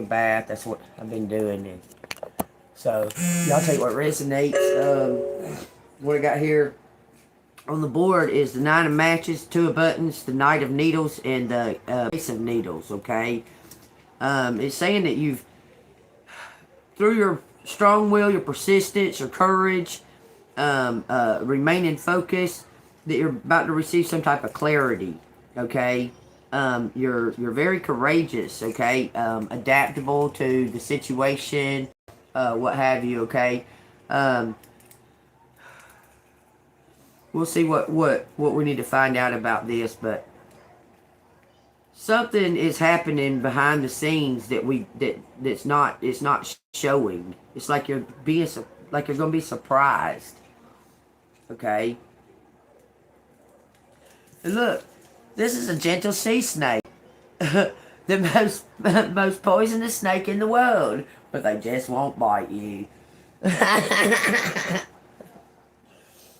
bath. That's what I've been doing. And so y'all take what resonates. What I got here on the board is the 9 of matches, 2 of buttons, the Knight of needles, and the Ace of needles. Okay, it's saying that you've, through your strong will, your persistence, your courage, remaining focused, that you're about to receive some type of clarity. Okay, you're very courageous. Okay, adaptable to the situation, what have you. Okay, we'll see what we need to find out about this, but something is happening behind the scenes that it's not showing. It's like you're gonna be surprised. Okay. And look, this is a gentle sea snake. The most poisonous snake in the world. But they just won't bite you.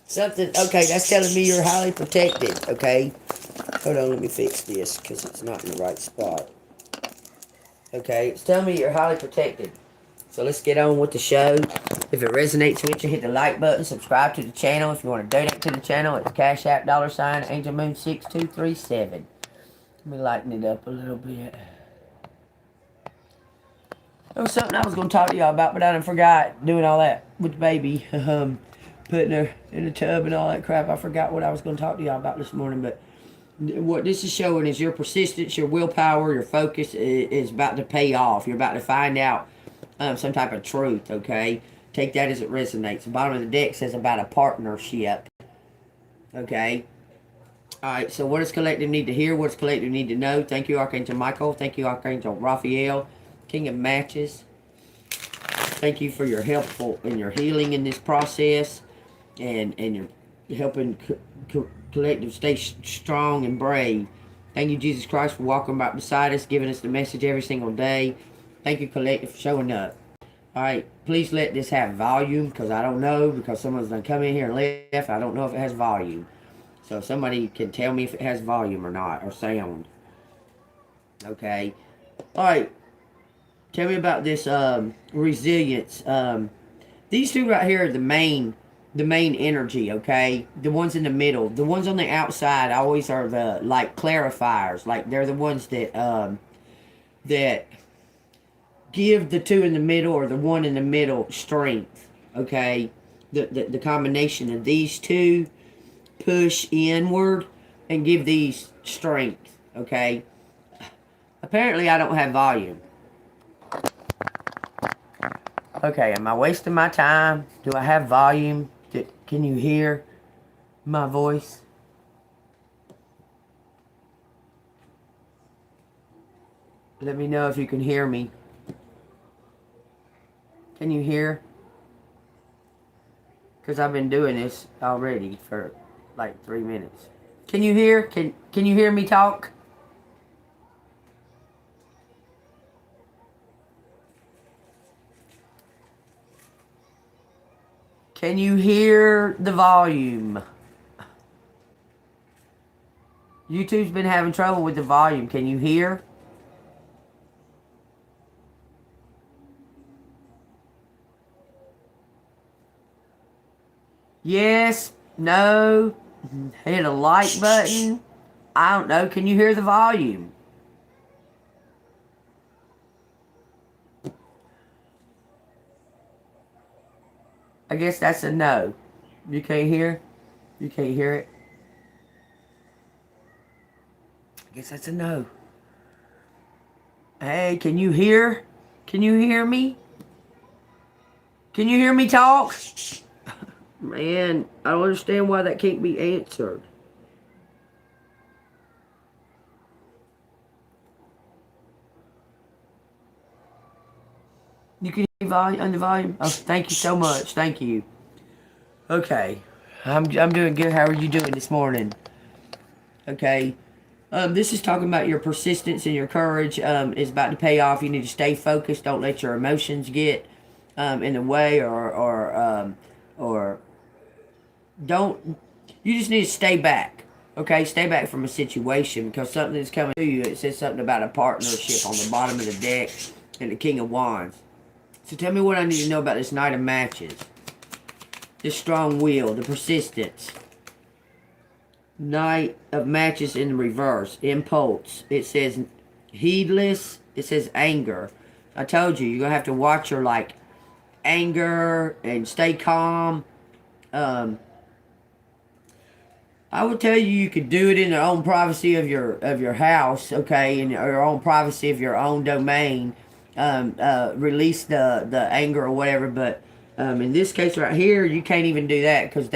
Something, okay, that's telling me you're highly protected, okay? Hold on, let me fix this, because it's not in the right spot. Okay, it's telling me you're highly protected. So let's get on with the show. If it resonates with you, hit the like button, subscribe to the channel. If you want to donate to the channel, it's Cash App, $, Angel Moon 6237. Let me lighten it up a little bit. There was something I was going to talk to y'all about, but I done forgot doing all that with the baby. Putting her in the tub and all that crap. I forgot what I was going to talk to y'all about this morning, but what this is showing is your persistence, your willpower, your focus is about to pay off. You're about to find out some type of truth, okay? Take that as it resonates. The bottom of the deck says about a partnership, okay? Alright, so what does collective need to hear? What does collective need to know? Thank you, Archangel Michael. Thank you, Archangel Raphael, King of Matches. Thank you for your helpful and your healing in this process, and you're helping collective stay strong and brave. Thank you, Jesus Christ, for walking right beside us, giving us the message every single day. Thank you, collective, for showing up. Alright, please let this have volume, because I don't know, because someone's done come in here and left. I don't know if it has volume. So if somebody can tell me if it has volume or not, or sound. Okay. Alright. Tell me about this resilience. These two right here are the main energy, okay? The ones in the middle. The ones on the outside always are the, like, clarifiers. Like, they're the ones that, that give the two in the middle, or the one in the middle, strength, okay? The combination of these two push inward and give these strength, okay? Apparently, I don't have volume. Okay, am I wasting my time? Do I have volume? Can you hear my voice? Let me know if you can hear me. Can you hear? Because I've been doing this already for like 3 minutes. Can you hear? Can you hear me talk? Can you hear the volume? YouTube's been having trouble with the volume. Can you hear? Yes, no, hit a like button. I don't know. Can you hear the volume? I guess that's a no. You can't hear? You can't hear it? I guess that's a no. Hey, can you hear? Can you hear me? Can you hear me talk? Man, I don't understand why that can't be answered. You can hear volume on the volume? Oh, thank you so much. Thank you. Okay. I'm doing good. How are you doing this morning? Okay. This is talking about your persistence and your courage is about to pay off. You need to stay focused. Don't let your emotions get in the way, or don't. You just need to stay back. Okay, stay back from a situation, because something is coming to you. It says something about a partnership on the bottom of the deck. and the King of Wands. So tell me what I need to know about this Knight of Matches. The strong will, the persistence. Knight of Matches in reverse. Impulse. It says heedless. It says anger. I told you, you're going to have to watch your, like, anger and stay calm. I would tell you could do it in the own privacy of your house, okay, in your own privacy of your own domain. Release the anger or whatever, but in this case right here, you can't even do that because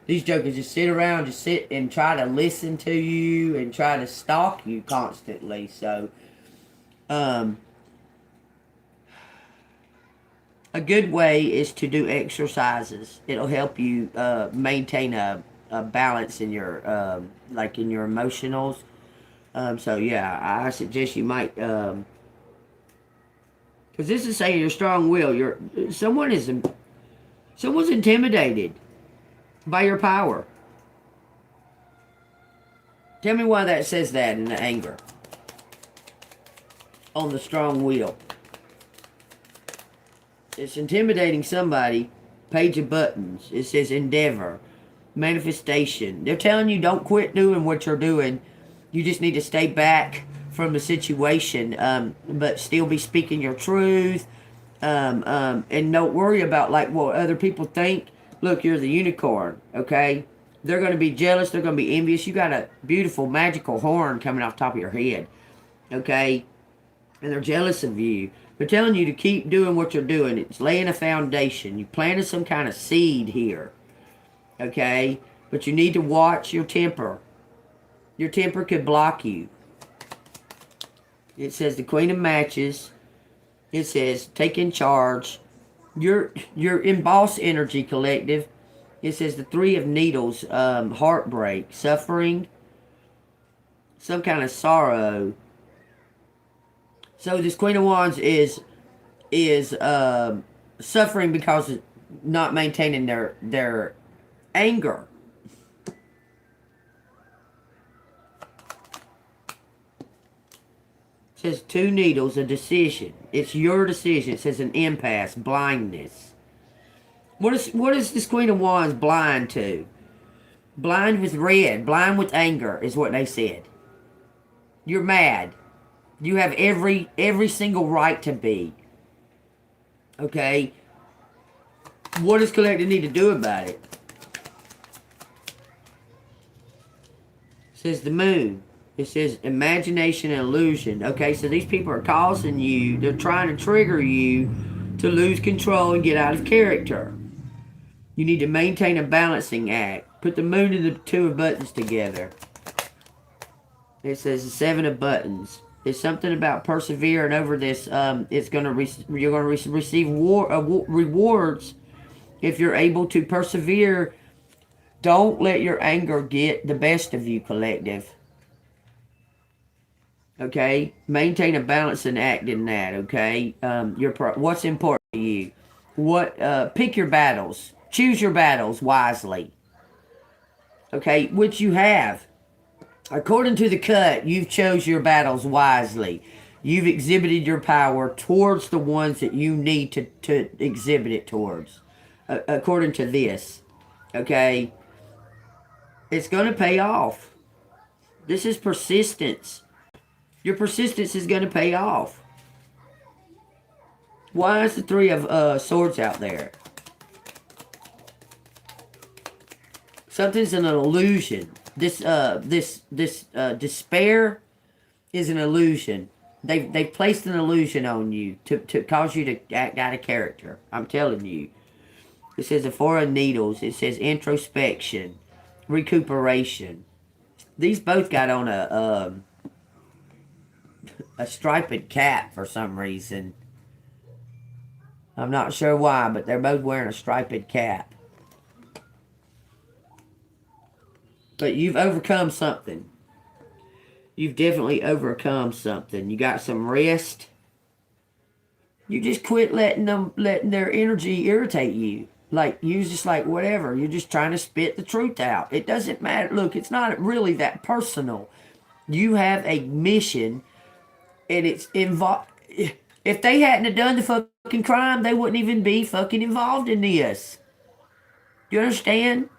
these jokers just sit around, just sit and try to listen to you and try to stalk you constantly. So, a good way is to do exercises. It'll help you maintain a balance in your like in your emotionals. So yeah, I suggest you might because this is saying your strong will. Someone's intimidated by your power. Tell me why that says that in the anger on the strong will. It's intimidating somebody. Page of Buttons. It says endeavor. Manifestation. They're telling you don't quit doing what you're doing. You just need to stay back from the situation, but still be speaking your truth, and don't worry about like what other people think. Look, you're the unicorn, okay? They're going to be jealous. They're going to be envious. You got a beautiful magical horn coming off top of your head, okay? And they're jealous of you. They're telling you to keep doing what you're doing. It's laying a foundation. You planted some kind of seed here. Okay? But you need to watch your temper. Your temper could block you. It says the Queen of Matches. It says taking charge. You're in boss energy, collective. It says the Three of Needles, heartbreak, suffering, some kind of sorrow. So this Queen of Wands is suffering because of not maintaining their anger. It says two needles, a decision. It's your decision. It says an impasse, blindness. What is this Queen of Wands blind to? Blind with red, blind with anger is what they said. You're mad. You have every single right to be. Okay? What does collective need to do about it? It says the moon. It says imagination and illusion. Okay, so these people are causing you, they're trying to trigger you to lose control and get out of character. You need to maintain a balancing act. Put the moon and the two of buttons together. It says the seven of buttons. It's something about persevering over this. You're going to receive rewards if you're able to persevere. Don't let your anger get the best of you, collective. Okay? Maintain a balance and act in that, okay? What's important to you? Pick your battles. Choose your battles wisely. Okay? Which you have. According to the cut, you've chose your battles wisely. You've exhibited your power towards the ones that you need to exhibit it towards. According to this. Okay? It's going to pay off. This is persistence. Your persistence is going to pay off. Why is the Three of Swords out there? Something's an illusion. This despair is an illusion. They've placed an illusion on you to cause you to act out of character. I'm telling you. It says the Four of Needles. It says introspection, recuperation. These both got on a striped cap for some reason. I'm not sure why, but they're both wearing a striped cap. But you've overcome something. You've definitely overcome something. You got some rest. You just quit letting their energy irritate you. Like, you just like, whatever. You're just trying to spit the truth out. It doesn't matter. Look, it's not really that personal. You have a mission, and it's If they hadn't have done the fucking crime, they wouldn't even be fucking involved in this. You understand?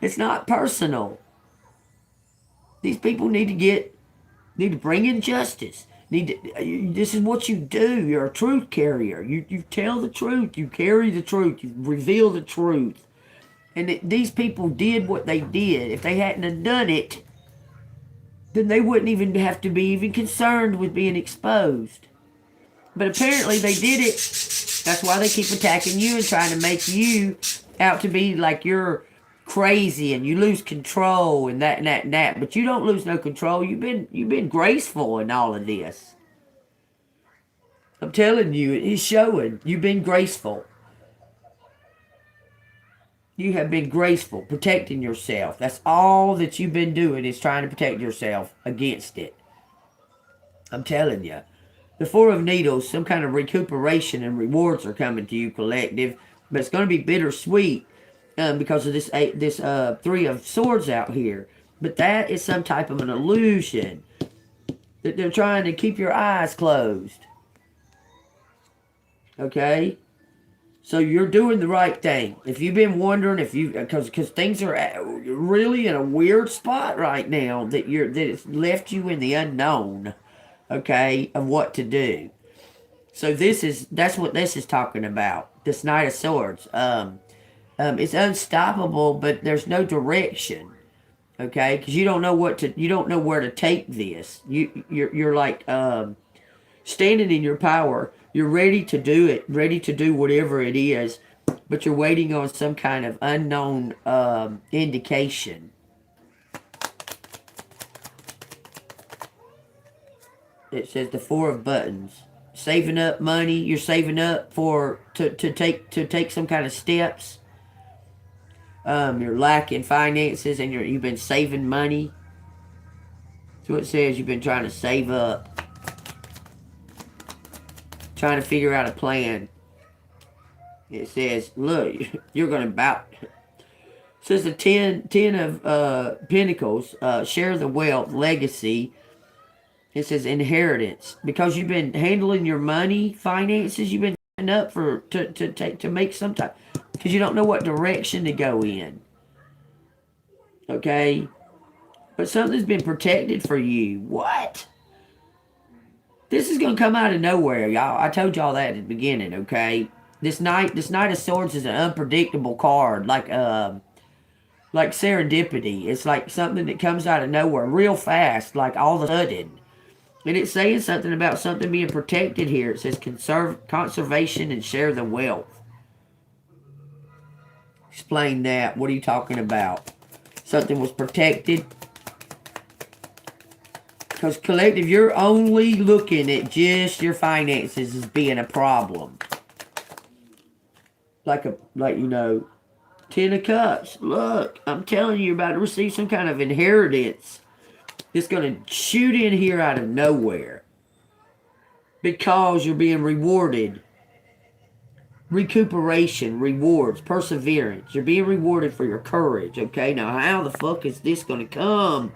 It's not personal. These people need to bring in justice. This is what you do. You're a truth carrier. You tell the truth. You carry the truth. You reveal the truth. And these people did what they did. If they hadn't have done it, then they wouldn't even have to be even concerned with being exposed. But apparently they did it. That's why they keep attacking you and trying to make you out to be like you're crazy and you lose control and that and that and that. But you don't lose no control. You've been graceful in all of this. I'm telling you, it's showing. You've been graceful. You have been graceful, protecting yourself. That's all that you've been doing is trying to protect yourself against it. I'm telling you. The Four of Needles, some kind of recuperation and rewards are coming to you, collective. But it's going to be bittersweet because of this Three of Swords out here. But that is some type of an illusion. That they're trying to keep your eyes closed. Okay? So you're doing the right thing. If you've been wondering because things are really in a weird spot right now that it's left you in the unknown, okay, of what to do. So that's what this is talking about. This Knight of Swords. It's unstoppable, but there's no direction, okay, because you don't know where to take this. You're like standing in your power. You're ready to do it, ready to do whatever it is, but you're waiting on some kind of unknown indication. It says the Four of Buttons. Saving up money. You're saving up to take some kind of steps. You're lacking finances and you've been saving money. That's what it says. You've been trying to save up. Trying to figure out a plan. It says, look, you're going to about... It says the ten of Pentacles, share the wealth, legacy. It says inheritance. Because you've been handling your money, finances, you've been setting up to make some type... Because you don't know what direction to go in. Okay? But something's been protected for you. What? This is going to come out of nowhere, y'all. I told y'all that at the beginning, okay? This Knight of Swords is an unpredictable card, like serendipity. It's like something that comes out of nowhere real fast, like all of a sudden. And it's saying something about something being protected here. It says conservation and share the wealth. Explain that. What are you talking about? Something was protected. Because collective, you're only looking at just your finances as being a problem. Like you know, 10 of Cups. Look, I'm telling you, you're about to receive some kind of inheritance. It's going to shoot in here out of nowhere. Because you're being rewarded. Recuperation, rewards, perseverance. You're being rewarded for your courage, okay? Now, how the fuck is this going to come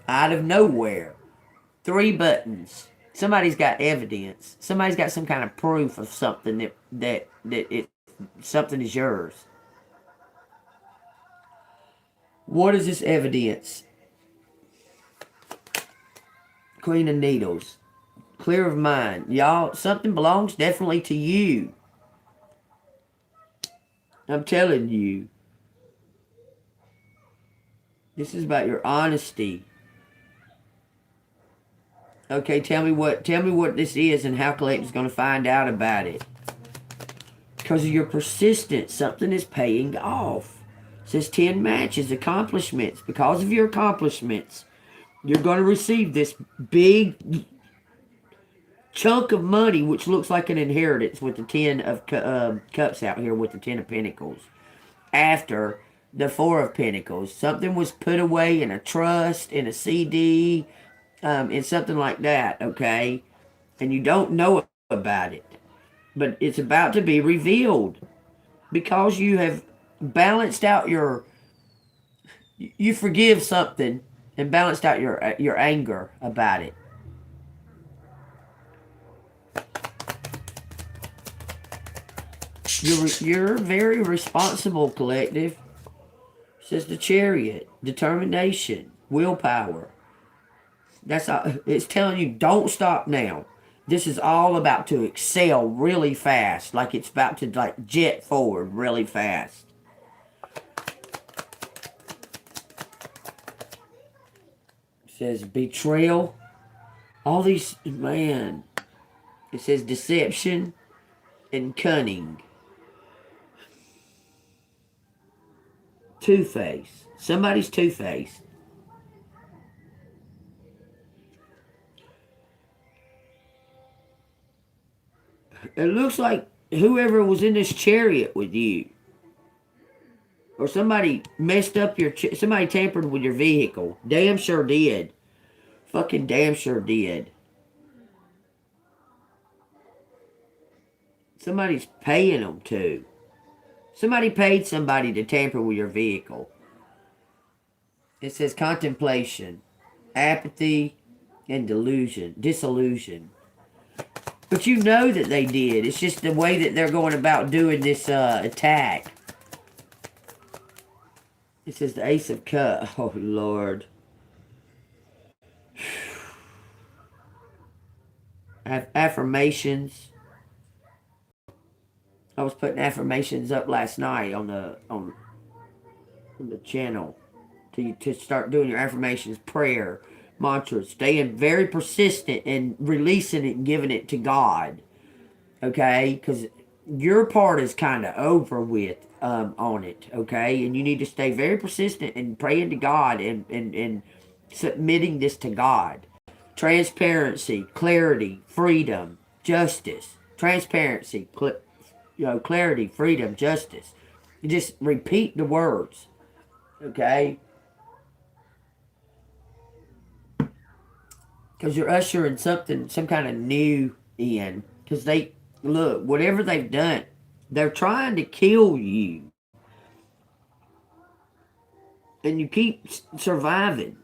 out of nowhere? 3 buttons. Somebody's got evidence. Somebody's got some kind of proof of something that something is yours. What is this evidence? Queen of Needles. Clear of mind. Y'all, something belongs definitely to you. I'm telling you. This is about your honesty. Okay, tell me what this is and how Collective's going to find out about it. Because of your persistence, something is paying off. It says 10 matches, accomplishments. Because of your accomplishments, you're going to receive this big chunk of money, which looks like an inheritance with the 10 of Cups out here with the 10 of Pentacles. After the 4 of Pentacles. Something was put away in a trust, in a CD, in something like that, okay? And you don't know about it. But it's about to be revealed. Because you have balanced out you forgive something and balanced out your anger about it. You're very responsible, collective. It says the Chariot, determination, willpower. That's all. It's telling you don't stop now. This is all about to excel really fast, like it's about to like jet forward really fast. It says betrayal. All these, man. It says deception and cunning. Two-faced. Somebody's two-faced. It looks like whoever was in this chariot with you, or somebody messed up your, somebody tampered with your vehicle. Damn sure did. Fucking damn sure did. Somebody's paying them to. Somebody paid somebody to tamper with your vehicle. It says contemplation, apathy, and disillusion. But you know that they did. It's just the way that they're going about doing this attack. It says the Ace of Cups. Oh, Lord. Affirmations. I was putting affirmations up last night on the channel to start doing your affirmations, prayer, mantras, staying very persistent and releasing it and giving it to God. Okay, because your part is kind of over with on it. Okay, and you need to stay very persistent and praying to God and submitting this to God. Transparency, clarity, freedom, justice. Transparency, clarity, freedom, justice. You just repeat the words. Okay? Because you're ushering some kind of new in. Because look, whatever they've done, they're trying to kill you. And you keep surviving.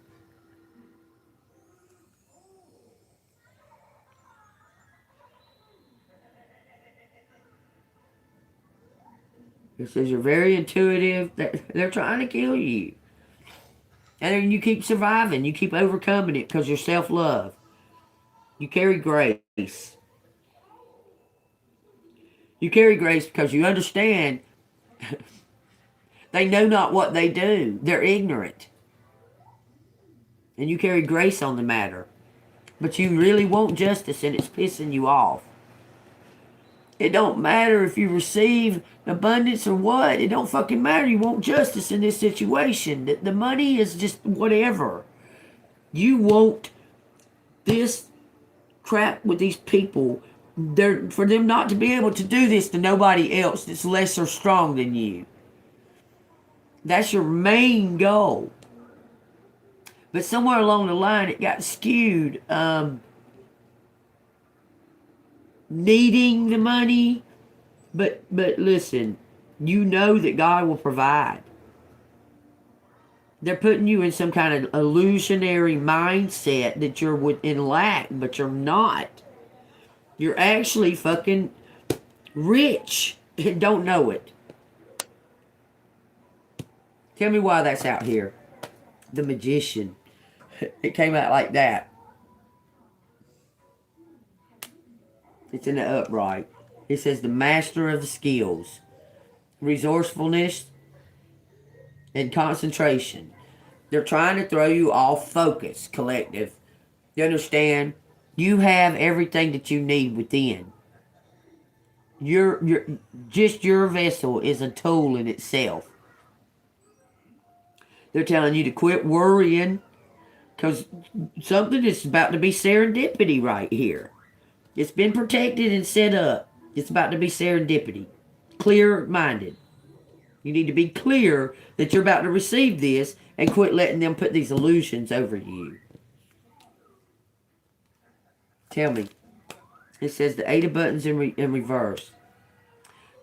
It says you're very intuitive. They're trying to kill you. And then you keep surviving. You keep overcoming it because you're self-love. You carry grace. You carry grace because you understand they know not what they do. They're ignorant. And you carry grace on the matter. But you really want justice and it's pissing you off. It don't matter if you receive abundance or what. It don't fucking matter. You want justice in this situation. The money is just whatever. You want this crap with these people. For them not to be able to do this to nobody else that's lesser strong than you. That's your main goal. But somewhere along the line it got skewed. Needing the money, but listen, you know that God will provide. They're putting you in some kind of illusionary mindset that you're in lack, but you're not. You're actually fucking rich and don't know it. Tell me why that's out here. The Magician. It came out like that. It's in the upright. It says the master of the skills. Resourcefulness and concentration. They're trying to throw you off focus, collective. You understand? You have everything that you need within. Your vessel is a tool in itself. They're telling you to quit worrying because something is about to be serendipity right here. It's been protected and set up. It's about to be serendipity. Clear-minded. You need to be clear that you're about to receive this and quit letting them put these illusions over you. Tell me. It says the 8 of buttons in reverse.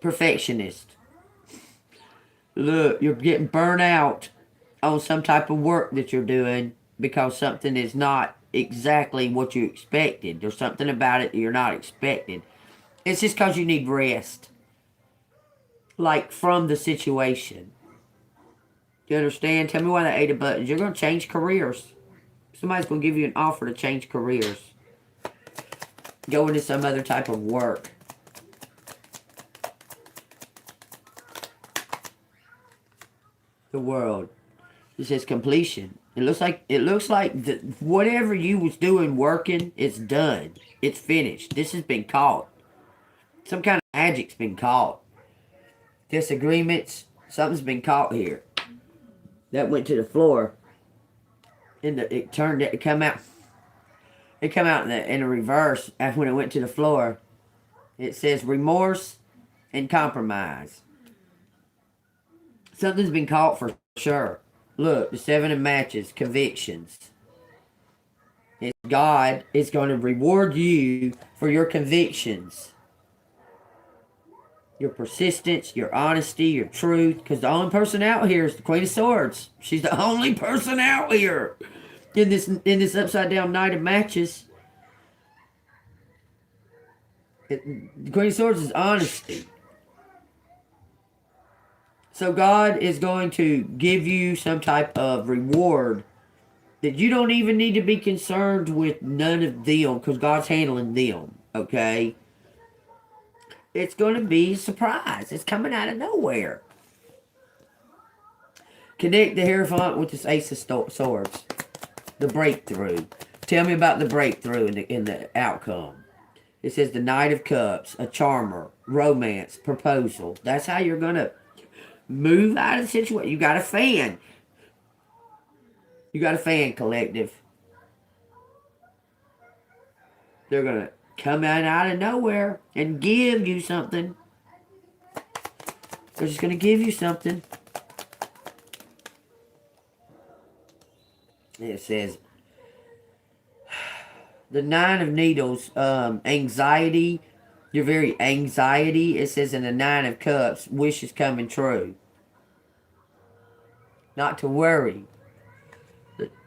Perfectionist. Look, you're getting burnt out on some type of work that you're doing because something is not exactly what you expected. There's something about it that you're not expecting. It's just because you need rest. like from the situation. You understand? Tell me why the 8 of buttons. You're going to change careers. Somebody's going to give you an offer to change careers. Go into some other type of work. The world. It says completion. It looks like whatever you was doing working, it's done. It's finished. This has been caught. Some kind of magic's been caught. Disagreements. Something's been caught here. That went to the floor. And it come out. It come out in the reverse when it went to the floor. It says remorse and compromise. Something's been caught for sure. Look, the 7 of matches, convictions. God is going to reward you for your convictions. Your persistence, your honesty, your truth. Because the only person out here is the Queen of Swords. She's the only person out here in this upside down Knight of Matches. The Queen of Swords is honesty. So God is going to give you some type of reward that you don't even need to be concerned with none of them, because God's handling them, okay? It's going to be a surprise. It's coming out of nowhere. Connect the Hierophant with this Ace of Swords. The breakthrough. Tell me about the breakthrough in the outcome. It says the Knight of Cups, a charmer, romance, proposal. That's how you're going to move out of the situation. You got a fan. You got a fan, collective. They're going to come out of nowhere and give you something. They're just going to give you something. It says the 9 of Needles, anxiety. You're very anxiety. It says in the 9 of Cups, wishes coming true. Not to worry.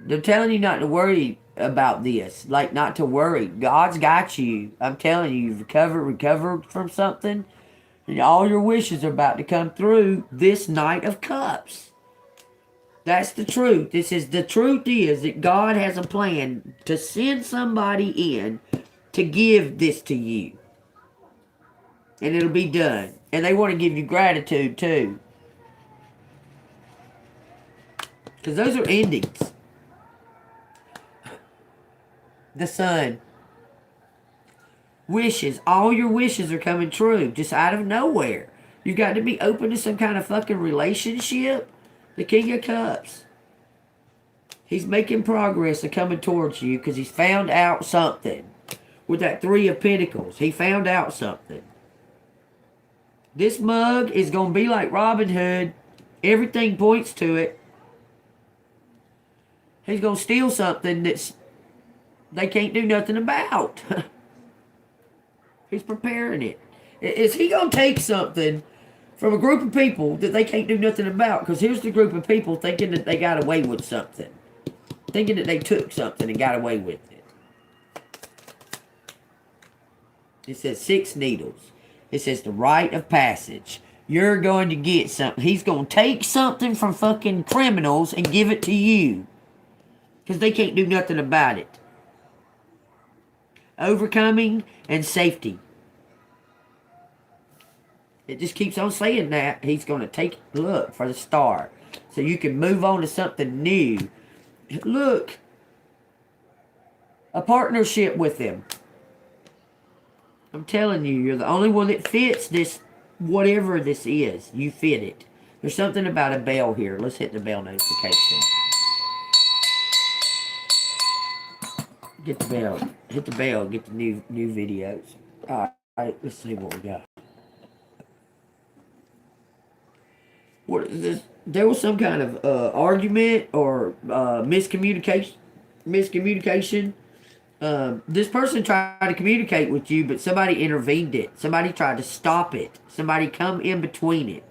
They're telling you not to worry about this. Like, not to worry. God's got you. I'm telling you, you've recovered from something. And all your wishes are about to come through this Knight of Cups. That's the truth. The truth is that God has a plan to send somebody in to give this to you. And it'll be done. And they want to give you gratitude too. Because those are endings. The Sun. Wishes. All your wishes are coming true. Just out of nowhere. You got to be open to some kind of fucking relationship. The King of Cups. He's making progress and coming towards you because he's found out something. With that 3 of Pentacles. He found out something. This mug is going to be like Robin Hood. Everything points to it. He's going to steal something that's they can't do nothing about. He's preparing it. Is he going to take something from a group of people that they can't do nothing about? Because here's the group of people thinking that they got away with something. Thinking that they took something and got away with it. It says 6 needles. It says the rite of passage. You're going to get something. He's going to take something from fucking criminals and give it to you. Because they can't do nothing about it. Overcoming and safety. It just keeps on saying that. He's going to take a look for the star. So you can move on to something new. Look. A partnership with him. I'm telling you, you're the only one that fits this, whatever this is. You fit it. There's something about a bell here. Let's hit the bell notification. Get the bell. Hit the bell. Get the new videos. Alright, let's see what we got. What is this? There was some kind of argument or miscommunication. This person tried to communicate with you, but somebody intervened it. Somebody tried to stop it. Somebody come in between it.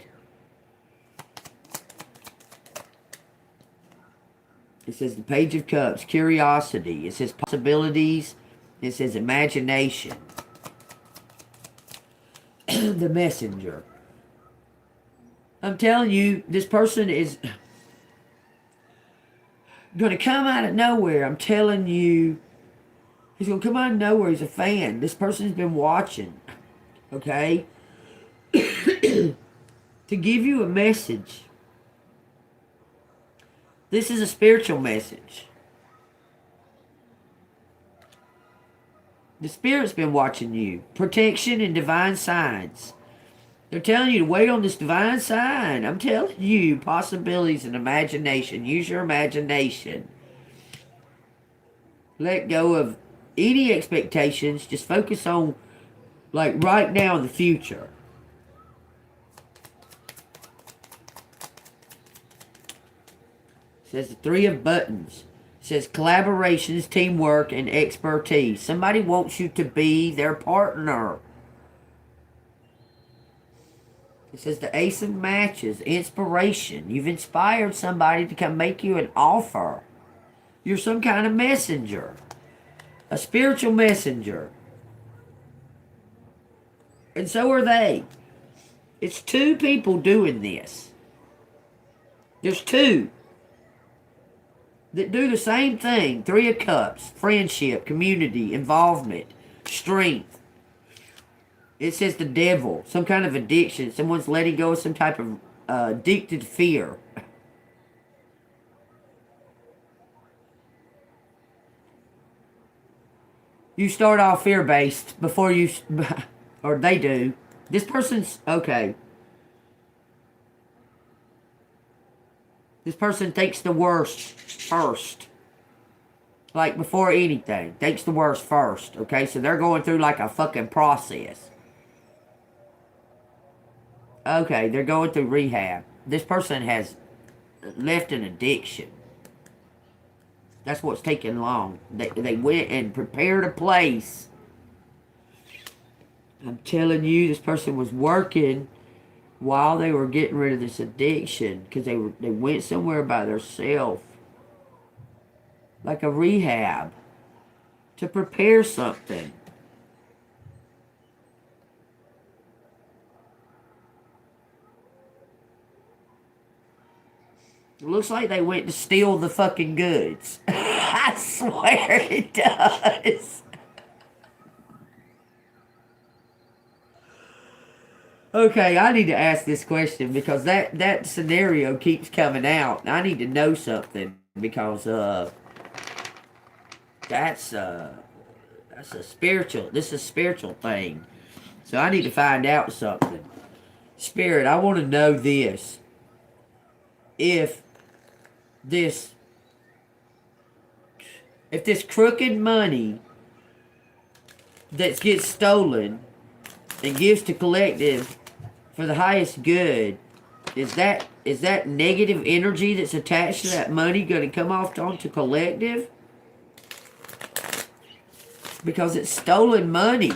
It says the Page of Cups, curiosity. It says possibilities. It says imagination. The Messenger. I'm telling you, this person is going to come out of nowhere. I'm telling you, he's going to come out of nowhere. He's a fan. This person's been watching, okay? To give you a message. This is a spiritual message. The Spirit's been watching you. Protection and divine signs. They're telling you to wait on this divine sign. I'm telling you, possibilities and imagination. Use your imagination. Let go of any expectations. Just focus on, like, right now in the future. It says the 3 of buttons. It says collaborations, teamwork, and expertise. Somebody wants you to be their partner. It says the Ace of Matches, inspiration. You've inspired somebody to come make you an offer. You're some kind of messenger. A spiritual messenger. And so are they. It's 2 people doing this. There's 2 that do the same thing. 3 of Cups, friendship, community, involvement, strength. It says the devil, some kind of addiction. Someone's letting go of some type of addicted fear. You start off fear-based before you, or they do. This person's, okay. This person thinks the worst first. Like before anything. Thinks the worst first. Okay, so they're going through like a fucking process. Okay, they're going through rehab. This person has left an addiction. That's what's taking long. They went and prepared a place. I'm telling you, this person was working while they were getting rid of this addiction. Because they went somewhere by themselves. Like a rehab. To prepare something. It looks like they went to steal the fucking goods. I swear it does. Okay, I need to ask this question because that scenario keeps coming out. I need to know something because that's a spiritual. This is a spiritual thing. So I need to find out something. Spirit, I want to know this. If this crooked money that gets stolen and gives to collective for the highest good, is that negative energy that's attached to that money going to come off onto collective? Because it's stolen money.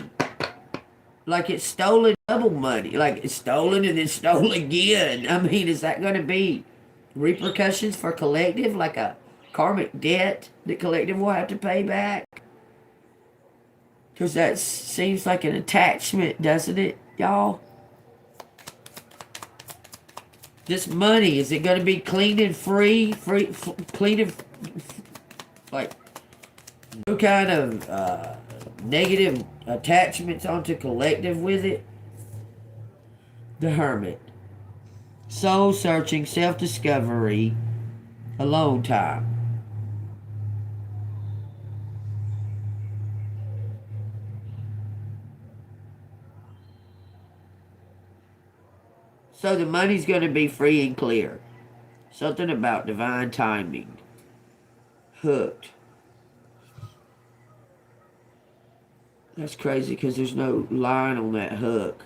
Like it's stolen double money. Like it's stolen and then stolen again. I mean, is that going to be repercussions for collective, like a karmic debt that collective will have to pay back? Because that seems like an attachment, doesn't it, y'all? This money, is it going to be clean and free, clean and, like, no kind of negative attachments onto collective with it? The Hermit. Soul searching, self-discovery, alone time. So the money's going to be free and clear. Something about divine timing. Hooked. That's crazy because there's no line on that hook.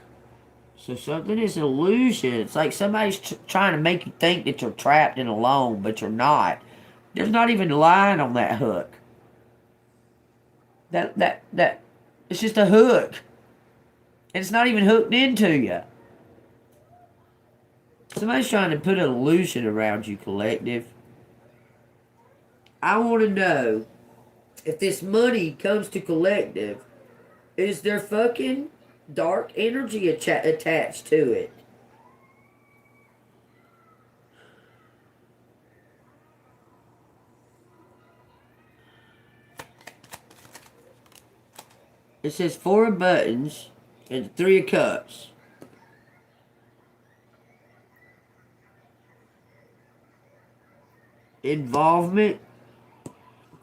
So something is an illusion. It's like somebody's trying to make you think that you're trapped and alone, but you're not. There's not even a line on that hook. It's just a hook. And it's not even hooked into you. Somebody's trying to put an illusion around you, collective. I want to know if this money comes to collective, is there fucking dark energy attached to it? It says 4 of buttons and 3 of cups. Involvement?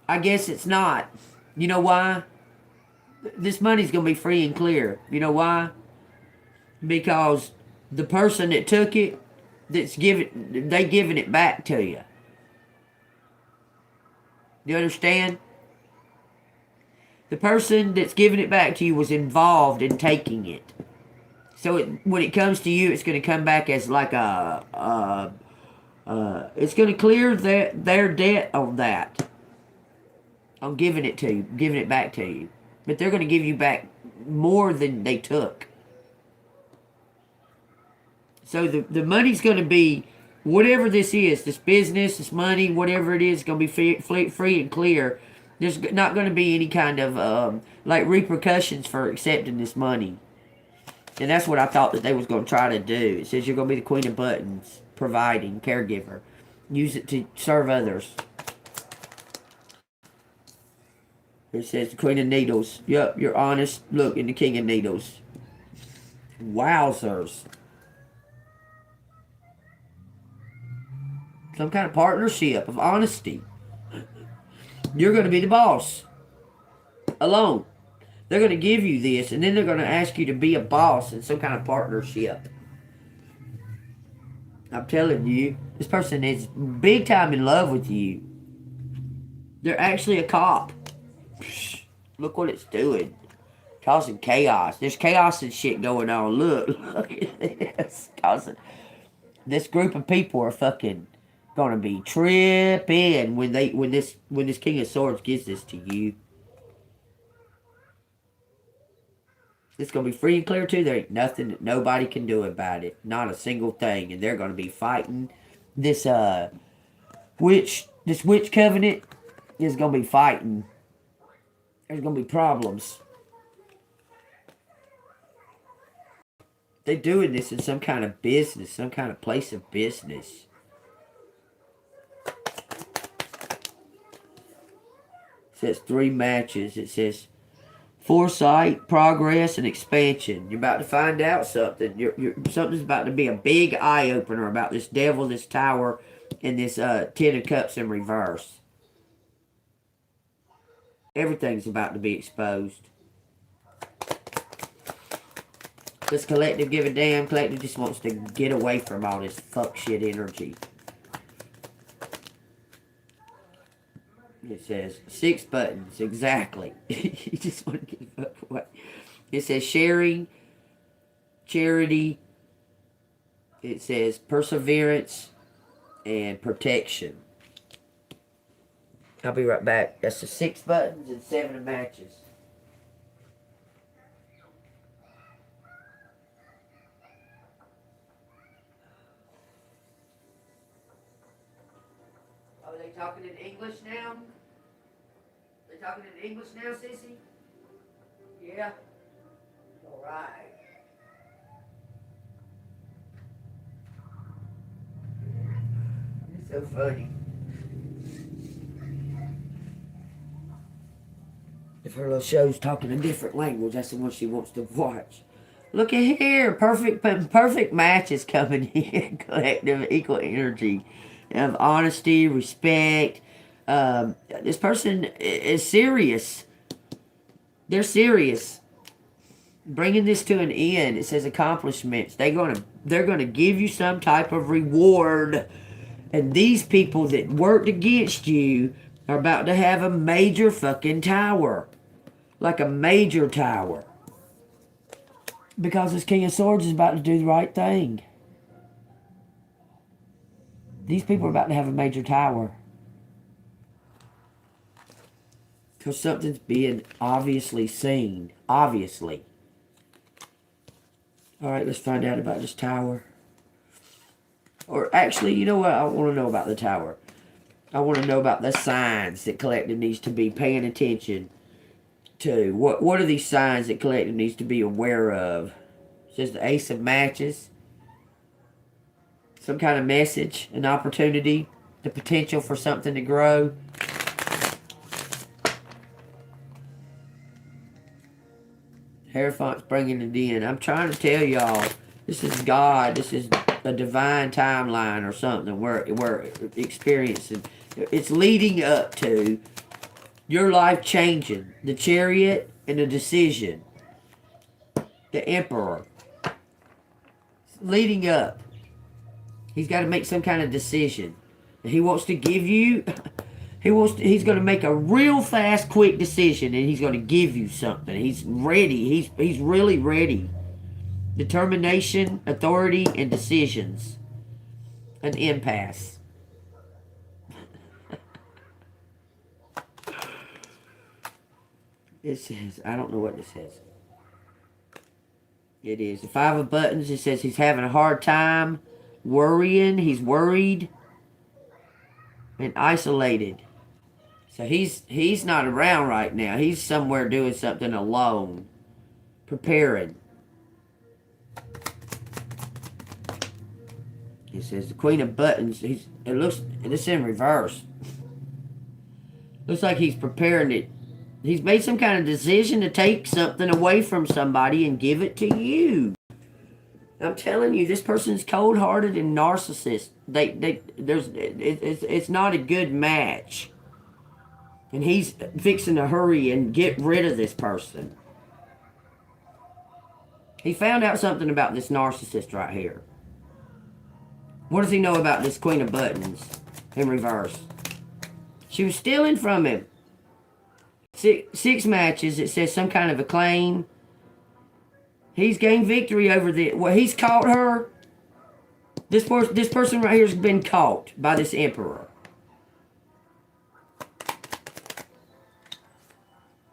I guess it's not. You know why? This money's going to be free and clear. You know why? Because the person that took it, they giving it back to you. You understand? The person that's giving it back to you was involved in taking it. So when it comes to you, it's going to come back as like it's going to clear their debt on that. On giving it to you, giving it back to you. But they're going to give you back more than they took. So the money's going to be, whatever this is, this business, this money, whatever it is, going to be free and clear. There's not going to be any kind of like repercussions for accepting this money. And that's what I thought that they was going to try to do. It says you're going to be the Queen of Buttons, providing, caregiver. Use it to serve others. It says the Queen of Needles. Yup, you're honest. Look, in the King of Needles. Wowzers. Some kind of partnership of honesty. You're going to be the boss. Alone. They're going to give you this, and then they're going to ask you to be a boss in some kind of partnership. I'm telling you, this person is big time in love with you. They're actually a cop. Look what it's doing. Causing chaos. There's chaos and shit going on. Look at this. This group of people are fucking gonna be tripping when this King of Swords gives this to you. It's gonna be free and clear too. There ain't nothing that nobody can do about it. Not a single thing. And they're gonna be fighting this witch covenant is gonna be fighting. There's gonna be problems. They're doing this in some kind of business, some kind of place of business. It says 3 matches. It says foresight, progress, and expansion. You're about to find out something. Something's about to be a big eye-opener about this devil, this tower, and this 10 of Cups in reverse. Everything's about to be exposed. This collective give a damn. Collective just wants to get away from all this fuck shit energy. It says 6 buttons, exactly. You just want to get the fuck away. It says sharing, charity. It says perseverance and protection. I'll be right back. That's the 6 buttons and 7 of matches. Are they talking in English now? They talking in English now, sissy? Yeah? Alright. It's so funny. If her little show's talking a different language, that's the one she wants to watch. Look at here. Perfect matches coming in. Collective equal energy of honesty, respect. This person is serious. They're serious. Bringing this to an end. It says accomplishments. They're gonna give you some type of reward. And these people that worked against you are about to have a major fucking tower. Like a major tower. Because this King of Swords is about to do the right thing. These people are about to have a major tower. Because something's being obviously seen. Obviously. Alright, let's find out about this tower. Or actually, you know what? I want to know about the tower. I want to know about the signs that collective needs to be paying attention to. What are these signs that collective needs to be aware of? It says the Ace of Matches. Some kind of message, an opportunity, the potential for something to grow. Hierophant's bringing it in. I'm trying to tell y'all, this is God. This is a divine timeline or something where experiencing. It's leading up to your life changing. The Chariot and the Decision. The Emperor. It's leading up. He's got to make some kind of decision. He wants to give you... He's going to make a real fast, quick decision, and he's going to give you something. He's ready. He's really ready. Determination, authority, and decisions. An impasse. It says, I don't know what this says. It is the 5 of Buttons. It says he's having a hard time worrying. He's worried and isolated. So he's not around right now. He's somewhere doing something alone. Preparing. It says the Queen of Buttons. It's in reverse. Looks like he's preparing it. He's made some kind of decision to take something away from somebody and give it to you. I'm telling you, this person's cold-hearted and narcissist. It's not a good match. And he's fixing to hurry and get rid of this person. He found out something about this narcissist right here. What does he know about this Queen of Buttons in reverse? She was stealing from him. Six matches. It says some kind of acclaim. He's gained victory over the... Well, he's caught her. This person right here has been caught by this Emperor.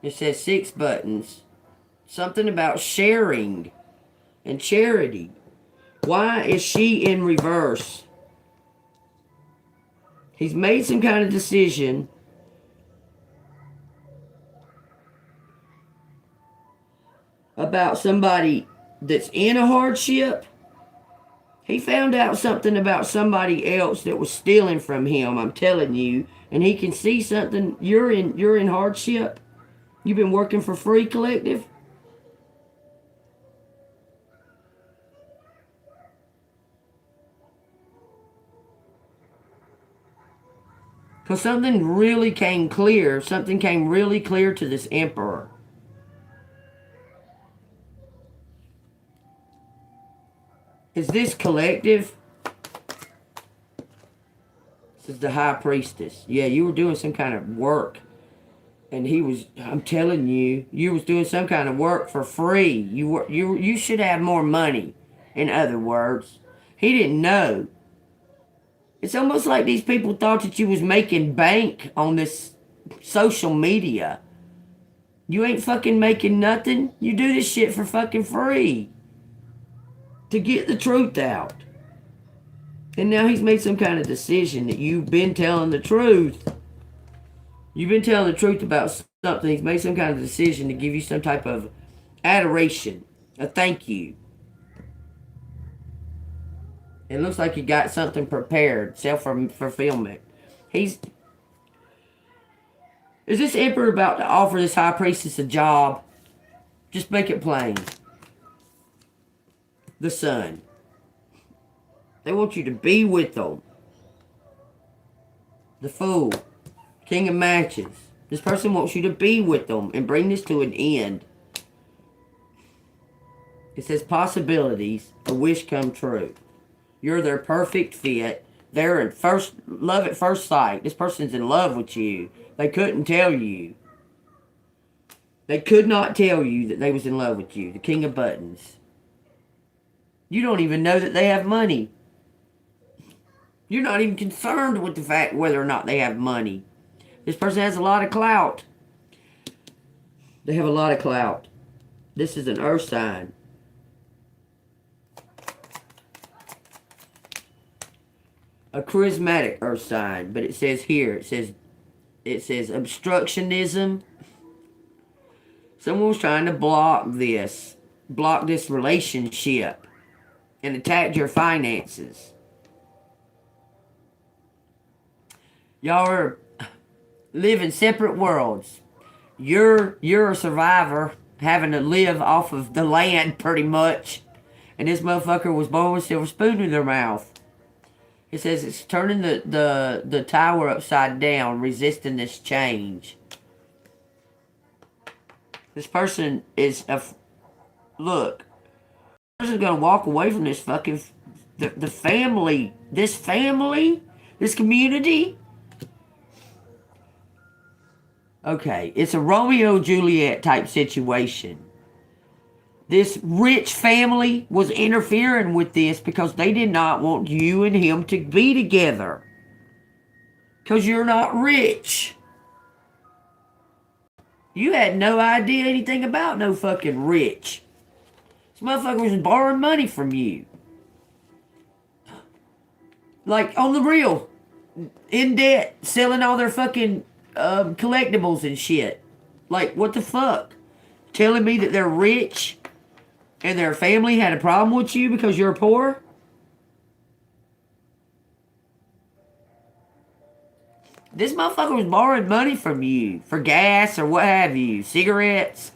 It says 6 buttons. Something about sharing and charity. Why is she in reverse? He's made some kind of decision about somebody that's in a hardship. He found out something about somebody else that was stealing from him, I'm telling you. And he can see something. You're in hardship. You've been working for free, collective? Because something really came clear. Something came really clear to this Emperor. Is this collective? This is the High Priestess. Yeah, you were doing some kind of work. And he was, I'm telling you, you was doing some kind of work for free. You should have more money, in other words. He didn't know. It's almost like these people thought that you was making bank on this social media. You ain't fucking making nothing. You do this shit for fucking free. To get the truth out. And now he's made some kind of decision that you've been telling the truth. You've been telling the truth about something. He's made some kind of decision to give you some type of adoration. A thank you. It looks like he got something prepared. Self-fulfillment. Is this Emperor about to offer this High Priestess a job? Just make it plain. The Sun. They want you to be with them. The Fool. King of Matches. This person wants you to be with them and bring this to an end. It says possibilities, a wish come true. You're their perfect fit. They're in love at first sight. This person's in love with you. They couldn't tell you. They could not tell you that they was in love with you. The King of Buttons. You don't even know that they have money. You're not even concerned with the fact whether or not they have money. This person has a lot of clout. They have a lot of clout. This is an earth sign. A charismatic earth sign. But it says here, it says obstructionism. Someone's trying to block this relationship and attack your finances. Y'all are live in separate worlds. You're a survivor having to live off of the land pretty much. And this motherfucker was born with a silver spoon in their mouth. It says it's turning the tower upside down, resisting this change. This person is look. This person's gonna walk away from this fucking the family, this community. Okay, it's a Romeo Juliet type situation. This rich family was interfering with this because they did not want you and him to be together. Because you're not rich. You had no idea anything about no fucking rich. This motherfucker was borrowing money from you. Like, on the real. In debt. Selling all their fucking collectibles and shit. Like, what the fuck? Telling me that they're rich and their family had a problem with you because you're poor? This motherfucker was borrowing money from you for gas or what have you, cigarettes,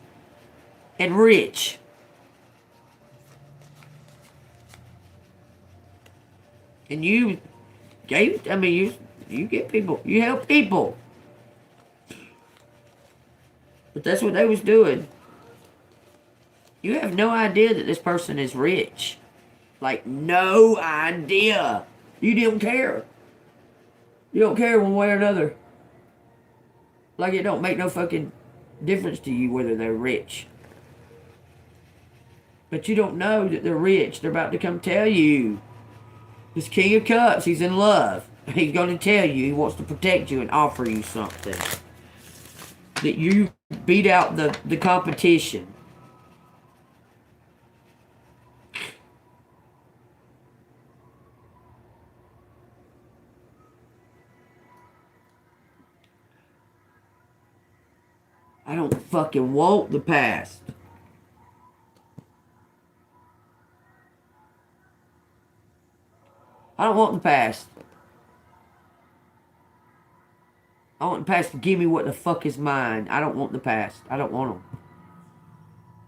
and rich. And you gave, I mean, you get people, you help people. But that's what they was doing. You have no idea that this person is rich. Like, no idea. You don't care. You don't care one way or another. Like, it don't make no fucking difference to you whether they're rich. But you don't know that they're rich. They're about to come tell you. This King of Cups, he's in love. He's going to tell you he wants to protect you and offer you something. That you beat out the competition. I don't fucking want the past. I don't want the past. I want the past to give me what the fuck is mine. I don't want the past. I don't want them.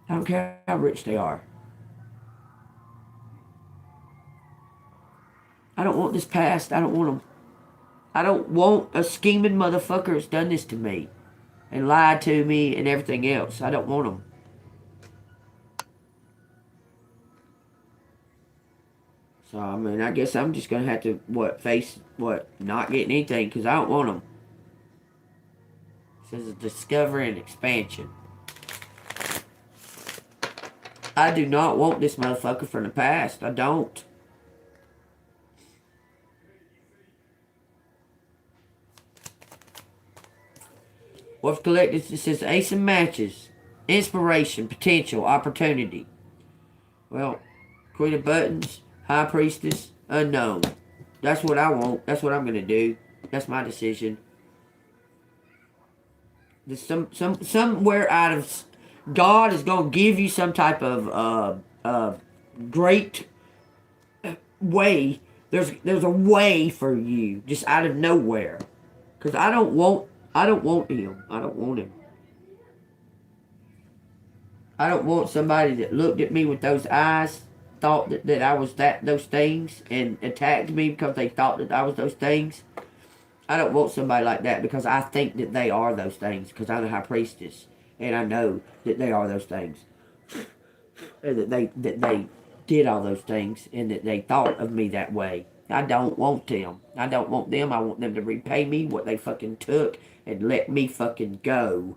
I don't care how rich they are. I don't want this past. I don't want them. I don't want a scheming motherfucker that's done this to me and lied to me and everything else. I don't want them. So, I mean, I guess I'm just going to have to, face not getting anything because I don't want them. It says discovery and expansion. I do not want this motherfucker from the past. I don't. What's collected? It says ace of matches. Inspiration, potential, opportunity. Well, Queen of Buttons, High Priestess, unknown. That's what I want. That's what I'm going to do. That's my decision. There's somewhere out of... God is going to give you some type of great way. There's a way for you. Just out of nowhere. Because I don't want him. I don't want him. I don't want somebody that looked at me with those eyes, thought that I was those things, and attacked me because they thought that I was those things. I don't want somebody like that because I think that they are those things because I'm the High Priestess. And I know that they are those things. And that they did all those things and that they thought of me that way. I don't want them. I don't want them. I want them to repay me what they fucking took and let me fucking go.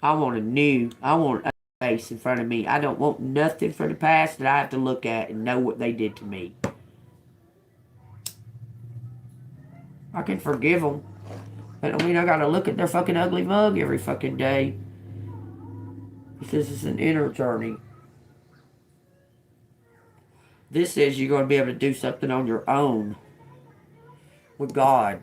I want a face in front of me. I don't want nothing from the past that I have to look at and know what they did to me. I can forgive them. That don't mean I gotta look at their fucking ugly mug every fucking day. It says it's an inner journey. This says you're gonna be able to do something on your own. With God.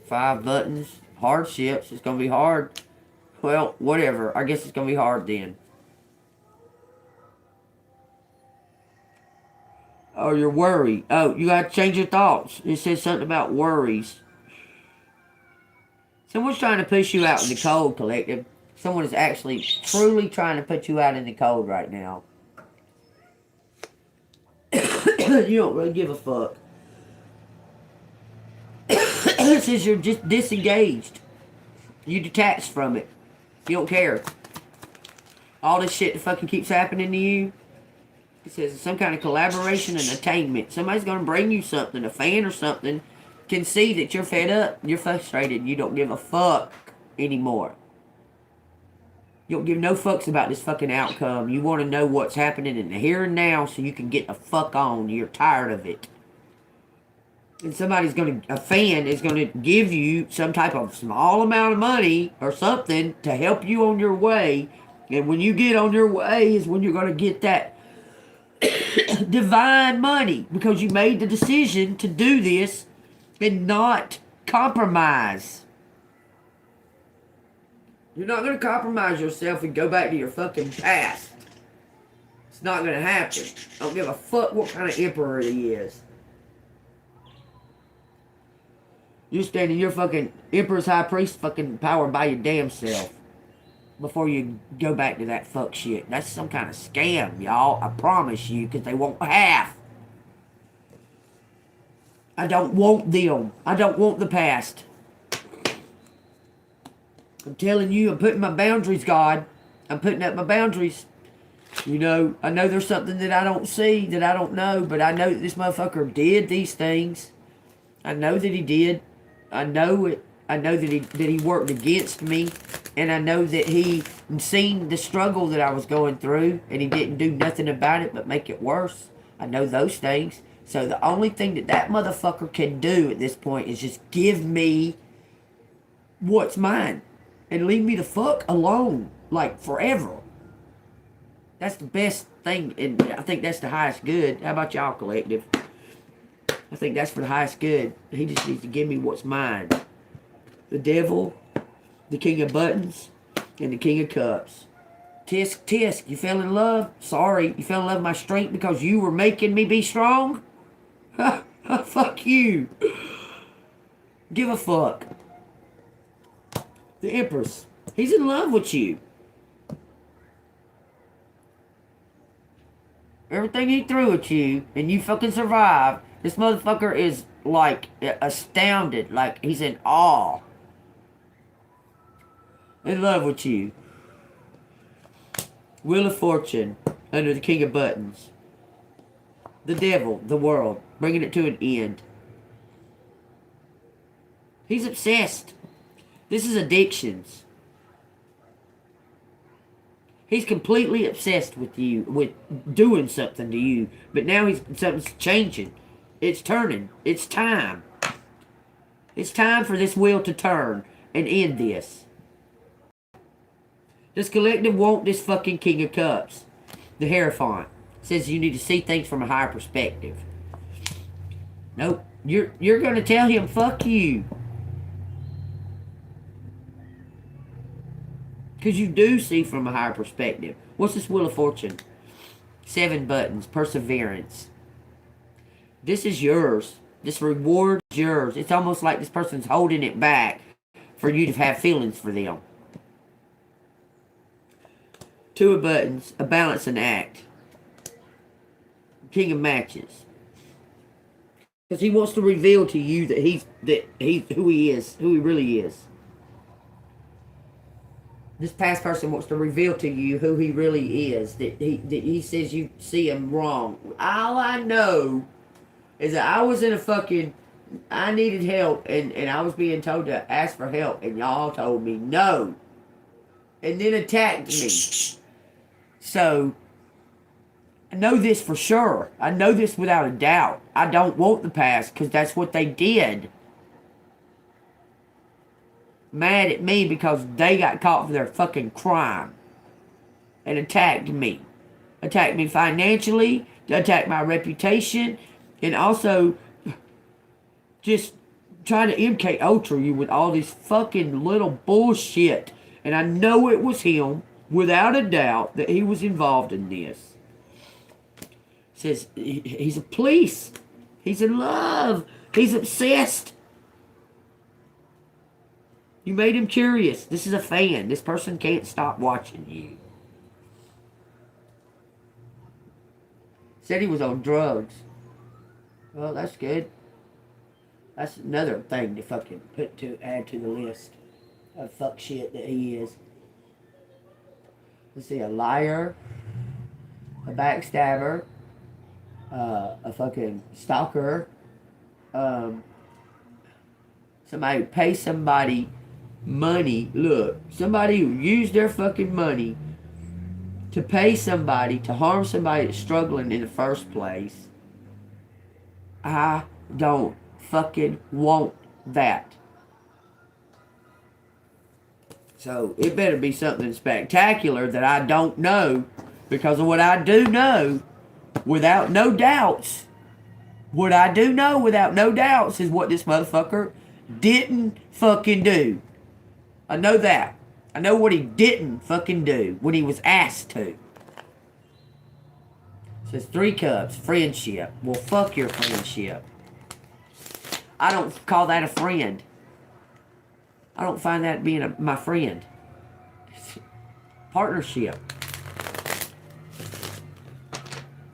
5 buttons. Hardships. It's gonna be hard. Well, whatever. I guess it's gonna be hard then. Oh, you're worried. Oh, you gotta change your thoughts. It says something about worries. Someone's trying to push you out in the cold, collective. Someone is actually truly trying to put you out in the cold right now. You don't really give a fuck. It says you're just disengaged. You detached from it. You don't care. All this shit that fucking keeps happening to you. It says some kind of collaboration and attainment. Somebody's gonna bring you something. A fan or something can see that you're fed up. You're frustrated. You don't give a fuck anymore. You don't give no fucks about this fucking outcome. You want to know what's happening in the here and now so you can get the fuck on. You're tired of it. And a fan is going to give you some type of small amount of money or something to help you on your way. And when you get on your way is when you're going to get that divine money. Because you made the decision to do this and not compromise. You're not going to compromise yourself and go back to your fucking past. It's not going to happen. I don't give a fuck what kind of emperor he is. You stand in your fucking emperor's high priest fucking power by your damn self. Before you go back to that fuck shit. That's some kind of scam, y'all. I promise you, because they want half. I don't want them. I don't want the past. I'm telling you, I'm putting my boundaries, God. I'm putting up my boundaries. You know, I know there's something that I don't see, that I don't know, but I know that this motherfucker did these things. I know that he did. I know it. I know that he worked against me. And I know that he seen the struggle that I was going through, and he didn't do nothing about it but make it worse. I know those things. So the only thing that motherfucker can do at this point is just give me what's mine. And leave me the fuck alone. Like, forever. That's the best thing. And I think that's the highest good. How about y'all, collective? I think that's for the highest good. He just needs to give me what's mine. The devil, the king of buttons, and the king of cups. Tisk, tisk, you fell in love? Sorry, you fell in love with my strength because you were making me be strong? Fuck you. Give a fuck. The Empress. He's in love with you. Everything he threw at you, and you fucking survived. This motherfucker is, like, astounded. Like, he's in awe. In love with you. Wheel of Fortune. Under the King of Buttons. The devil. The world. Bringing it to an end. He's obsessed. This is addictions. He's completely obsessed with you, with doing something to you. But now something's changing. It's turning. It's time. It's time for this wheel to turn and end this. This collective want this fucking King of Cups. The Hierophant says you need to see things from a higher perspective. Nope. You're going to tell him, fuck you. Because you do see from a higher perspective. What's this Wheel of Fortune? 7 buttons. Perseverance. This is yours. This reward is yours. It's almost like this person's holding it back for you to have feelings for them. 2 of buttons. A balancing act. King of matches. Because he wants to reveal to you that he's who he is. Who he really is. This past person wants to reveal to you who he really is. That he says you see him wrong. All I know is that I was in a fucking... I needed help. And I was being told to ask for help. And y'all told me no. And then attacked me. So... I know this for sure. I know this without a doubt. I don't want the past because that's what they did. Mad at me because they got caught for their fucking crime. And attacked me. Attacked me financially. Attacked my reputation. And also just trying to MK Ultra you with all this fucking little bullshit. And I know it was him, without a doubt, that he was involved in this. Says he's a police. He's in love. He's obsessed. You made him curious. This is a fan. This person can't stop watching you. Said he was on drugs. Well, that's good. That's another thing to fucking add to the list of fuck shit that he is. Let's see, a liar, a backstabber, a fucking stalker, somebody who pays somebody money. Look, somebody who used their fucking money to pay somebody to harm somebody that's struggling in the first place. I don't fucking want that. So it better be something spectacular that I don't know, because of what I do know without no doubts. What I do know without no doubts is what this motherfucker didn't fucking do. I know that. I know what he didn't fucking do when he was asked to. It says 3 cups, friendship. Well, fuck your friendship. I don't call that a friend. I don't find that being my friend. It's partnership.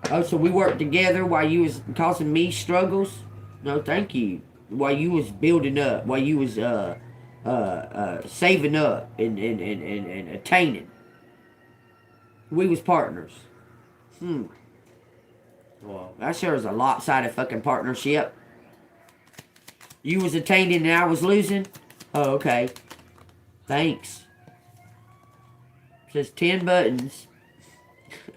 Oh, so we worked together while you was causing me struggles? No, thank you. While you was building up, while you was saving up and attaining. We was partners. Well, that sure is a lopsided fucking partnership. You was attaining and I was losing? Oh, okay. Thanks. It says 10 buttons,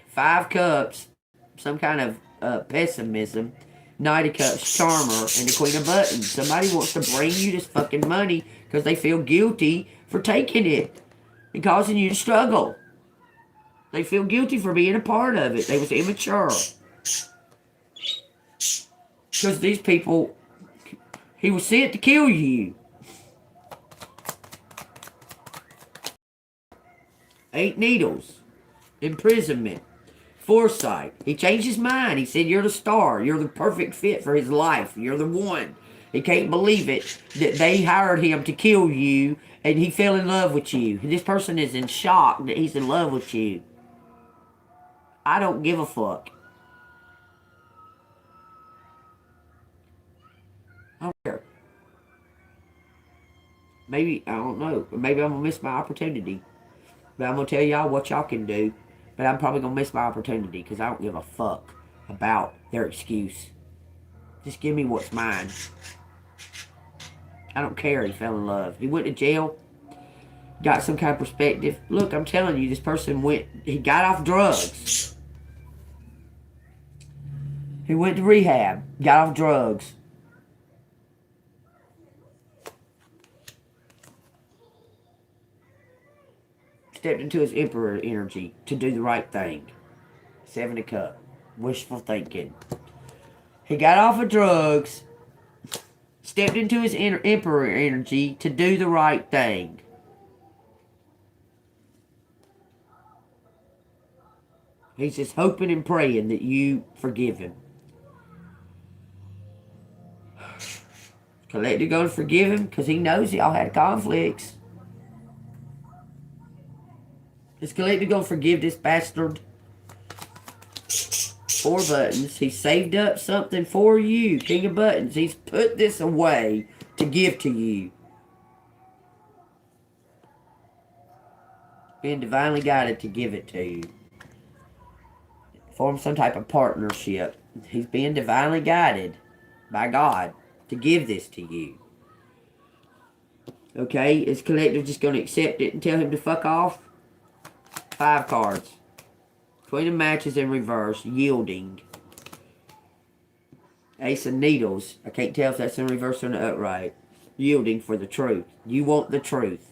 5 cups, some kind of pessimism, Knight of Cups, Charmer, and the Queen of Buttons. Somebody wants to bring you this fucking money because they feel guilty for taking it and causing you to struggle. They feel guilty for being a part of it. They was immature. Because these people, he was sent to kill you. 8 needles. Imprisonment. Foresight. He changed his mind. He said, you're the star. You're the perfect fit for his life. You're the one. He can't believe it that they hired him to kill you and he fell in love with you. This person is in shock that he's in love with you. I don't give a fuck. I don't care. Maybe, I don't know. Maybe I'm going to miss my opportunity. But I'm going to tell y'all what y'all can do. But I'm probably going to miss my opportunity because I don't give a fuck about their excuse. Just give me what's mine. I don't care he fell in love. He went to jail. Got some kind of perspective. Look, I'm telling you, this person he got off drugs. He went to rehab. Got off drugs. Stepped into his emperor energy to do the right thing. 7 of Cups. Wishful thinking. He got off of drugs. Stepped into his emperor energy to do the right thing. He's just hoping and praying that you forgive him. Collective going to forgive him because he knows y'all had conflicts. Is Collective going to forgive this bastard? 4 buttons. He saved up something for you. King of Buttons. He's put this away to give to you. Being divinely guided to give it to you. Form some type of partnership. He's being divinely guided by God to give this to you. Okay? Is Collective just going to accept it and tell him to fuck off? 5 cards. Queen of Matches in reverse. Yielding. Ace of Needles. I can't tell if that's in reverse or in the upright. Yielding for the truth. You want the truth.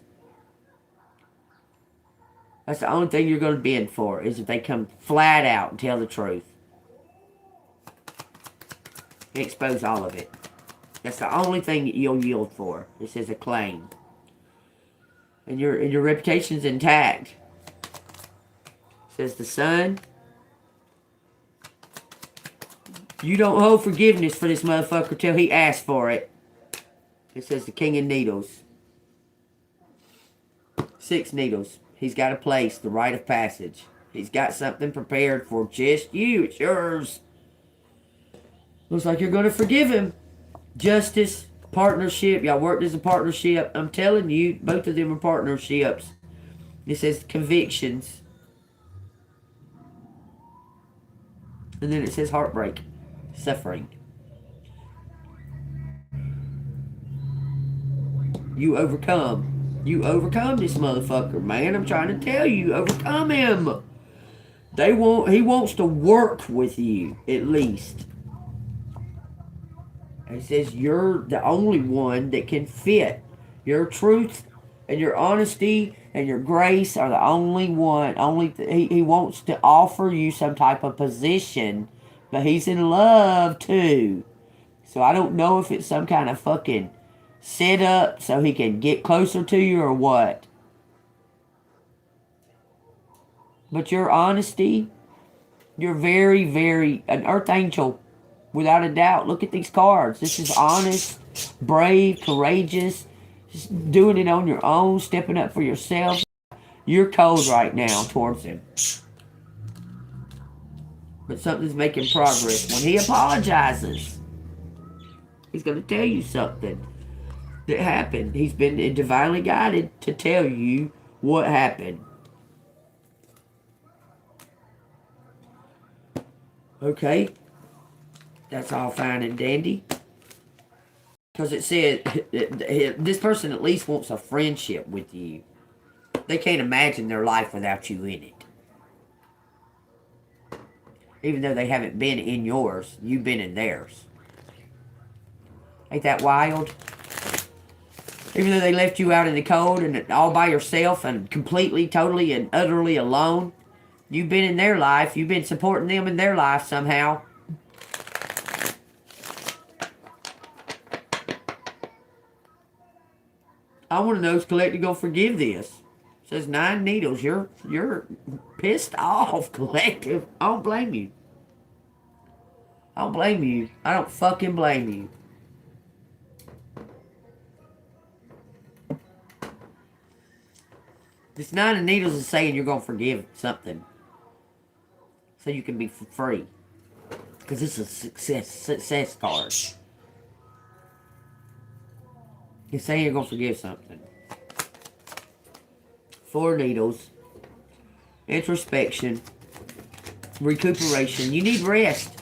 That's the only thing you're going to bend for, is if they come flat out and tell the truth. Expose all of it. That's the only thing that you'll yield for. This is a claim. And your reputation's intact. Says the Sun. You don't hold forgiveness for this motherfucker till he asks for it. It says the King of Needles. 6 needles. He's got a place, the rite of passage. He's got something prepared for just you. It's yours. Looks like you're going to forgive him. Justice, partnership. Y'all worked as a partnership. I'm telling you, both of them are partnerships. It says convictions. And then it says heartbreak, suffering. You overcome. You overcome this motherfucker, man. I'm trying to tell you, overcome him. He wants to work with you, at least. It says you're the only one that can fit. Your truth and your honesty and your grace are the only one. He wants to offer you some type of position, but he's in love too. So I don't know if it's some kind of fucking setup so he can get closer to you or what. But your honesty, you're very, very an earth angel. Without a doubt. Look at these cards. This is honest, brave, courageous. Just doing it on your own, stepping up for yourself. You're cold right now towards him. But something's making progress. When he apologizes, he's going to tell you something that happened. He's been divinely guided to tell you what happened. Okay? That's all fine and dandy. Because it said, this person at least wants a friendship with you. They can't imagine their life without you in it. Even though they haven't been in yours, you've been in theirs. Ain't that wild? Even though they left you out in the cold and all by yourself and completely, totally, and utterly alone, you've been in their life. You've been supporting them in their life somehow. I want to know if Collective gonna forgive this. It says 9 needles. You're pissed off, Collective. I don't blame you. I don't blame you. I don't fucking blame you. This 9 of needles is saying you're gonna forgive something, so you can be free. Because this is a success card. He's saying you're going to forgive something. 4 needles. Introspection. Recuperation. You need rest.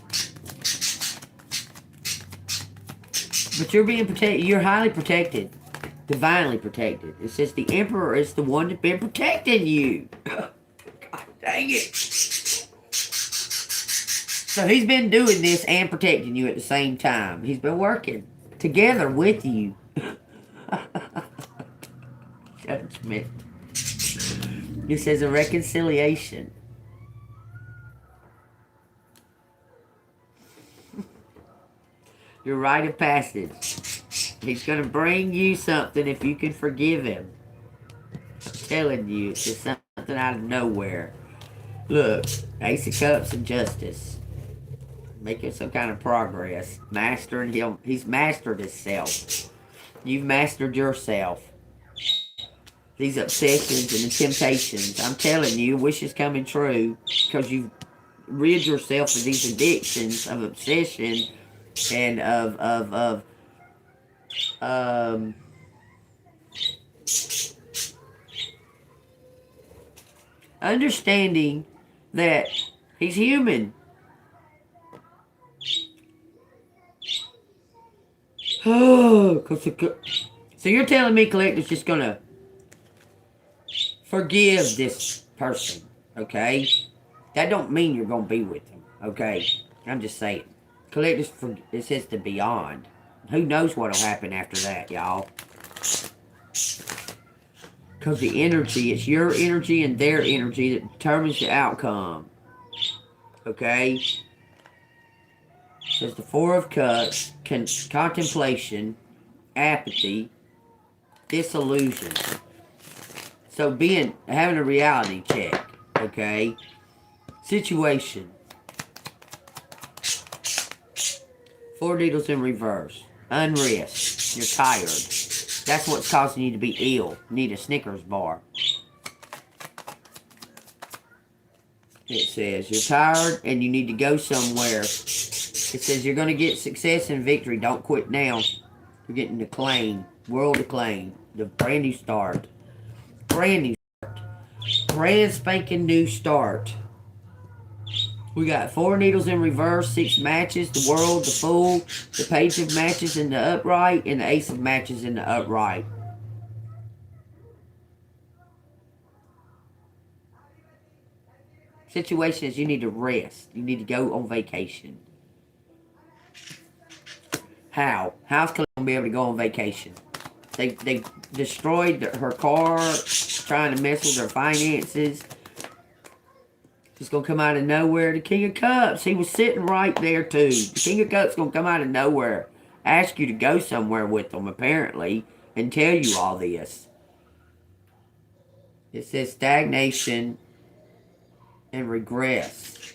But you're being protected. You're highly protected. Divinely protected. It says the Emperor is the one that's been protecting you. God dang it. So he's been doing this and protecting you at the same time. He's been working together with you. Judgment. It says a reconciliation. Your rite of passage. He's going to bring you something if you can forgive him. I'm telling you, it's just something out of nowhere. Look, Ace of Cups and Justice. Making some kind of progress. Mastering him. He's mastered himself. You've mastered yourself. These obsessions and the temptations. I'm telling you, wish is coming true. Because you've rid yourself of these addictions of obsession and of understanding that he's human. Oh, so you're telling me Collective's just gonna forgive this person, okay? That don't mean you're gonna be with them, okay? I'm just saying. Collective, it says the beyond. Who knows what'll happen after that, y'all? Because the energy, it's your energy and their energy that determines the outcome. Okay? It says the 4 of Cups, contemplation, apathy, disillusion. So having a reality check, okay? Situation. 4 needles in reverse. Unrest. You're tired. That's what's causing you to be ill. You need a Snickers bar. It says you're tired and you need to go somewhere. It says you're going to get success and victory. Don't quit now. You're getting acclaim, world acclaim, the brand new start. Brand new start. Brand spanking new start. We got 4 needles in reverse, 6 matches, the world, the fool, the page of matches in the upright, and the ace of matches in the upright. Situation is you need to rest. You need to go on vacation. How? How's Kelly going to be able to go on vacation? They destroyed her car, trying to mess with her finances. It's going to come out of nowhere. The King of Cups, he was sitting right there too. The King of Cups going to come out of nowhere. Ask you to go somewhere with them, apparently, and tell you all this. It says stagnation and regress.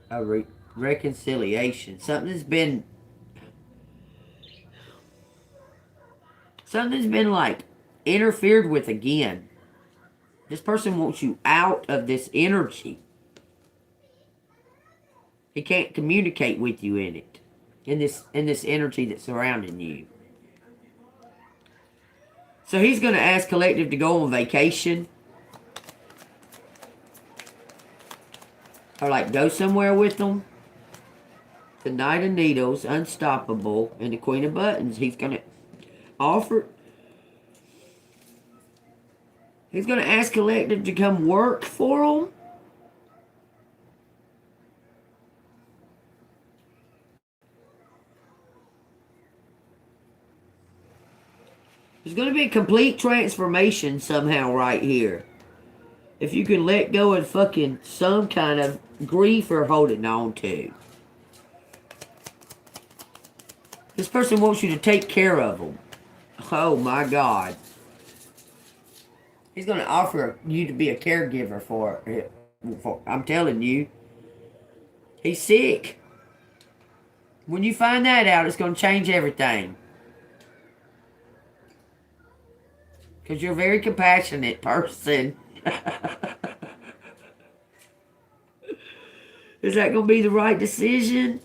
A reconciliation. Something's been like interfered with again. This person wants you out of this energy. He can't communicate with you in it. In this energy that's surrounding you. So he's going to ask Collective to go on vacation. Or like go somewhere with them. The Knight of Needles, Unstoppable, and the Queen of Buttons. He's going to offer... He's going to ask Collective to come work for him. There's going to be a complete transformation somehow right here. If you can let go of fucking some kind of grief or holding on to. This person wants you to take care of them. Oh my God. He's going to offer you to be a caregiver for I'm telling you. He's sick. When you find that out, it's going to change everything. Because you're a very compassionate person. Is that going to be the right decision?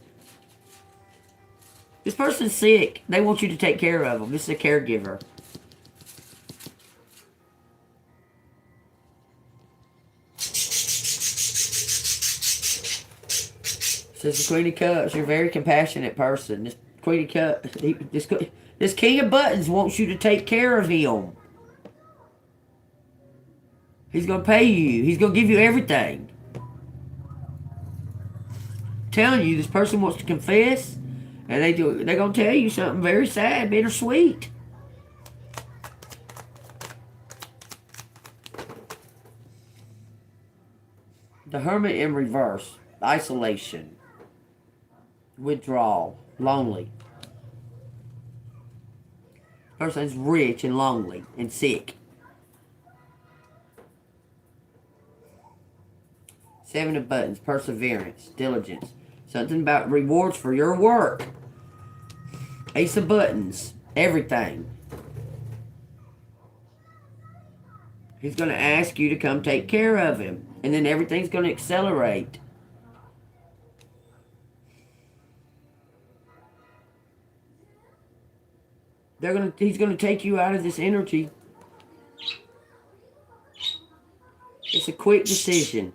This person's sick. They want you to take care of them. This is a caregiver. Says the Queen of Cups, you're a very compassionate person. This Queen of Cups, this King of Buttons wants you to take care of him. He's going to pay you. He's going to give you everything. I'm telling you, this person wants to confess, and they're going to tell you something very sad, bittersweet. The Hermit in reverse, isolation. Withdrawal, lonely. Person's rich and lonely and sick. 7 of Buttons, perseverance, diligence. Something about rewards for your work. Ace of Buttons, everything. He's going to ask you to come take care of him. And then everything's going to accelerate. He's going to take you out of this energy. It's a quick decision.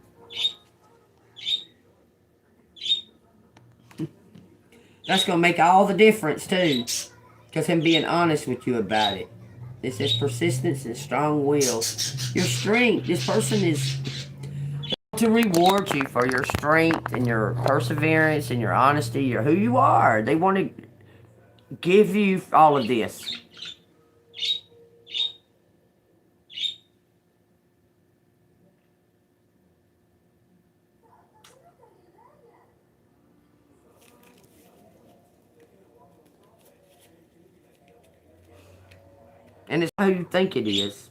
That's going to make all the difference too. Because him being honest with you about it. This is persistence and strong will. Your strength. This person is to reward you for your strength and your perseverance and your honesty. You're who you are. They want to give you all of this. And it's not who you think it is.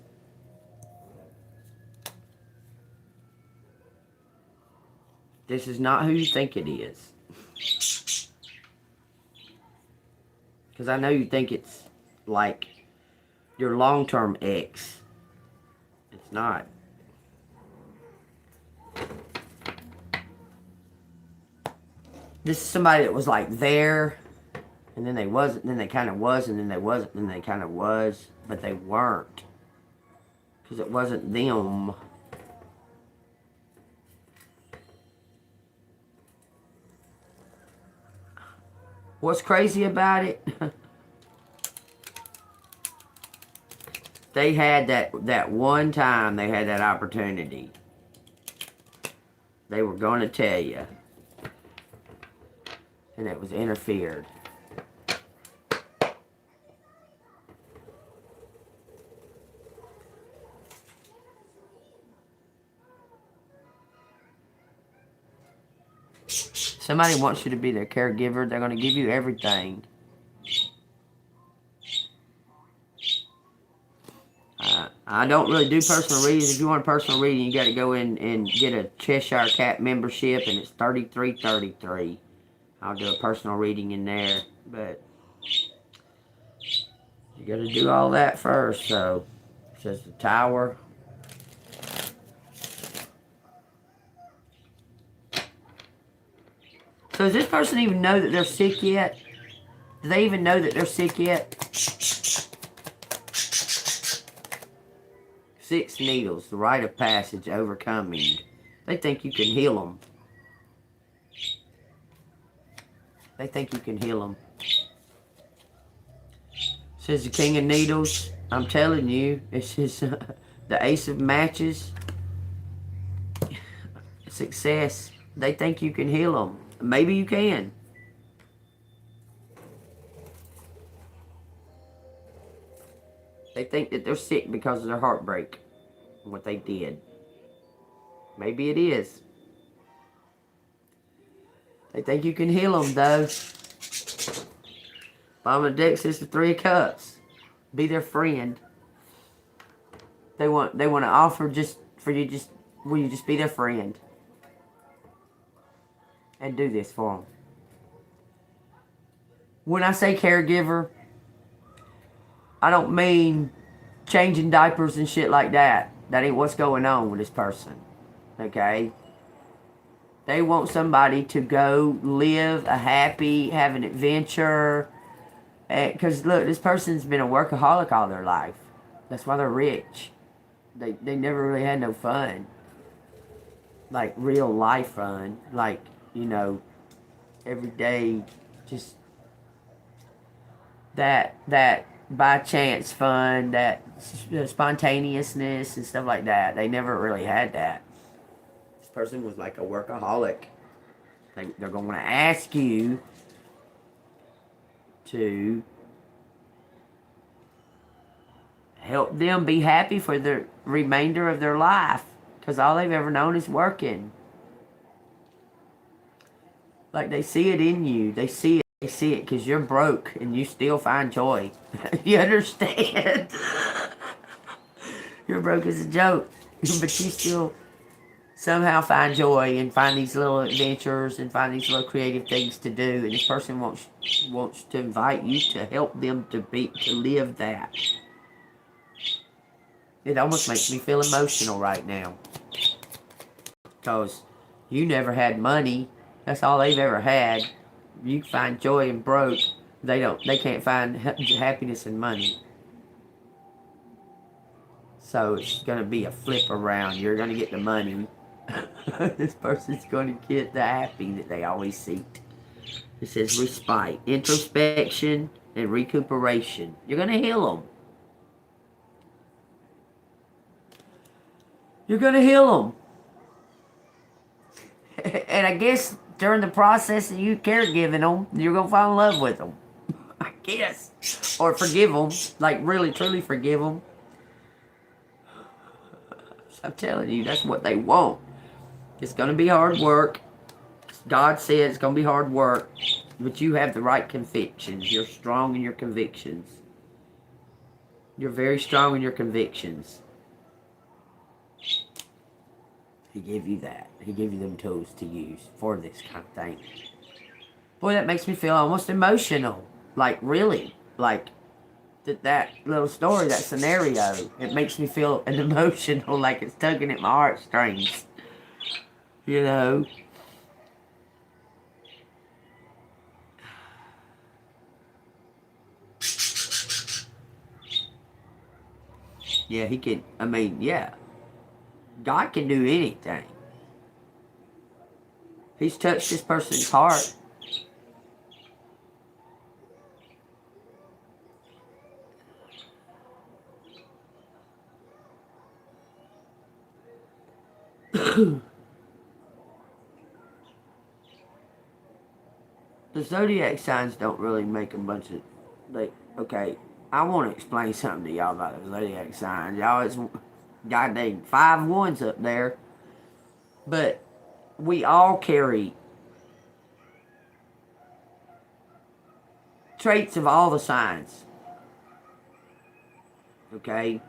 This is not who you think it is. Because Because I know you think it's like your long-term ex. It's not. This is somebody that was like there, and then they wasn't, then they kind of was, and then they wasn't, and then they kind of was, but they weren't. Because it wasn't them. What's crazy about it? They had that one time they had that opportunity. They were going to tell you. And it was interfered. Somebody wants you to be their caregiver. They're going to give you everything. I don't really do personal readings. If you want a personal reading, you got to go in and get a Cheshire Cat membership, and it's $33.33. I'll do a personal reading in there, but you got to do all that first. So, it says the Tower. So does this person even know that they're sick yet? Do they even know that they're sick yet? 6 needles, the rite of passage, overcoming. They think you can heal them. They think you can heal them. Says the King of Needles. I'm telling you, it's just the Ace of Matches. Success. They think you can heal them. Maybe you can. They think that they're sick because of their heartbreak and what they did. Maybe it is. They think you can heal them, though. Bottom of the deck says the 3 of Cups. Be their friend. They want to offer just for you. Will you just be their friend and do this for them? When I say caregiver, I don't mean changing diapers and shit like that. That ain't what's going on with this person. Okay? They want somebody to go live a happy, have an adventure. Because, look, this person's been a workaholic all their life. That's why they're rich. They never really had no fun. Like, real life fun. Like, you know, every day, just that by chance fun, that spontaneousness and stuff like that. They never really had that. This person was like a workaholic. They're going to ask you to help them be happy for the remainder of their life, because all they've ever known is working. Like, they see it in you. They see it because you're broke and you still find joy. You understand? You're broke as a joke, but you still somehow find joy and find these little adventures and find these little creative things to do. And this person wants to invite you to help them to live that. It almost makes me feel emotional right now, because you never had money. That's all they've ever had. You find joy in broke. They can't find happiness in money. So it's going to be a flip around. You're going to get the money. This person's going to get the happy that they always seek. It says respite, introspection, and recuperation. You're going to heal them. You're going to heal them. And I guess during the process of you caregiving them, you're going to fall in love with them. I guess. Or forgive them. Like, really, truly forgive them. I'm telling you, that's what they want. It's going to be hard work. God said it's going to be hard work. But you have the right convictions. You're strong in your convictions. You're very strong in your convictions. He gave you that. He gave you them tools to use for this kind of thing. Boy, that makes me feel almost emotional. Like, really. Like, that little story, that scenario, it makes me feel an emotional, like it's tugging at my heartstrings. You know? Yeah, he can, I mean, yeah. God can do anything. He's touched this person's heart. The zodiac signs don't really make a bunch of, like, okay, I want to explain something to y'all about the zodiac signs. Y'all, it's goddamn 5 ones up there. But we all carry traits of all the signs. Okay?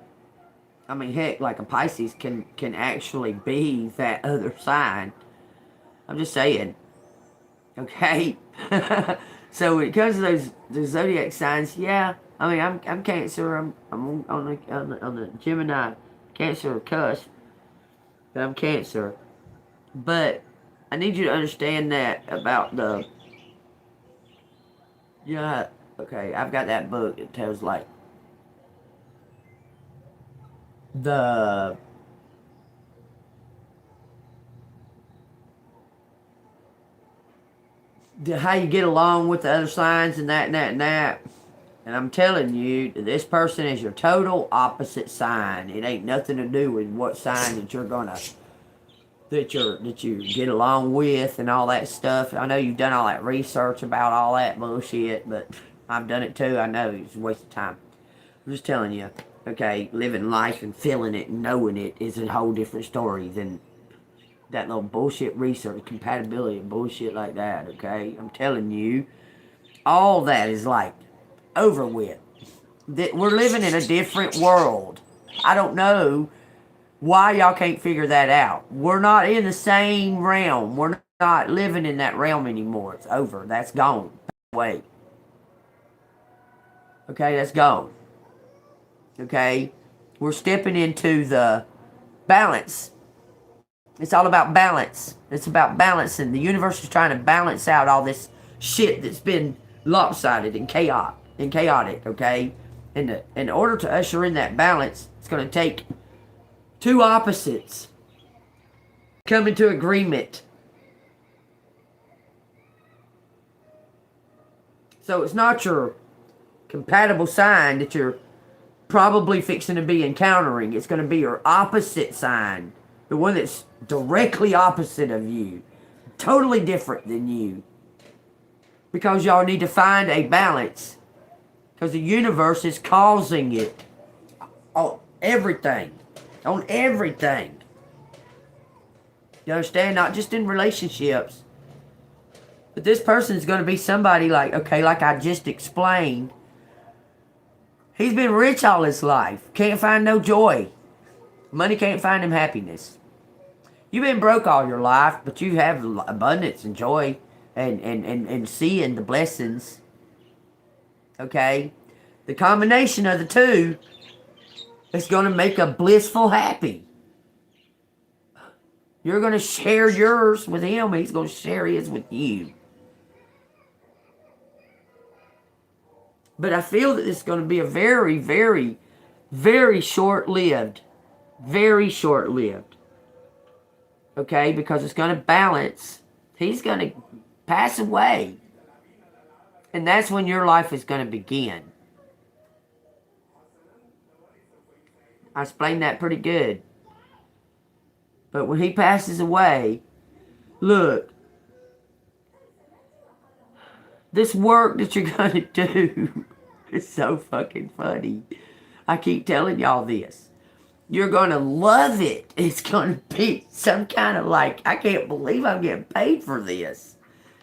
I mean, heck, like a Pisces can actually be that other sign. I'm just saying. Okay? So when it comes to those zodiac signs, yeah. I mean, I'm Cancer. I'm on the Gemini Cancer cusp. But I'm Cancer. But I need you to understand that about the, you know, okay, I've got that book. It tells like the how you get along with the other signs and that and that and that. And I'm telling you, this person is your total opposite sign. It ain't nothing to do with what sign that you're gonna that you get along with and all that stuff. I know you've done all that research about all that bullshit, but I've done it too. I know it's a waste of time. I'm just telling you, okay, living life and feeling it and knowing it is a whole different story than that little bullshit research, compatibility and bullshit like that, okay? I'm telling you, all that is like over with. That we're living in a different world. I don't know why y'all can't figure that out. We're not in the same realm. We're not living in that realm anymore. It's over. That's gone. Wait. Okay, that's gone. Okay? We're stepping into the balance. It's all about balance. It's about balancing. The universe is trying to balance out all this shit that's been lopsided and chaotic, okay? And in order to usher in that balance, it's going to take two opposites come into agreement. So it's not your compatible sign that you're probably fixing to be encountering. It's going to be your opposite sign. The one that's directly opposite of you. Totally different than you. Because y'all need to find a balance. Because the universe is causing it. On everything. On everything. You understand? Not just in relationships. But this person is going to be somebody like, okay, like I just explained. He's been rich all his life. Can't find no joy. Money can't find him happiness. You've been broke all your life, but you have abundance and joy and seeing the blessings. Okay? The combination of the two is going to make a blissful happy. You're going to share yours with him. He's going to share his with you. But I feel that it's going to be a very, very, very short-lived. Very short-lived. Okay? Because it's going to balance. He's going to pass away. And that's when your life is going to begin. I explained that pretty good. But when he passes away, look, this work that you're going to do is so fucking funny. I keep telling y'all this. You're going to love it. It's going to be some kind of like, I can't believe I'm getting paid for this.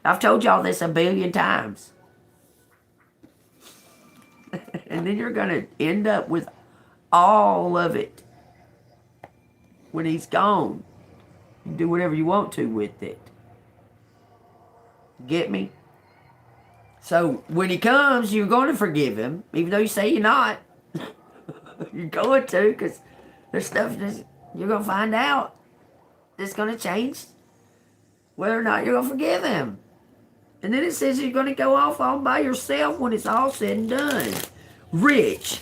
I've told y'all this a billion times. And then you're going to end up with all of it. When he's gone, you do whatever you want to with it. Get me? So when he comes, you're going to forgive him, even though you say you're not. You're going to, because there's stuff that you're going to find out that's going to change whether or not you're going to forgive him. And then it says you're going to go off all by yourself when it's all said and done. Rich.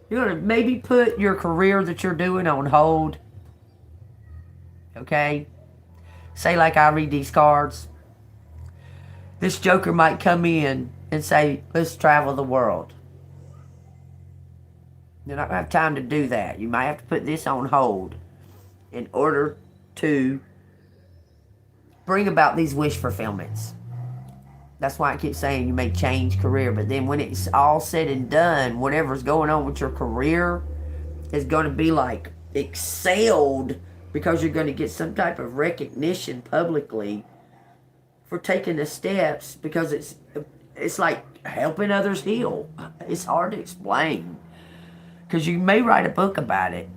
You're going to maybe put your career that you're doing on hold. Okay? Say like I read these cards. This joker might come in and say, let's travel the world. You're not going to have time to do that. You might have to put this on hold in order to bring about these wish fulfillments. That's why I keep saying you may change career, but then when it's all said and done, whatever's going on with your career is going to be like excelled, because you're going to get some type of recognition publicly for taking the steps, because it's like helping others heal. It's hard to explain, because you may write a book about it.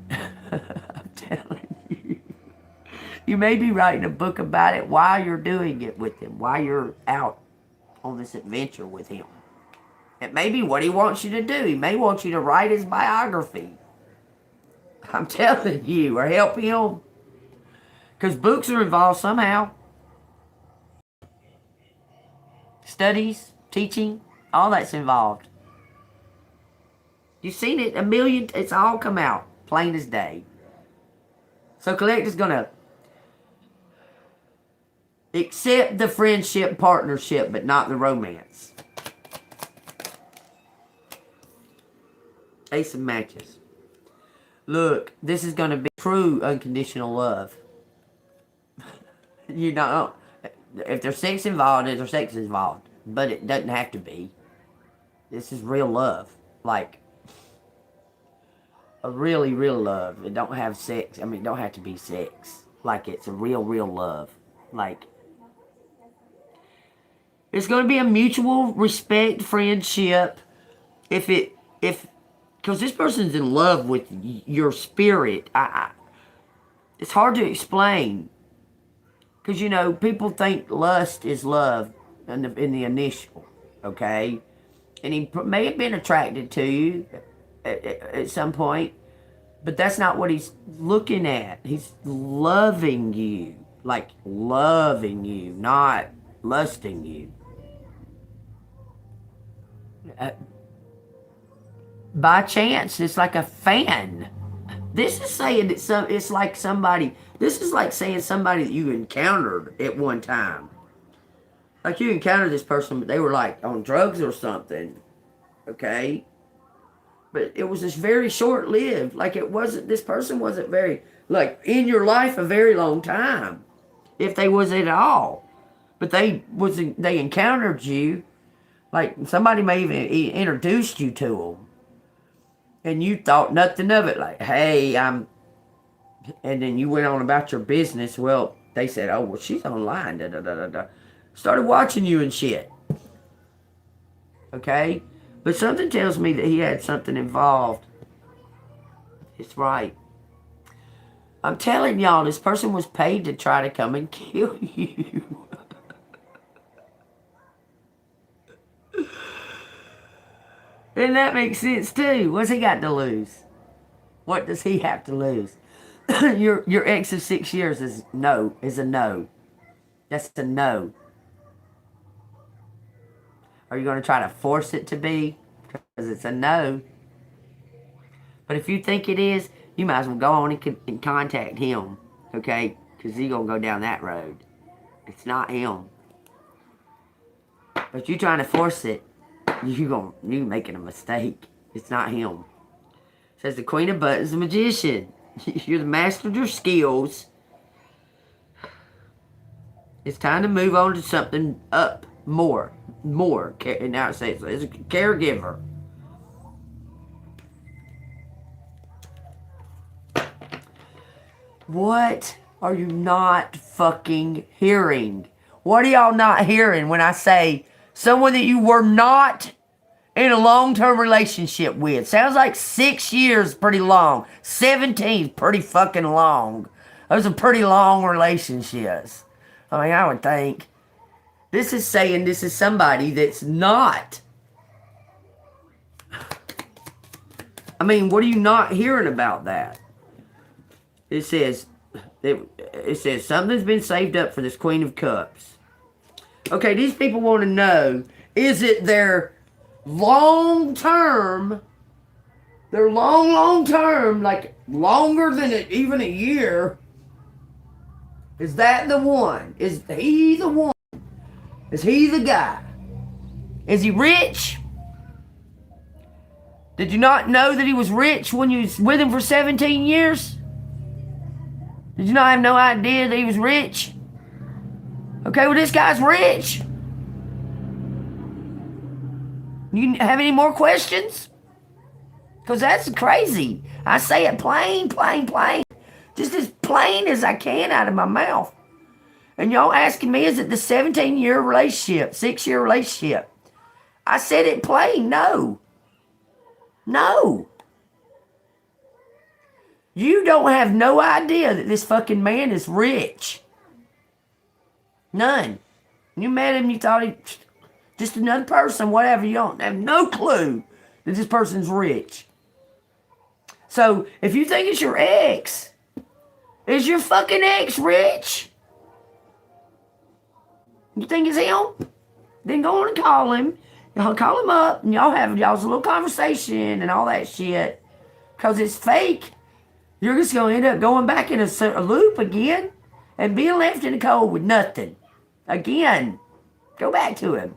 I'm telling you. You may be writing a book about it while you're doing it with him, while you're out on this adventure with him. It may be what he wants you to do. He may want you to write his biography. I'm telling you, or help him. Because books are involved somehow. Studies, teaching, all that's involved. You've seen it a million, it's all come out, plain as day. So Collector's going to accept the friendship, partnership, but not the romance. Ace of Matches. Look, this is going to be true unconditional love. You know, if there's sex involved, there's sex involved. But it doesn't have to be. This is real love. Like, a really real love. It don't have sex. I mean, it don't have to be sex. Like, it's a real love. Like, it's going to be a mutual respect, friendship. Because this person's in love with your spirit. It's hard to explain. Because, you know, people think lust is love in the initial, okay? And he may have been attracted to you at some point, but that's not what he's looking at. He's loving you. Like, loving you, not lusting you. By chance, it's like a fan. This is saying that it's like somebody. This is like saying somebody that you encountered at one time. Like you encountered this person, but they were like on drugs or something. Okay? But it was just very short-lived. Like it wasn't, this person wasn't very, like in your life a very long time. If they was at all. But they encountered you. Like somebody may even introduced you to them. And you thought nothing of it. Like, hey, and then you went on about your business. Well, they said, oh, well, she's online. Da, da, da, da, da. Started watching you and shit. Okay? But something tells me that he had something involved. It's right. I'm telling y'all, this person was paid to try to come and kill you. And that makes sense too. What's he got to lose? What does he have to lose? Your ex of 6 years is a no. That's a no. Are you going to try to force it to be? Because it's a no. But if you think it is, you might as well go on and contact him. Okay? Because he's going to go down that road. It's not him. But you trying to force it, you making a mistake. It's not him. It says the Queen of Buttons, the Magician. You're the master of your skills. It's time to move on to something up more. And now it says it's a caregiver. What are you not fucking hearing? What are y'all not hearing when I say someone that you were not in a long-term relationship with? Sounds like 6 years pretty long. 17 pretty fucking long. Those are pretty long relationships. I mean, I would think. This is saying this is somebody that's not. I mean, what are you not hearing about that? It says something's been saved up for this Queen of Cups. Okay, these people want to know, is it their long term, like longer than even a year? Is that the one? Is he the one? Is he the guy? Is he rich? Did you not know that he was rich when you was with him for 17 years? Did you not have no idea that he was rich? Okay, well, this guy's rich. You have any more questions? Because that's crazy. I say it plain. Just as plain as I can out of my mouth. And y'all asking me, is it the 17-year relationship, 6-year relationship? I said it plain, no. No. You don't have no idea that this fucking man is rich. None. You met him, you thought he just another person, whatever. You don't have no clue that this person's rich. So if you think it's your ex, is your fucking ex rich? You think it's him? Then go on and call him. Y'all call him up and y'all have y'all's a little conversation and all that shit. Because it's fake. You're just going to end up going back in a loop again and being left in the cold with nothing. Again. Go back to him.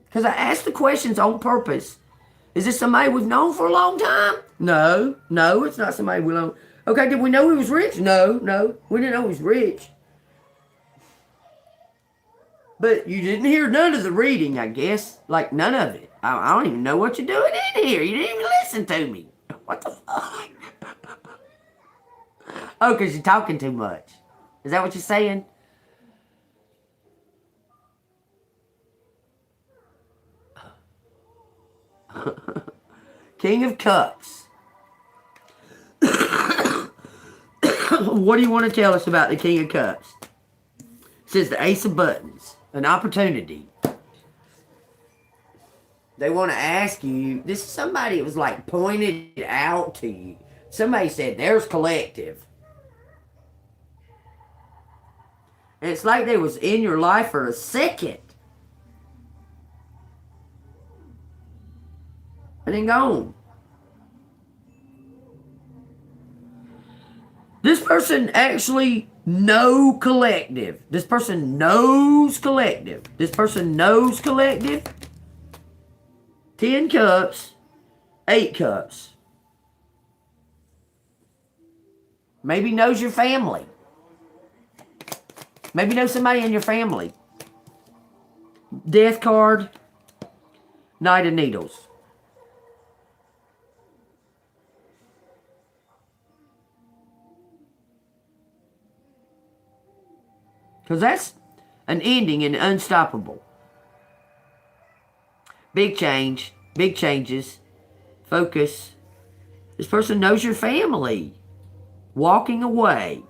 Because I asked the questions on purpose. Is this somebody we've known for a long time? No, it's not somebody we've known. Okay, did we know he was rich? No, we didn't know he was rich. But you didn't hear none of the reading, I guess. Like, none of it. I don't even know what you're doing in here. You didn't even listen to me. What the fuck? Oh, because you're talking too much. Is that what you're saying? King of Cups. What do you want to tell us about the King of Cups? It says the Ace of Buttons. An opportunity. They want to ask you. This is somebody that was like pointed out to you. Somebody said, there's collective. And it's like they was in your life for a second. And then gone. This person actually knows collective. This person knows collective. This person knows collective. 10 cups. 8 cups. Maybe knows your family. Maybe knows somebody in your family. Death card. Knight of Needles. Because that's an ending and unstoppable. Big change. Big changes. Focus. This person knows your family. Walking away.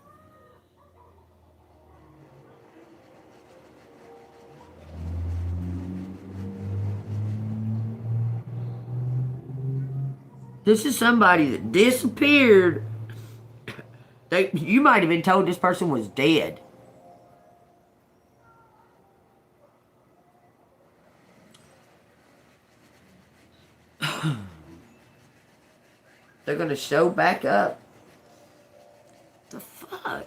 This is somebody that disappeared. You might have been told this person was dead. They're going to show back up. The fuck?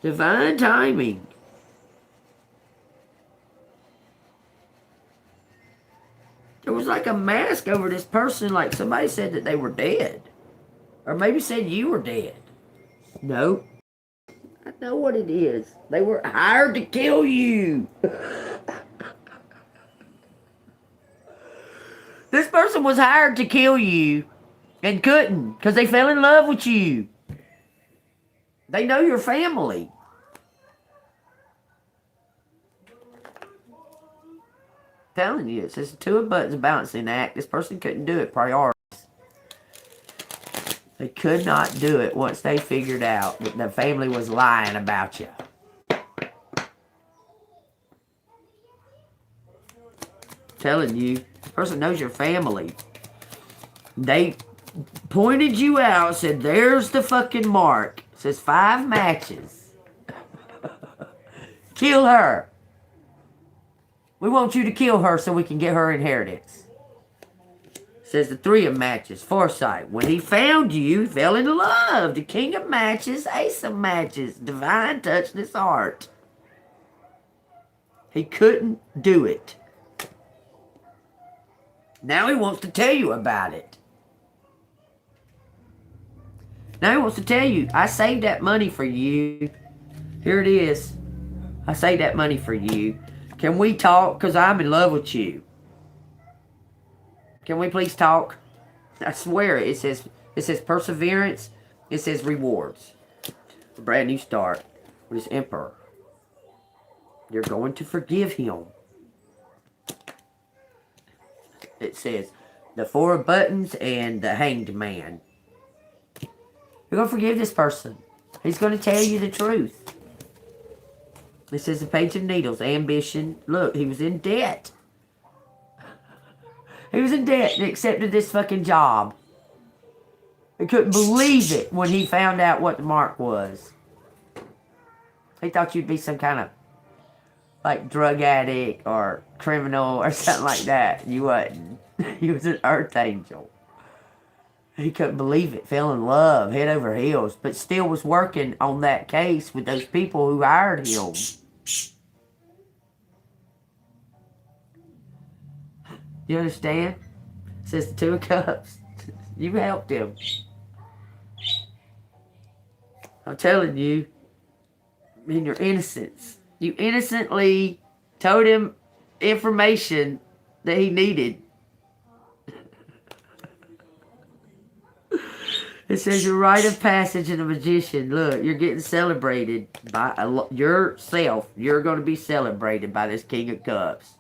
Divine timing. There was like a mask over this person, like somebody said that they were dead. Or maybe said you were dead. No. I know what it is. They were hired to kill you. This person was hired to kill you and couldn't because they fell in love with you. They know your family. Telling you, it's just 2 of buttons, a balancing act. This person couldn't do it. Priorities. They could not do it once they figured out that the family was lying about you. Telling you, the person knows your family. They pointed you out, said, there's the fucking mark. It says 5 matches. Kill her. We want you to kill her so we can get her inheritance. It says the 3 of matches, foresight. When he found you, he fell in love. The king of matches, ace of matches. Divine touched his heart. He couldn't do it. Now he wants to tell you about it. Now he wants to tell you, I saved that money for you. Here it is. I saved that money for you. Can we talk? Because I'm in love with you. Can we please talk? I swear it says perseverance. It says rewards. A brand new start with this emperor. You're going to forgive him. It says the 4 of buttons and the hanged man. You're going to forgive this person. He's going to tell you the truth. It says the page of needles, ambition. Look, he was in debt. He was in debt and accepted this fucking job. He couldn't believe it when he found out what the mark was. He thought you'd be some kind of like drug addict or criminal or something like that. You wasn't. You was an earth angel. He couldn't believe it. Fell in love, head over heels, but still was working on that case with those people who hired him. You understand? It says the 2 of cups. You helped him. I'm telling you, in your innocence. You innocently told him information that he needed. It says your rite of passage in a magician. Look, you're getting celebrated by yourself. You're going to be celebrated by this King of Cups.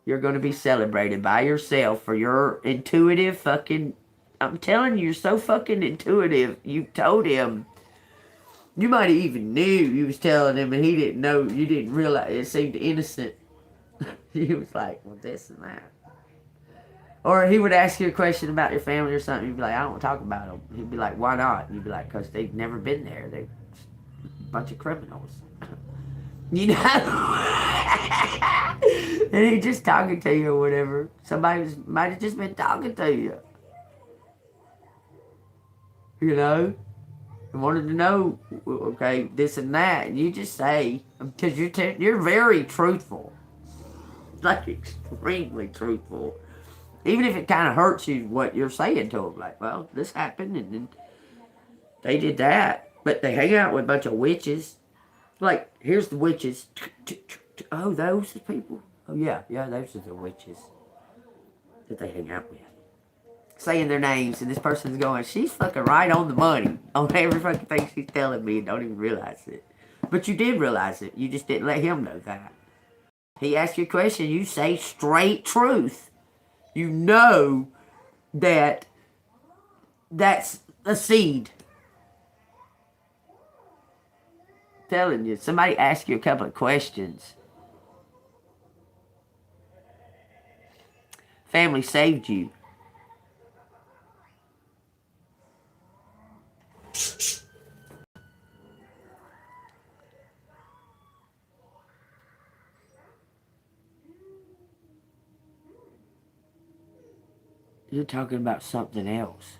You're going to be celebrated by yourself for your intuitive fucking... I'm telling you, you're so fucking intuitive. You told him. You might have even knew you was telling him and he didn't know. You didn't realize. It seemed innocent. He was like, well, this and that. Or he would ask you a question about your family or something. You'd be like, I don't want to talk about them. He'd be like, why not? And you'd be like, because they've never been there. They're a bunch of criminals. You know? And he's just talking to you or whatever. Somebody might have just been talking to you. You know? And wanted to know, okay, this and that. And you just say, because you're very truthful. Like, extremely truthful. Even if it kind of hurts you what you're saying to them. Like, well, this happened and then they did that. But they hang out with a bunch of witches. Like, here's the witches. Oh, those are people? Oh, yeah, those are the witches that they hang out with. Saying their names, and this person's going, she's fucking right on the money on every fucking thing she's telling me and don't even realize it. But you did realize it. You just didn't let him know that. He asked you a question, you say straight truth. You know that that's a seed. I'm telling you, somebody asked you a couple of questions. Family saved you. You're talking about something else.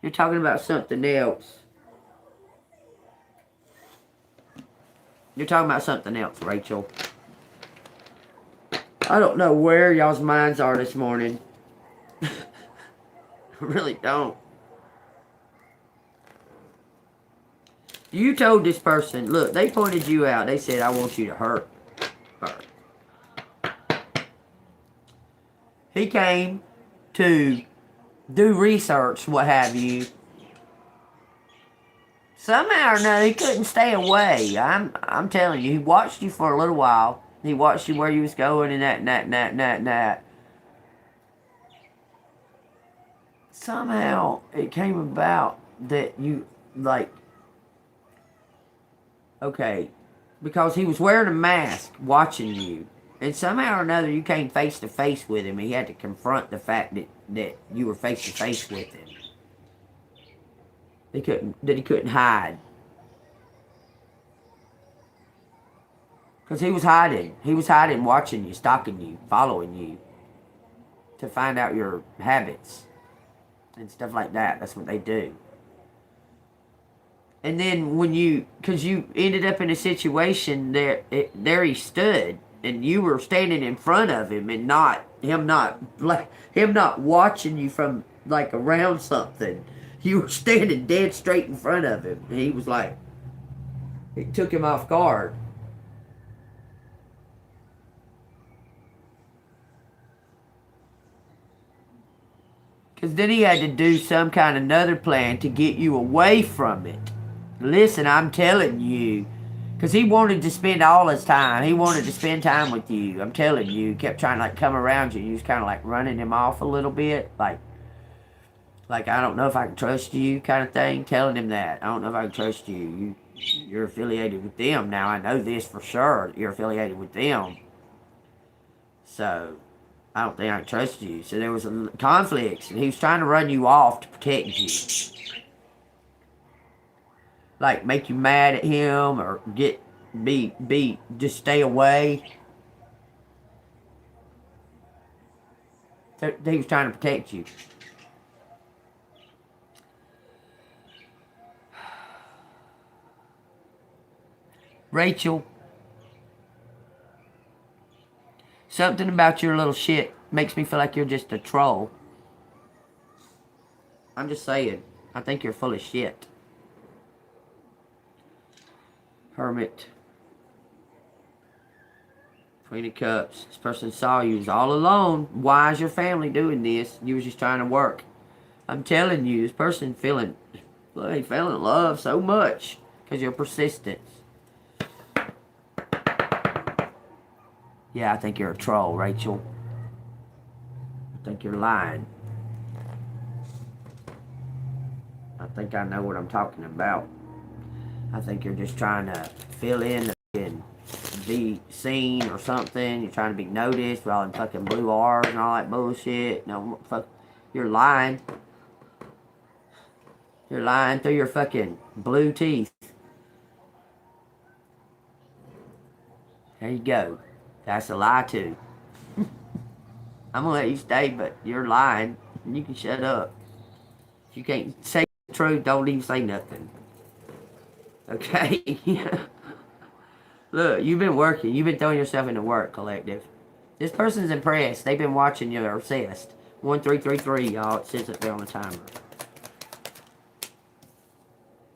You're talking about something else. You're talking about something else, Rachel. I don't know where y'all's minds are this morning. I really don't. You told this person, look, they pointed you out. They said, I want you to hurt her. He came to do research, what have you. Somehow or another, he couldn't stay away. I'm telling you, he watched you for a little while. He watched you where you was going and that. somehow it came about that you, like, okay, because he was wearing a mask watching you. And somehow or another you came face to face with him. He had to confront the fact that you were face to face with him. He couldn't hide. Because he was hiding. He was hiding, watching you, stalking you, following you. To find out your habits. And stuff like that. That's what they do. And then when because you ended up in a situation there he stood, and you were standing in front of him, and him not watching you from like around something. You were standing dead straight in front of him, and he was like, it took him off guard. Because then he had to do some kind of another plan to get you away from it. Listen, I'm telling you. Because he wanted to spend all his time. He wanted to spend time with you. I'm telling you. He kept trying to like come around you. You was kind of like running him off a little bit. Like, I don't know if I can trust you kind of thing. Telling him that. I don't know if I can trust you. You're affiliated with them. Now, I know this for sure. You're affiliated with them. So, I don't think I can trust you. So there was conflicts. And he was trying to run you off to protect you. Like, make you mad at him or just stay away. So he was trying to protect you. Rachel, something about your little shit makes me feel like you're just a troll. I'm just saying. I think you're full of shit. Hermit. Queen of Cups. This person saw you. Was all alone. Why is your family doing this? You was just trying to work. I'm telling you, this person fell in love so much because you're persistent. Yeah, I think you're a troll, Rachel. I think you're lying. I think I know what I'm talking about. I think you're just trying to fill in and be seen or something. You're trying to be noticed with all them fucking blue R's and all that bullshit. No, fuck. You're lying. You're lying through your fucking blue teeth. There you go. That's a lie too. I'm gonna let you stay, but you're lying. You can shut up. If you can't say the truth, don't even say nothing. Okay? Look, you've been working. You've been throwing yourself into work, collective. This person's impressed. They've been watching you. They're obsessed. 1333, y'all. It says up there on the timer.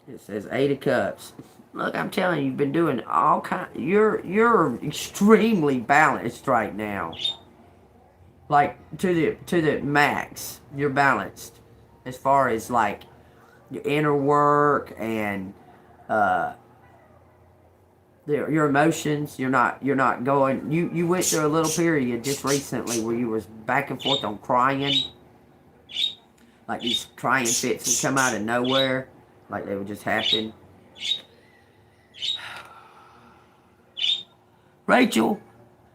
It says 8 of Cups. Look, I'm telling you, you've been doing all kind. You're extremely balanced right now. Like to the max. You're balanced as far as like your inner work and your emotions. You're not going. You went through a little period just recently where you was back and forth on crying. Like these crying fits would come out of nowhere, like they would just happen. Rachel,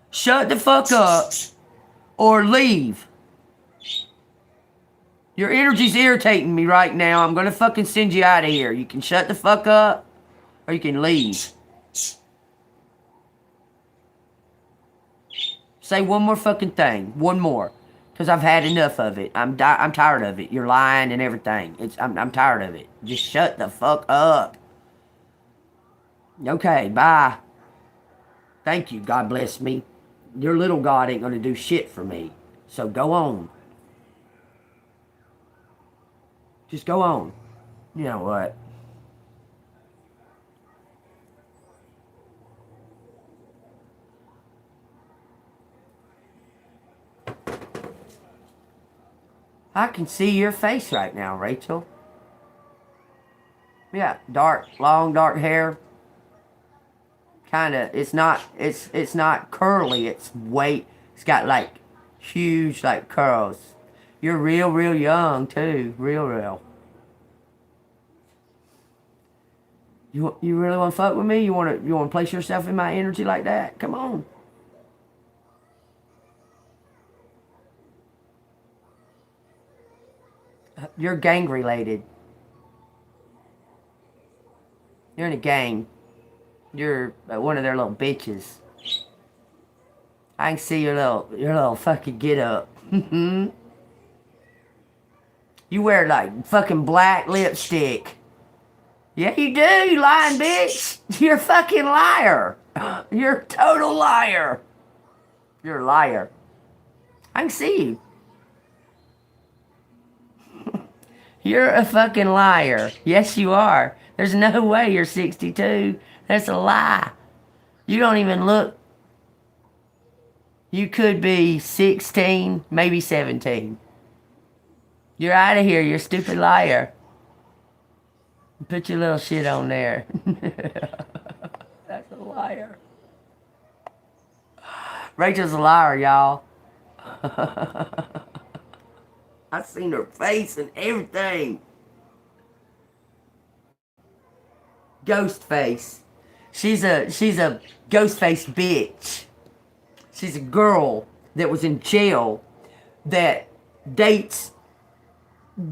shut the fuck up or leave. Your energy's irritating me right now. I'm gonna fucking send you out of here. You can shut the fuck up or you can leave. Say one more fucking thing. One more. Because I've had enough of it. I'm tired of it. You're lying and everything. I'm tired of it. Just shut the fuck up. Okay, bye. Thank you. God bless me. Your little God ain't going to do shit for me. So go on. Just go on. You know what? I can see your face right now, Rachel. Yeah, long dark hair. Kinda, it's not curly, it's got like huge like curls. You're real, real young, too. Real, real. You really want to fuck with me? You want to place yourself in my energy like that? Come on. You're gang related. You're in a gang. You're one of their little bitches. I can see your little fucking get up. You wear like fucking black lipstick. Yeah, you do, you lying bitch. You're a fucking liar. You're a total liar. You're a liar. I can see you. You're a fucking liar. Yes, you are. There's no way you're 62. That's a lie. You don't even look. You could be 16, maybe 17. You're out of here. You're a stupid liar. Put your little shit on there. That's a liar. Rachel's a liar, y'all. I've seen her face and everything. Ghost face. She's a ghost face bitch. She's a girl that was in jail that dates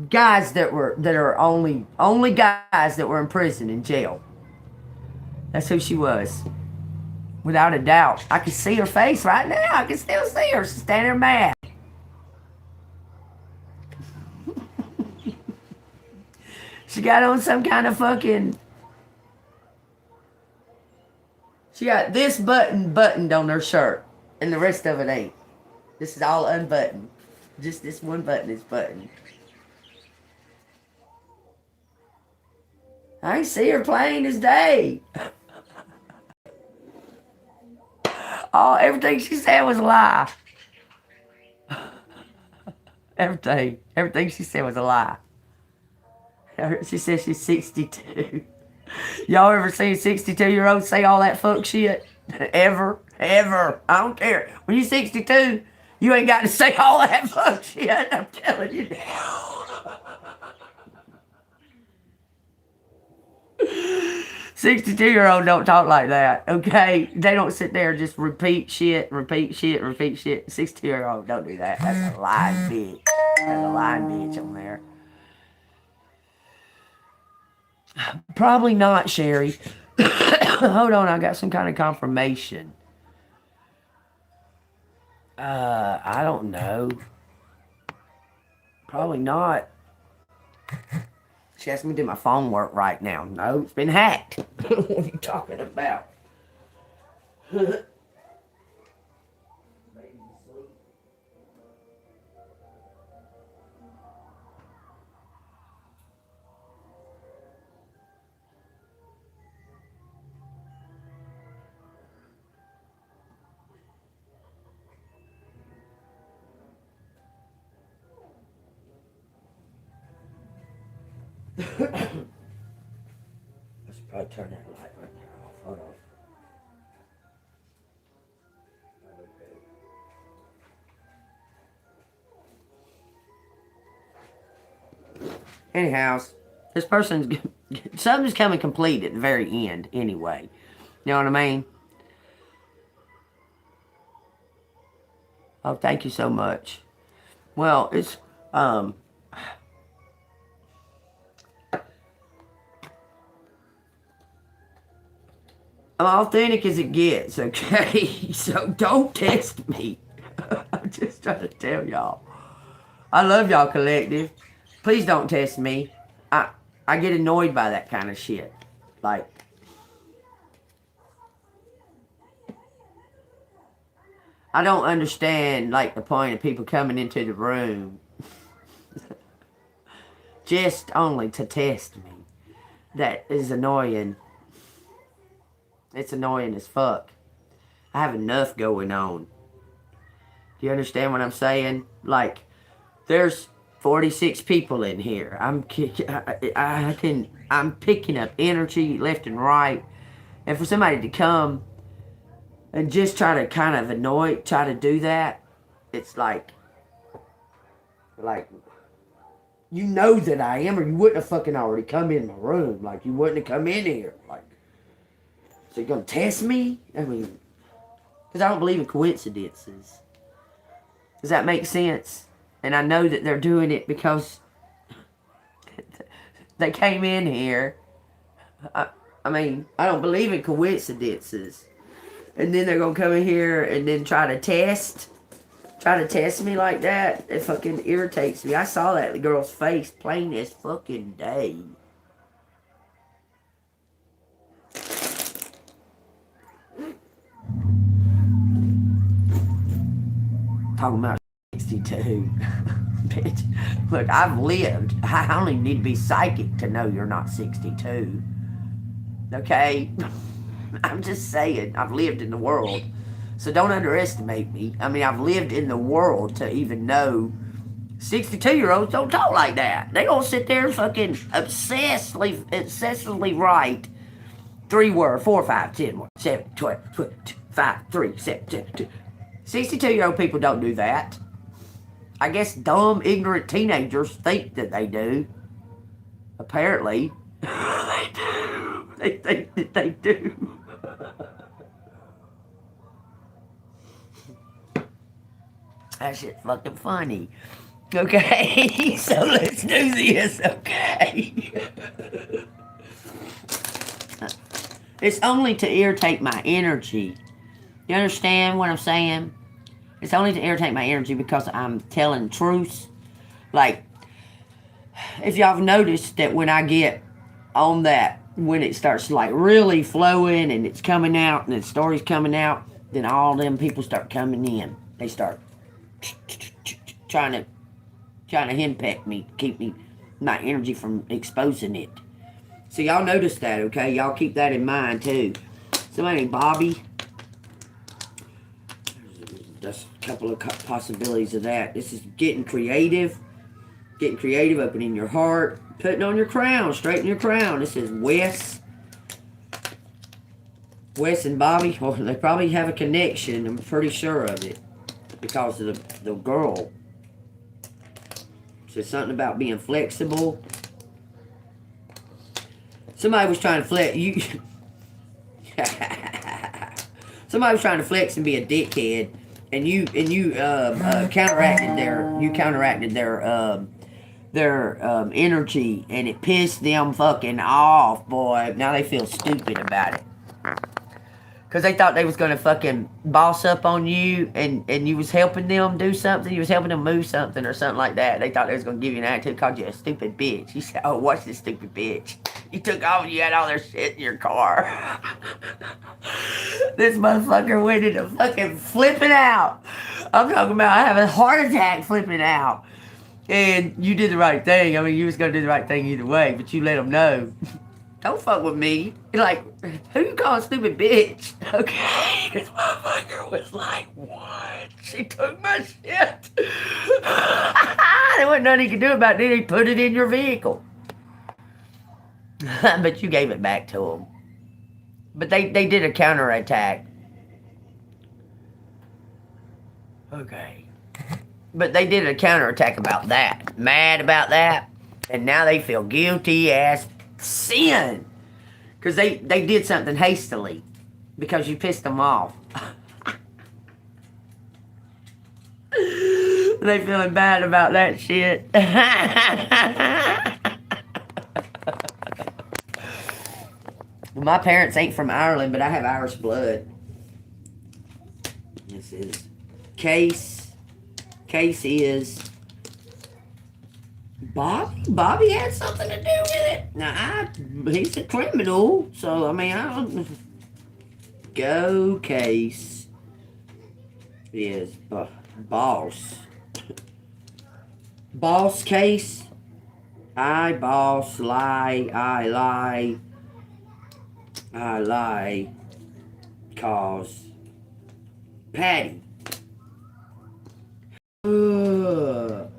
guys that are only guys that were in prison in jail. That's who she was. Without a doubt. I can see her face right now. I can still see her. She's standing there mad. She got on some kind of fucking... She got this button buttoned on her shirt. And the rest of it ain't. This is all unbuttoned. Just this one button is buttoned. I see her plain as day. Oh, everything she said was a lie. Everything she said was a lie. She said she's 62. Y'all ever seen 62-year-olds say all that fuck shit? Ever. I don't care. When you're 62, you ain't got to say all that fuck shit. I'm telling you now. 62-year-old don't talk like that, okay? They don't sit there and just repeat shit. 62-year-old don't do that. That's a lying bitch. That's a lying bitch on there. Probably not, Sherry. Hold on, I got some kind of confirmation. I don't know. Probably not. She asked me to do my phone work right now. No, it's been hacked. What are you talking about? I should probably turn that light right there off. Hold on. Anyhow, this person's something's coming complete at the very end anyway. You know what I mean? Oh, thank you so much. Well, it's I'm authentic as it gets, okay? So don't test me. I'm just trying to tell y'all. I love y'all, collective. Please don't test me. I get annoyed by that kind of shit. Like, I don't understand, like, the point of people coming into the room just only to test me. That is annoying. It's annoying as fuck. I have enough going on. Do you understand what I'm saying? Like, there's 46 people in here. I'm picking up energy left and right. And for somebody to come and just try to kind of try to do that, it's like, Like, you know that I am, or you wouldn't have fucking already come in my room. Like, you wouldn't have come in here. Like, so you gonna test me? I mean, because I don't believe in coincidences. Does that make sense? And I know that they're doing it because they came in here. I mean, I don't believe in coincidences. And then they're gonna come in here and then try to test me like that. It fucking irritates me. I saw that in the girl's face plain as fucking day. Talking about 62. Bitch. Look, I've lived. I only need to be psychic to know you're not 62. Okay? I'm just saying, I've lived in the world. So don't underestimate me. I mean, I've lived in the world to even know 62-year-olds don't talk like that. They don't sit there and fucking obsessively write 3 words, 4, 5, 10, 7, 12, 5, 3, 7, 10, 2. 62-year-old people don't do that. I guess dumb, ignorant teenagers think that they do. Apparently. They do. They think that they do. That shit's fucking funny. Okay? So let's do this, okay? It's only to irritate my energy. You understand what I'm saying? It's only to irritate my energy because I'm telling truths. Like, if y'all have noticed that when I get on that, when it starts like really flowing and it's coming out and the story's coming out, then all them people start coming in. They start trying to henpeck me, keep my energy from exposing it. So y'all notice that, okay? Y'all keep that in mind too. Somebody named Bobby. That's a couple of possibilities of that. This is getting creative, opening your heart, putting on your crown, straightening your crown. This is Wes and Bobby. Well, they probably have a connection. I'm pretty sure of it because of the girl. So something about being flexible. Somebody was trying to flex you. Somebody was trying to flex and be a dickhead, and you counteracted their energy, and it pissed them fucking off, boy. Now they feel stupid about it. Because they thought they was going to fucking boss up on you, and you was helping them do something. You was helping them move something or something like that. They thought they was going to give you an attitude, called you a stupid bitch. You said, oh, what's this stupid bitch? You took off and you had all their shit in your car. This motherfucker went into fucking flipping out. I'm talking about I have a heart attack flipping out. And you did the right thing. I mean, you was going to do the right thing either way, but you let them know. Don't fuck with me. You're like, who you calling stupid bitch? Okay. This motherfucker was like, what? She took my shit. There wasn't nothing he could do about it. He put it in your vehicle. But you gave it back to him. But they did a counterattack. Okay. But they did a counterattack about that. Mad about that. And now they feel guilty as sin. Because they did something hastily. Because you pissed them off. They feeling bad about that shit. Well, my parents ain't from Ireland, but I have Irish blood. This is Case. Case is Bobby. Bobby had something to do with it. Now, he's a criminal, so I mean, I don't. Go Case is boss. Boss Case. I boss lie. I lie. I lie. Cause Patty. Well,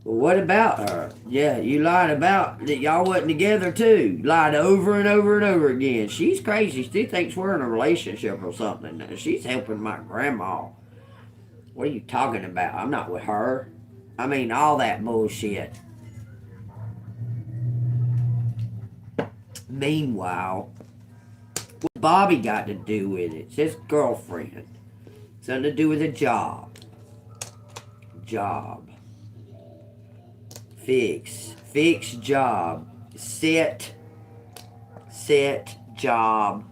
what about her? Yeah, you lied about that y'all wasn't together too. Lied over and over and over again. She's crazy. She thinks we're in a relationship or something. She's helping my grandma. What are you talking about? I'm not with her. I mean, all that bullshit. Meanwhile, what Bobby got to do with it? It's his girlfriend. Something to do with a job. Job. Fix. Fix job. Set. Set job.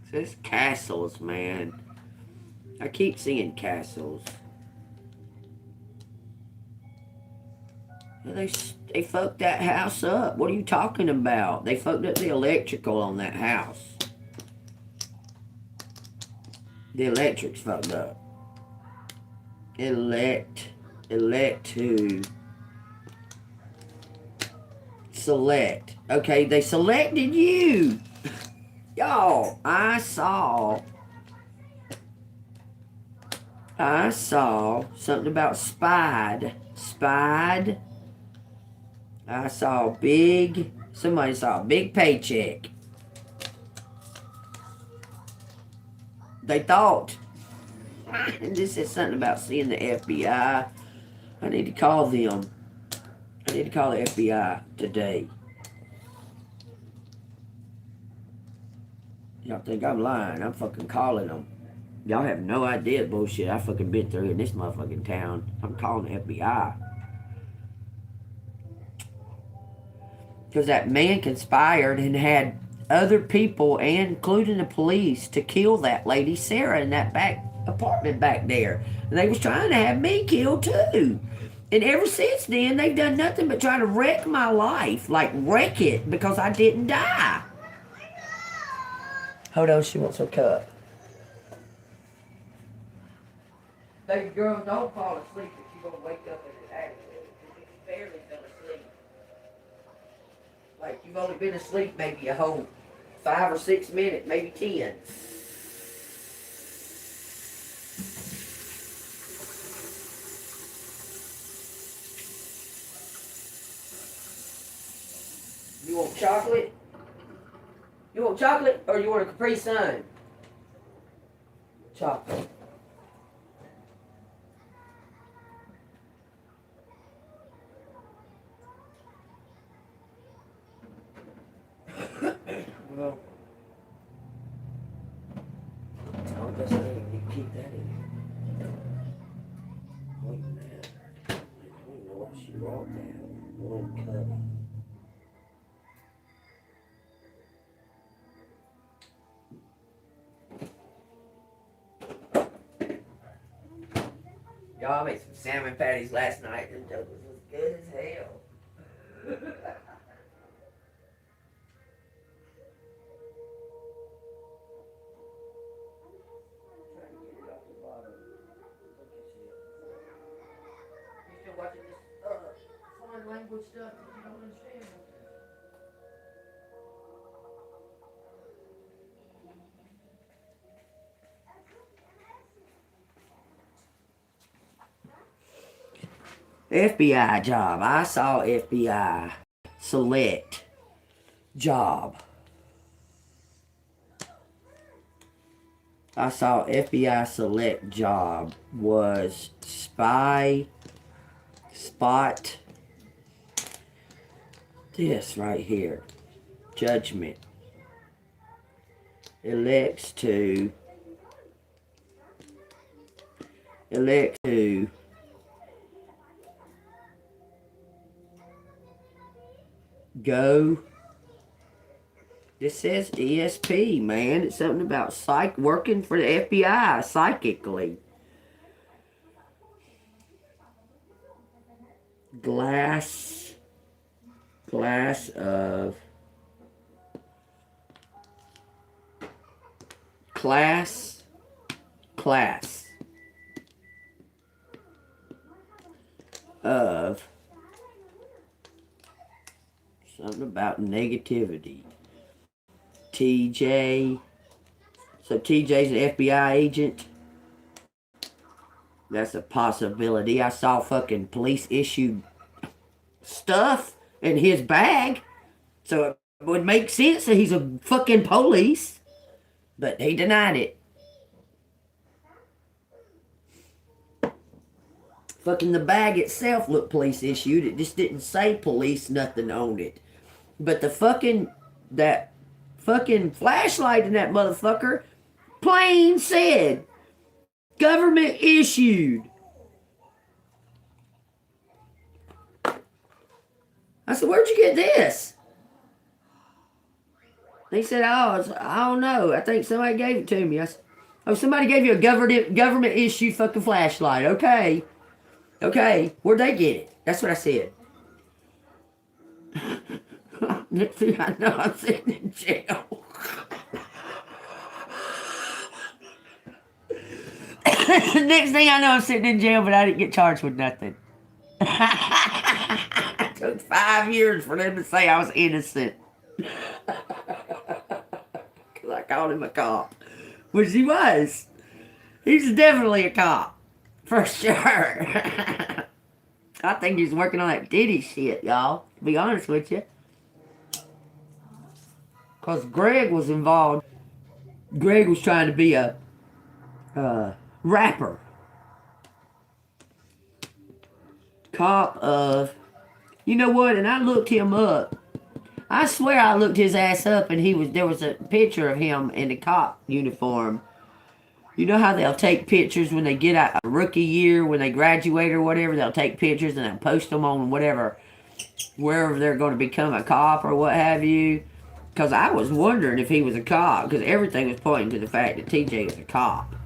It says castles, man. I keep seeing castles. They fucked that house up. What are you talking about? They fucked up the electrical on that house. The electric's fucked up. Elect who? Select. Okay, they selected you. Y'all, I saw something about spied. Spied. I saw somebody saw a big paycheck. They thought. And this is something about seeing the FBI. I need to call them. I need to call the FBI today. Y'all think I'm lying. I'm fucking calling them. Y'all have no idea the bullshit I fucking been through in this motherfucking town. I'm calling the FBI. Because that man conspired and had other people, including the police, to kill that lady Sarah in that back apartment back there. And they was trying to have me killed too. And ever since then, they've done nothing but try to wreck my life. Like, wreck it because I didn't die. Hold on, she wants her cup. Baby girl, don't fall asleep if you're going to wake up in an accident. You barely fell asleep. Like, you've only been asleep maybe a whole 5 or 6 minutes, maybe 10. You want chocolate? You want chocolate or you want a Capri Sun? Chocolate. Well, I guess I need to keep that in here. Wait a minute. I don't know why she wrote that. One cup. Y'all made some salmon patties last night and those was good as hell. Watching this foreign language stuff that you don't understand. FBI job. I saw FBI select job. I saw FBI select job was spot this right here. Judgment. Elects to go. This says ESP, man. It's something about working for the FBI psychically. Glass of class of something about negativity. TJ. So TJ's an FBI agent. That's a possibility. I saw fucking police issued stuff in his bag. So would make sense that he's a fucking police, but he denied it. Fucking the bag itself looked police issued. It just didn't say police nothing on it. But that fucking flashlight in that motherfucker plain said government issued. I said, where'd you get this? They said, oh, I don't know. I think somebody gave it to me. I said, oh, somebody gave you a government issued fucking flashlight. Okay. Okay. Where'd they get it? That's what I said. Next thing I know, I'm sitting in jail. Next thing I know, I'm sitting in jail, but I didn't get charged with nothing. It took 5 years for them to say I was innocent. Because I called him a cop. Which he was. He's definitely a cop. For sure. I think he's working on that Diddy shit, y'all. To be honest with you. Because Greg was involved. Greg was trying to be a rapper. Cop of... You know what? And I looked him up. I swear I looked his ass up and there was a picture of him in the cop uniform. You know how they'll take pictures when they get out a rookie year, when they graduate or whatever, they'll take pictures and they'll post them on whatever, wherever they're going to become a cop or what have you. Because I was wondering if he was a cop, because everything was pointing to the fact that TJ is a cop.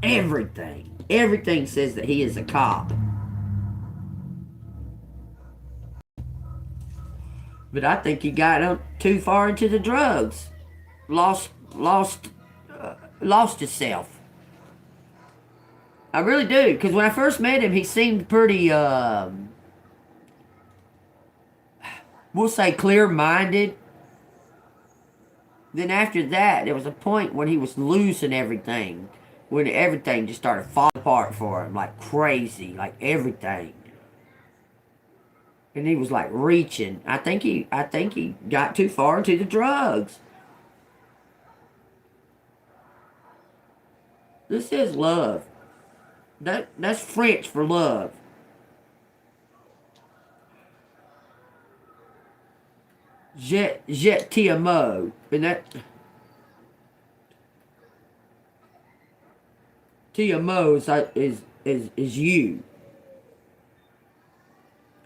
Everything. Everything says that he is a cop. But I think he got too far into the drugs. Lost himself. I really do. Because when I first met him, he seemed pretty, we'll say clear-minded. Then after that, there was a point when he was losing everything. When everything just started falling apart for him. Like crazy. Like everything. And he was like reaching. I think he got too far into the drugs. This is love. That's French for love. Je t'aime. And that t'aime is you.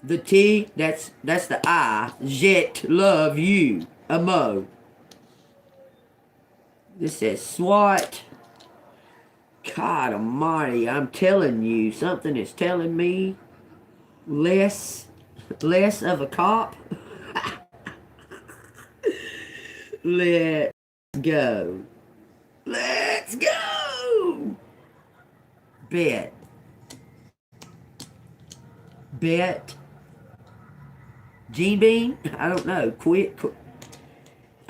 The T, that's the I. Jet, love you. Amo. This says SWAT. God almighty, I'm telling you, something is telling me less of a cop. Let's go. Let's go. Bet. Gene Bean? I don't know. Quit.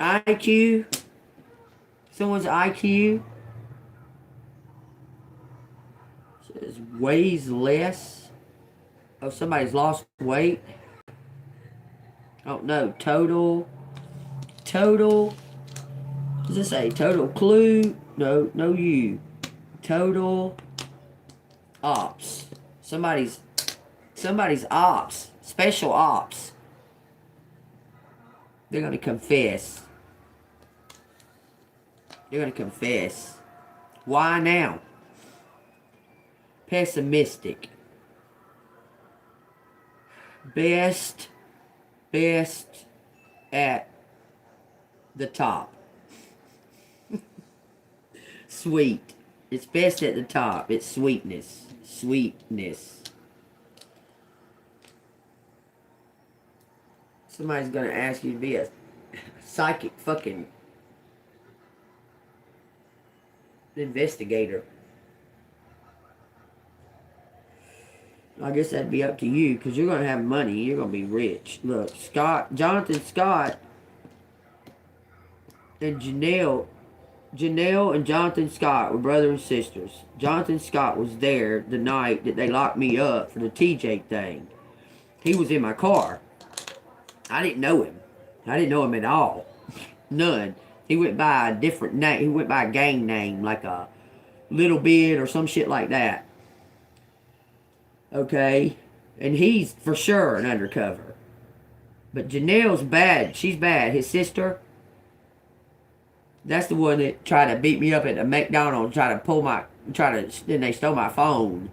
IQ? Someone's IQ? Says weighs less. Oh, somebody's lost weight. I don't know. Total. What does it say? Total clue? No you. Total ops. Somebody's ops. Special ops. They're going to confess. They're going to confess. Why now? Pessimistic. Best at the top. Sweet. It's best at the top. It's sweetness. Somebody's going to ask you to be a psychic fucking investigator. I guess that'd be up to you, because you're going to have money. You're going to be rich. Look, Jonathan Scott and Janelle and Jonathan Scott were brother and sisters. Jonathan Scott was there the night that they locked me up for the TJ thing. He was in my car. I didn't know him. I didn't know him at all. None. He went by a different name. He went by a gang name, like a Little Bit or some shit like that. Okay? And he's for sure an undercover. But Janelle's bad. She's bad. His sister, that's the one that tried to beat me up at the McDonald's, then they stole my phone.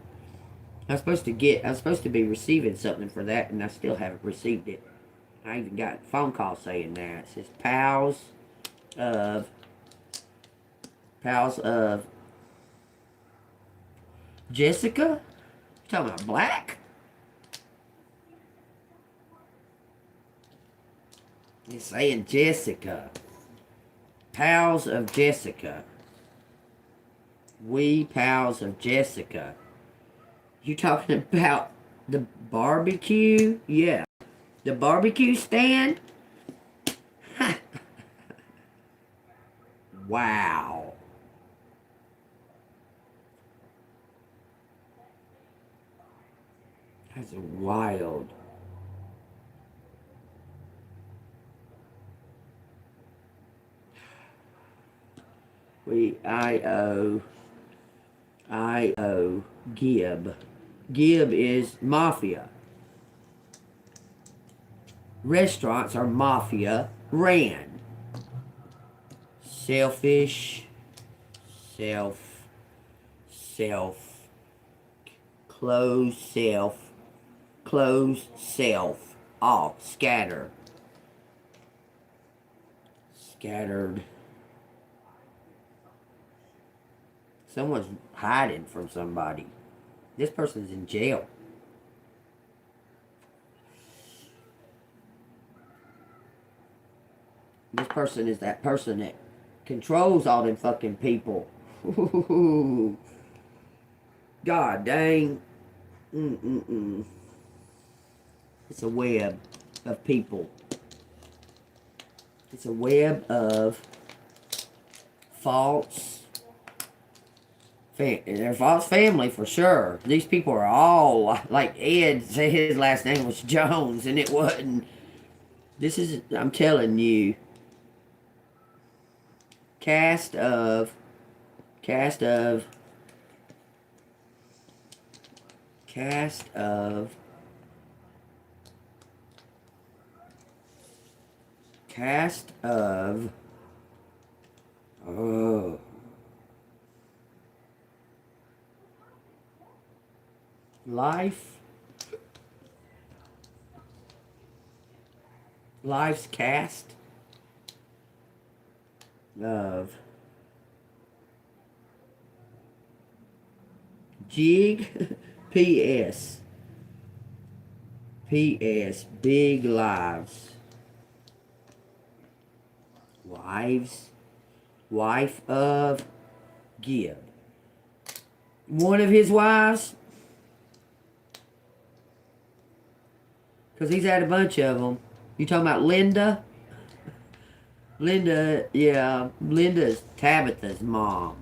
I'm supposed to be receiving something for that, and I still haven't received it. I even got a phone call saying that. It says pals of Jessica? You talking about Black? It's saying Jessica. Pals of Jessica. We pals of Jessica. You talking about the barbecue? Yeah. The barbecue stand? Wow. That's wild. I owe Gib. Gib is mafia. Restaurants are mafia ran. Selfish, self, close self, all scattered. Someone's hiding from somebody. This person's in jail. This person is that person that controls all them fucking people. God dang. It's a web of people. It's a web of false. They're false family for sure. These people are all like Ed said his last name was Jones, and it wasn't. I'm telling you. Cast of oh, life's cast of Jig P.S. Big lives. Wife of Gib. One of his wives, because he's had a bunch of them. You talking about Linda? Yeah, Linda's Tabitha's mom.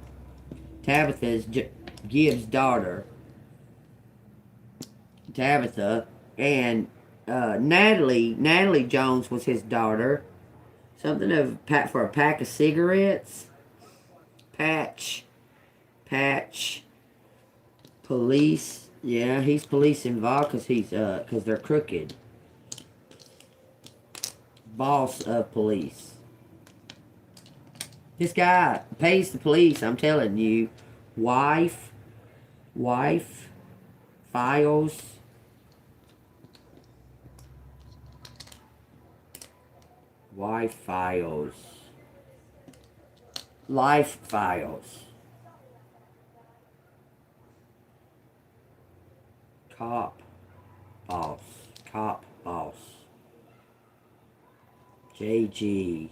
Tabitha's Gibbs' daughter. Tabitha. And Natalie Jones was his daughter. Something of for a pack of cigarettes. Patch. Police. Yeah, he's police involved because they're crooked. Boss of police. This guy pays the police, I'm telling you. Wife, files. Life files. Cop boss. JG.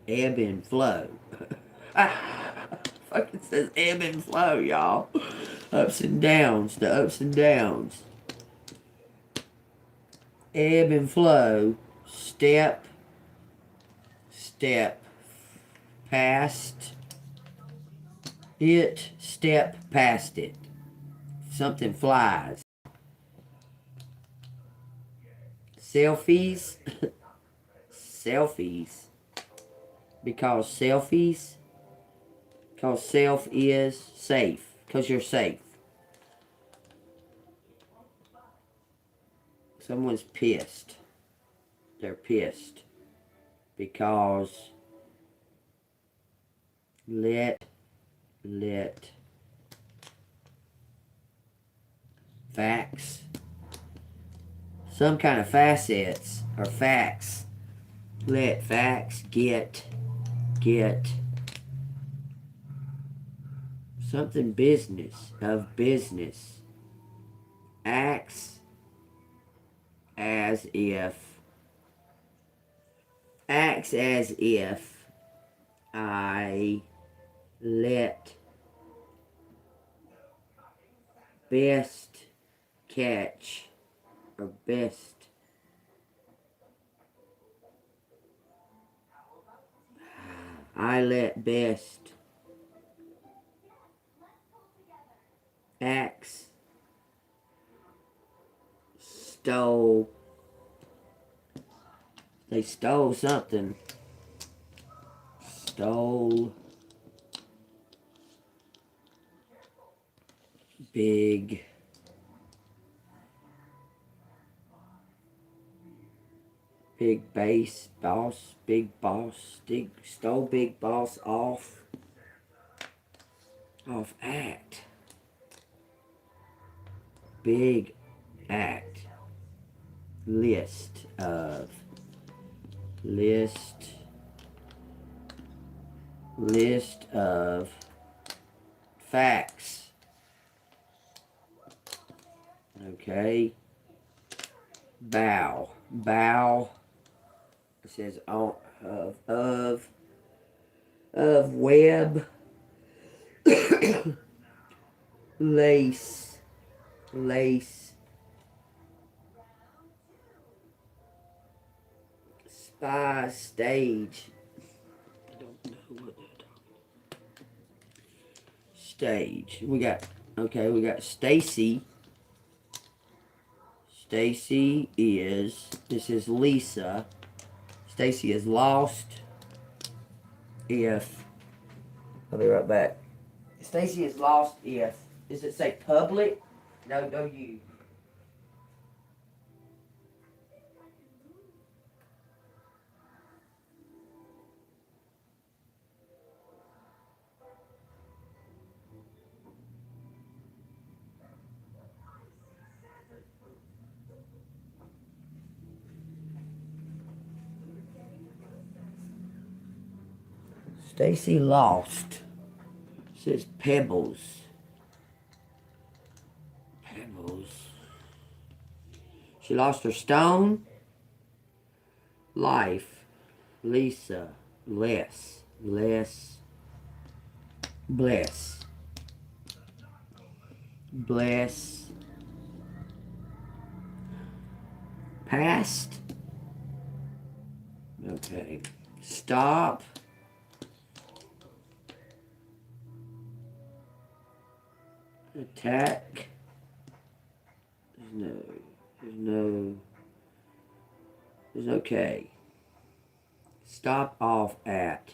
Ebb and flow. Fucking says ebb and flow, y'all. Ups and downs. The ups and downs. Ebb and flow. Step. Past it. Step past it. Something flies. Selfies. Selfies. Because selfies. Because self is safe. Because you're safe. Someone's pissed. They're pissed. Because let facts. Some kind of facets or facts. Let facts get something business of business. Acts as if I let best catch or best I let best acts stole. They stole something. Stole big base boss, big boss, stole big boss off act. Big act. List of facts. Okay. Bow. It says of web. Lace. Spy stage. I don't know what they're talking about. Stage. We got Stacy. Stacy is, this is Lisa. Stacy is lost if, I'll be right back. Stacy is lost if, does it say public? No, you. Stacy lost. It says pebbles. She lost her stone. Life. Lisa. Less. Bless. Past. Okay. Stop. Attack. There's no K. Stop off at.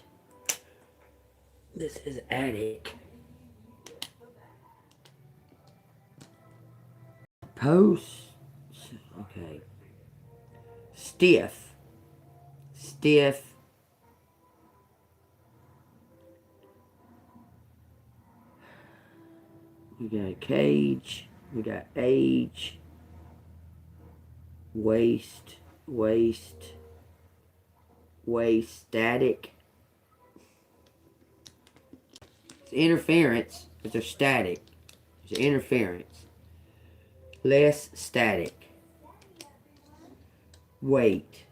This is attic. Post. Okay. Stiff. We got a cage. We got age. Waste. Static. It's interference, but they're static. There's interference. Less static. Wait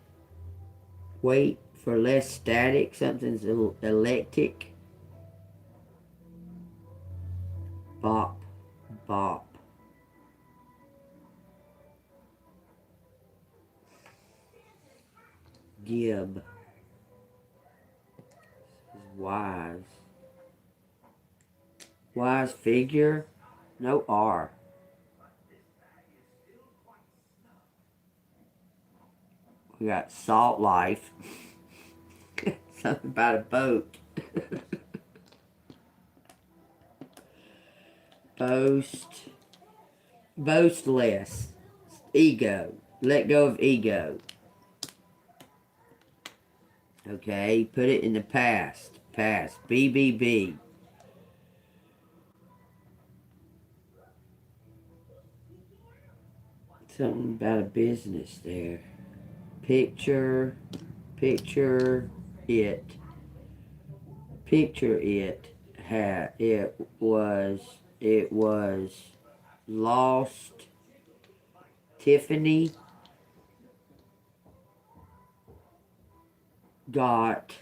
for less static. Something's electric. Bop. Gib. Wise figure. No R. We got Salt Life. Something about a boat. Boast less. Ego. Let go of ego. Okay, put it in the past. Past. BBB. Something about a business there. Picture it. Picture it. It was lost. Tiffany got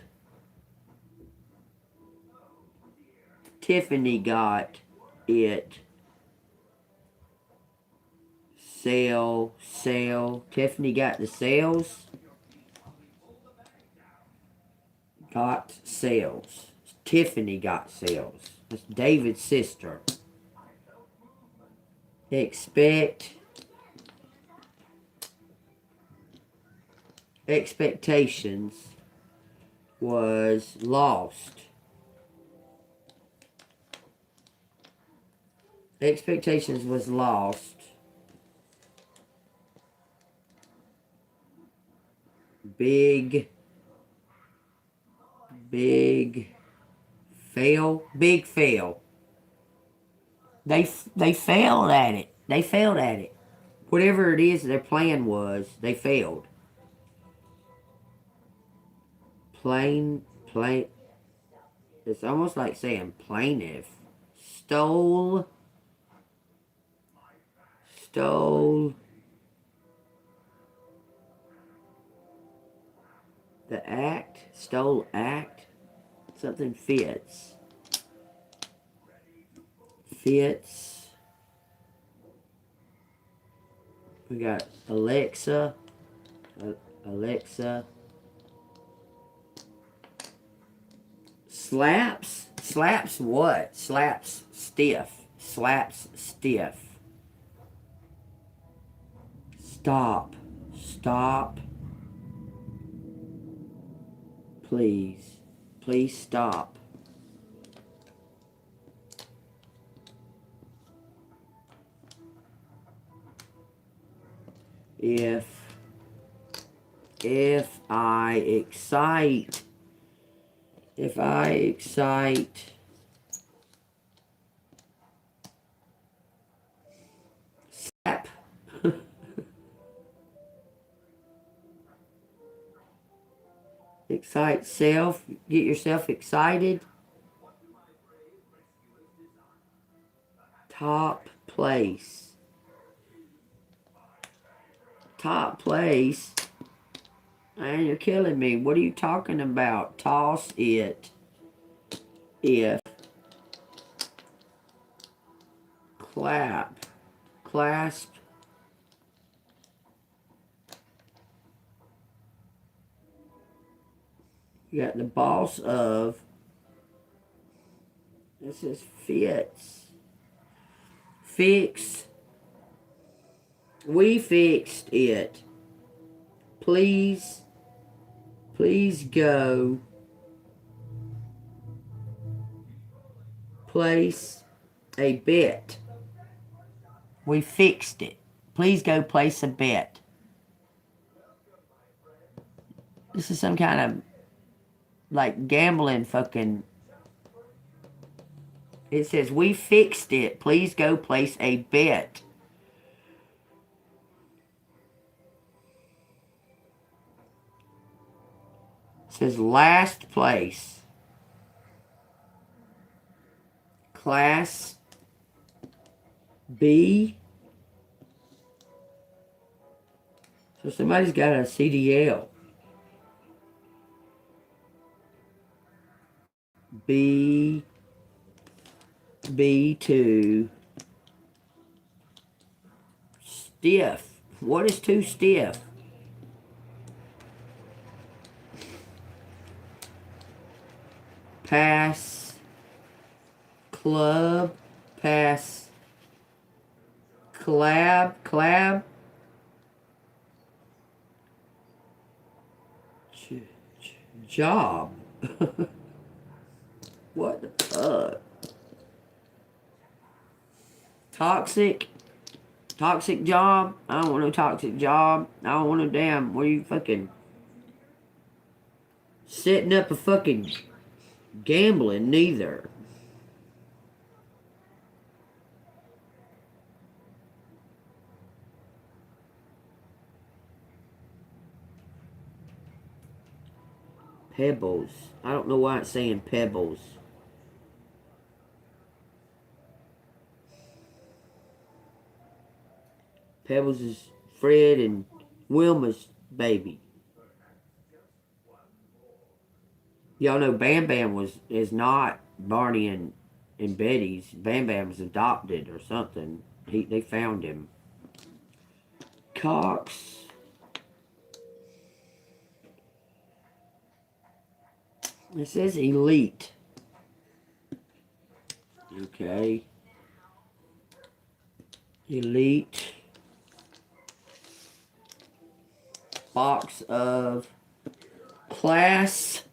it. Sale. Tiffany got the sales. Got sales. Tiffany got sales. That's David's sister. Expectations was lost. Expectations was lost. Big fail. Big fail. They failed at it. They failed at it. Whatever it is their plan was, they failed. Plain. It's almost like saying plaintiff. Stole the act. Stole act. Something fits. We got Alexa. Slaps what? Slaps stiff. Stop. Please stop. If I excite slap. Excite self. Get yourself excited. Top place. Man, you're killing me. What are you talking about? Toss it. If. Clasp. You got the boss of. This is fits. Fix. We fixed it. Please go. Place a bet. We fixed it. Please go place a bet. This is some kind of like gambling fucking. It says we fixed it. Please go place a bet. It says last place. Class B. So somebody's got a CDL. B2. Stiff. What is too stiff? Pass. Club. Pass. Collab. Job. What the fuck? Toxic job? I don't want no toxic job. I don't want no damn, what are you fucking setting up a fucking gambling neither. Pebbles. I don't know why it's saying pebbles. Pebbles is Fred and Wilma's baby. Y'all know Bam Bam is not Barney and Betty's. Bam Bam was adopted or something. They found him. Cox. It says elite. Okay. Elite. Box of class.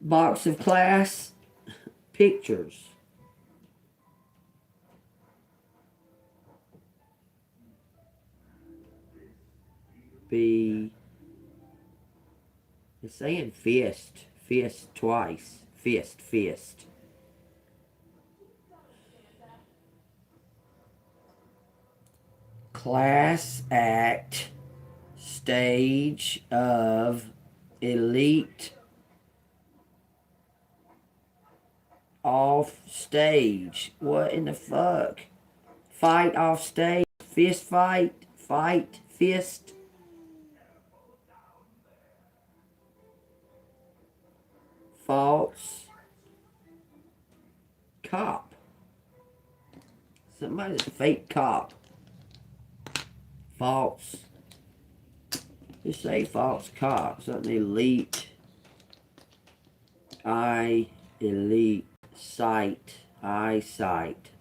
Box of class. Pictures. It's saying fist. Fist twice. Fist. Class act. Stage of elite. Off stage. What in the fuck? Fight off stage. Fist fight. Fight. Fist. False. Cop. Somebody's a fake cop. False. Just say false cop. Something elite. Elite. Sight. Eyesight.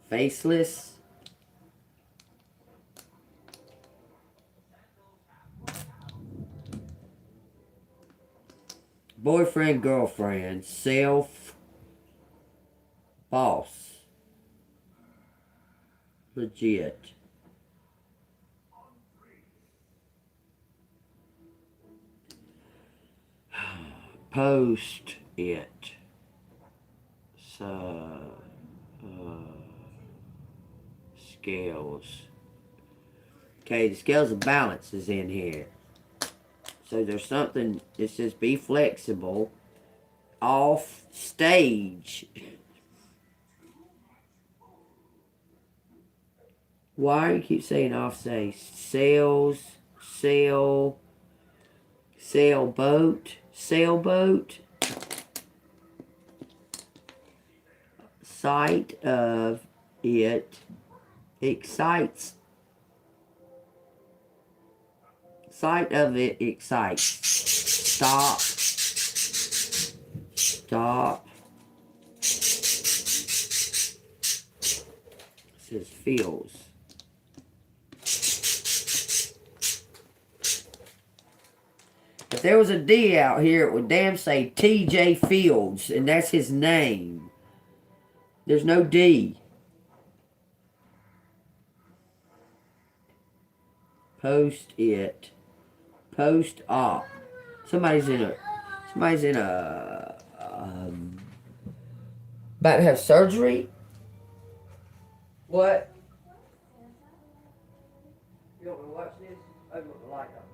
Faceless. Boyfriend, girlfriend. Self. Boss. Legit. Post it. Scales. Okay, the scales of balance is in here. So there's something that says be flexible. Off stage. Why do you keep saying off stage? Sailboat. Sight of it excites. Sight of it excites. Stop. It says feels. If there was a D out here, it would damn say TJ Fields, and that's his name. There's no D. Post it. Post op. Somebody's in a about to have surgery. What? You want me to watch this? Open the light up.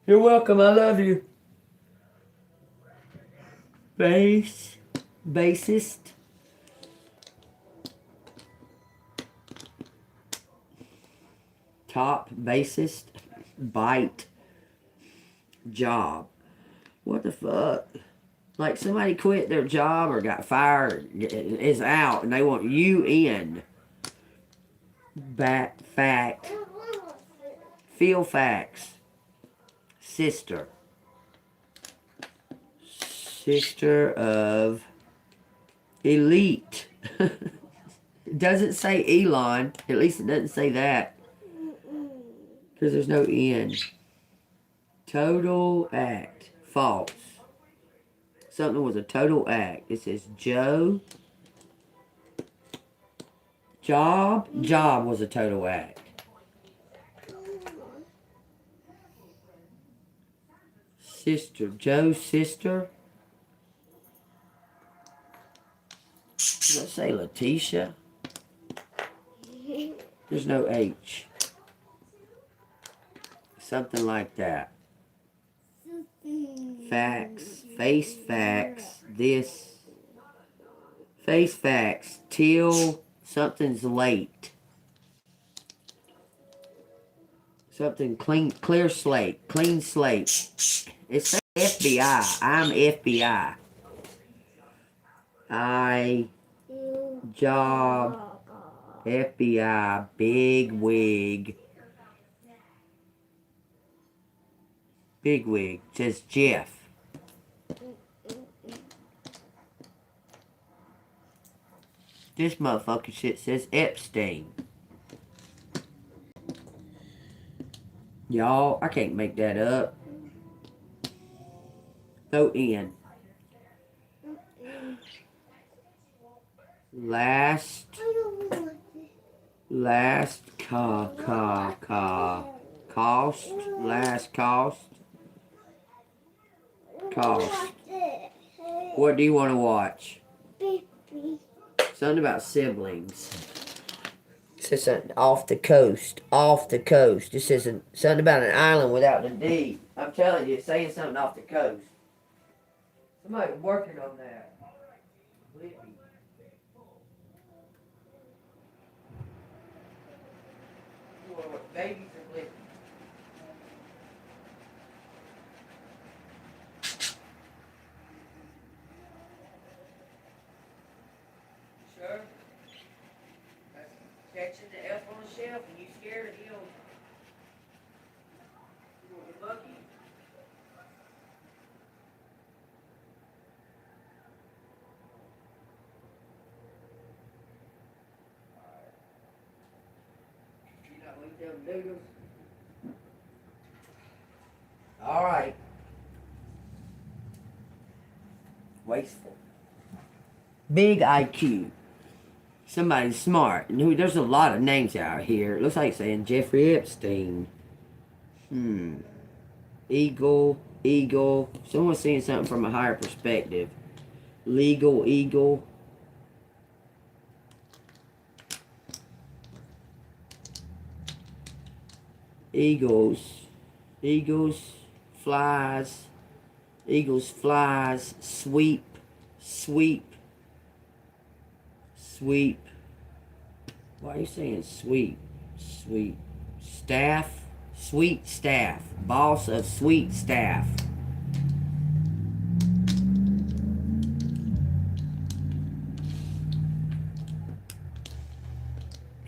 You're welcome. I love you. Bassist. Top bassist. Bite. Job. What the fuck? Like somebody quit their job or got fired, is out, and they want you in. Fact. Feel facts. Sister of Elite. It doesn't say Elon. At least it doesn't say that. Because there's no N. Total act. False. Something was a total act. It says Joe. Job. Job was a total act. Sister. Joe's sister. Does that say Letitia? There's no H. Something like that. Facts. Face facts. This. Face facts. Till something's late. Something clean, clear slate. Clean slate. It says FBI. I'm FBI. Job. FBI. Big wig. Big wig. It says Jeff. This motherfucker shit says Epstein. Y'all, I can't make that up. No N. Last cost. Last cost. Cost. What do you want to watch? Something about siblings. It says something off the coast. Off the coast. It says something about an island without the D. I'm telling you, it's saying something off the coast. Somebody's working on that. Libby. Babies are living. Sure? That's catching the elf on the shelf and you scared of him. You want to lucky? You not want them noodles? Alright. Wasteful. Big IQ. Somebody's smart. There's a lot of names out here. It looks like saying Jeffrey Epstein. Eagle. Someone's seeing something from a higher perspective. Legal eagle. Eagles, flies, sweep, why are you saying sweep, staff, sweet staff, boss of sweet staff.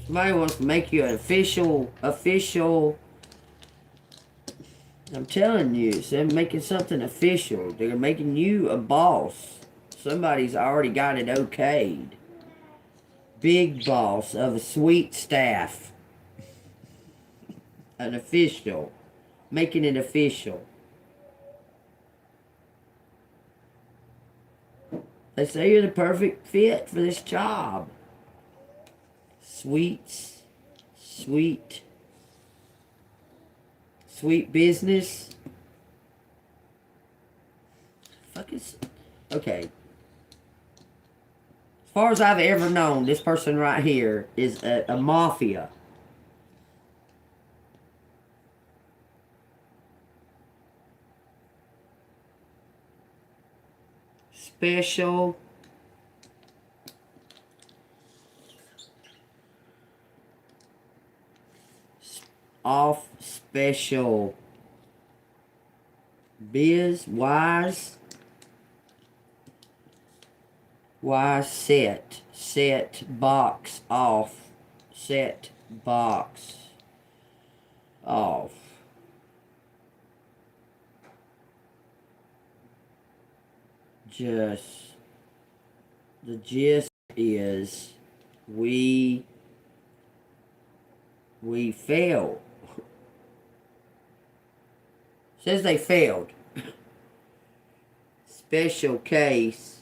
Somebody wants to make you an official, I'm telling you, they're making something official. They're making you a boss. Somebody's already got it okayed. Big boss of a sweet staff. An official. Making it official. They say you're the perfect fit for this job. Sweet business. Okay. As far as I've ever known, this person right here is a mafia. Special. Off special. Biz, wise set box off, set box off. the gist is we failed. Says they failed. Special case,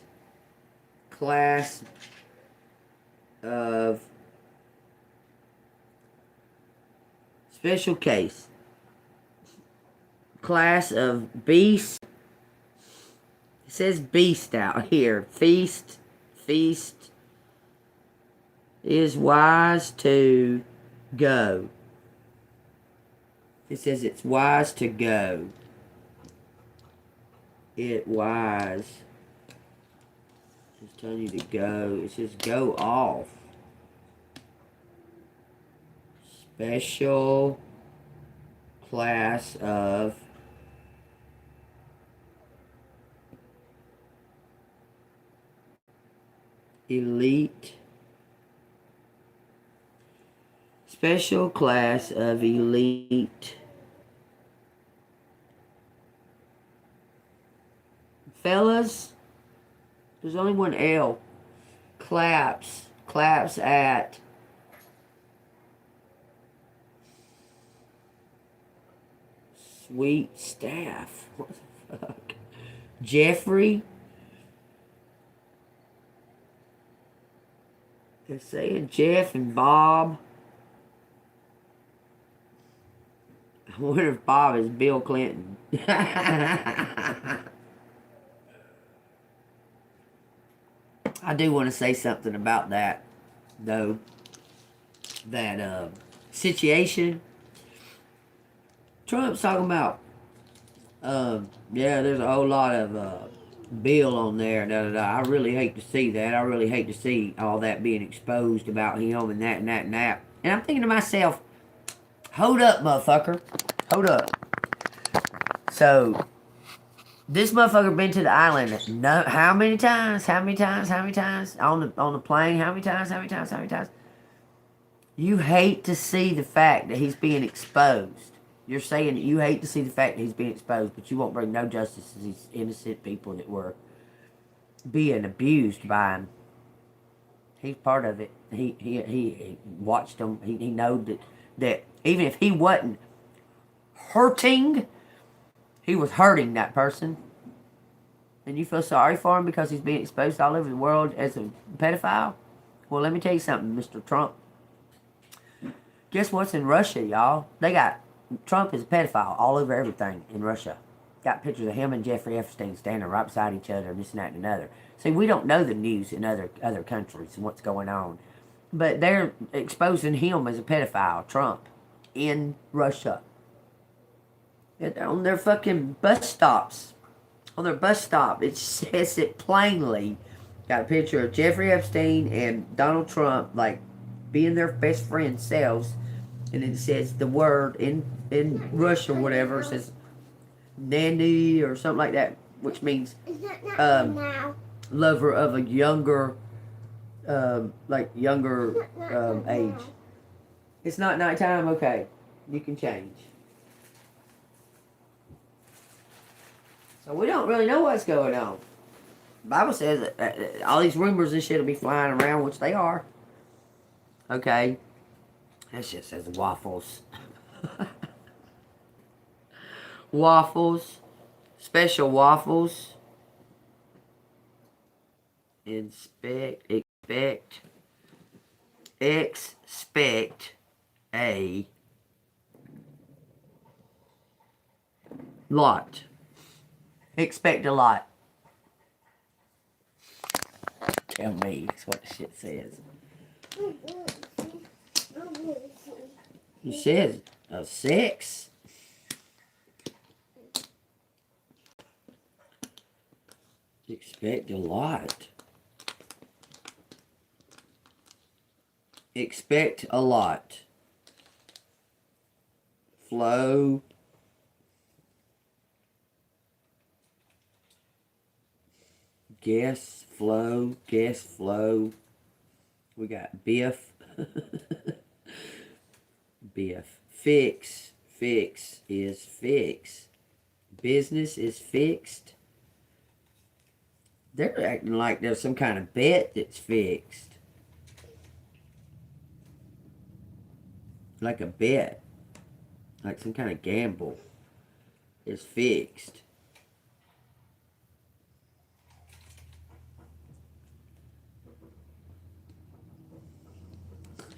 class of special case, class of beast. It says beast out here. Feast is wise to go. It says it's wise to go. It wise. It's telling you to go. It says go off. Special class of elite. Special class of elite fellas. There's only one L. Claps at sweet staff. What the fuck? Jeffrey. They're saying Jeff and Bob. I wonder if Bob is Bill Clinton. I do want to say something about that, though. That situation. Trump's talking about, yeah, there's a whole lot of Bill on there. Da, da, da. I really hate to see that. I really hate to see all that being exposed about him and that and that and that. And I'm thinking to myself, hold up, motherfucker. Hold up. So, this motherfucker been to the island how many times? On the plane, how many times? You hate to see the fact that he's being exposed. You're saying that you hate to see the fact that he's being exposed, but you won't bring no justice to these innocent people that were being abused by him. He's part of it. He watched them. He knows that even if he wasn't hurting, he was hurting that person. And you feel sorry for him because he's being exposed all over the world as a pedophile? Well, let me tell you something, Mr. Trump. Guess what's in Russia, y'all? They got Trump is a pedophile all over everything in Russia. Got pictures of him and Jeffrey Epstein standing right beside each other and this and that and another. See, we don't know the news in other countries and what's going on. But they're exposing him as a pedophile, Trump, in Russia. On their fucking bus stops. On their bus stop, it says it plainly. Got a picture of Jeffrey Epstein and Donald Trump, like, being their best friend selves. And it says the word in Russian or whatever. It says nanny or something like that, which means lover of a younger age. It's not nighttime? Okay. You can change. So we don't really know what's going on. The Bible says that all these rumors and shit will be flying around, which they are. Okay. That shit says waffles. Waffles. Expect a lot. Expect a lot. Tell me, that's what the shit says. It says a 6. Expect a lot. Expect a lot. Flow. Guess flow. We got Biff. Biff. Fix is fixed. Business is fixed. They're acting like there's some kind of bet that's fixed. Like a bet. Like some kind of gamble is fixed.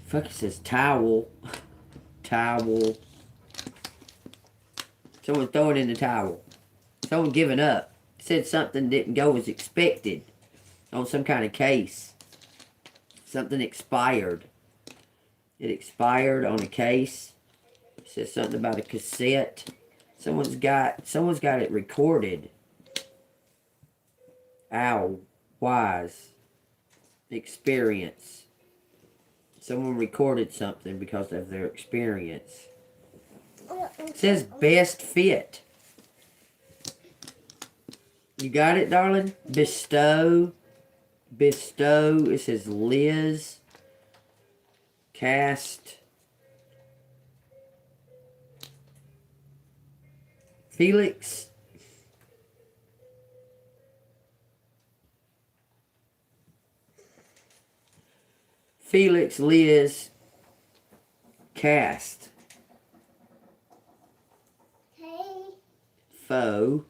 Fuck, it says towel. Towel. Someone throwing in the towel. Someone giving up. Said something didn't go as expected on some kind of case. Something expired. It expired on a case. It says something about a cassette. Someone's got it recorded. Ow. Wise. Experience. Someone recorded something because of their experience. It says best fit. You got it, darling? Bestow. Bestow. It says Liz. Cast. Felix. Felix, Liz. Cast. Hey. Foe.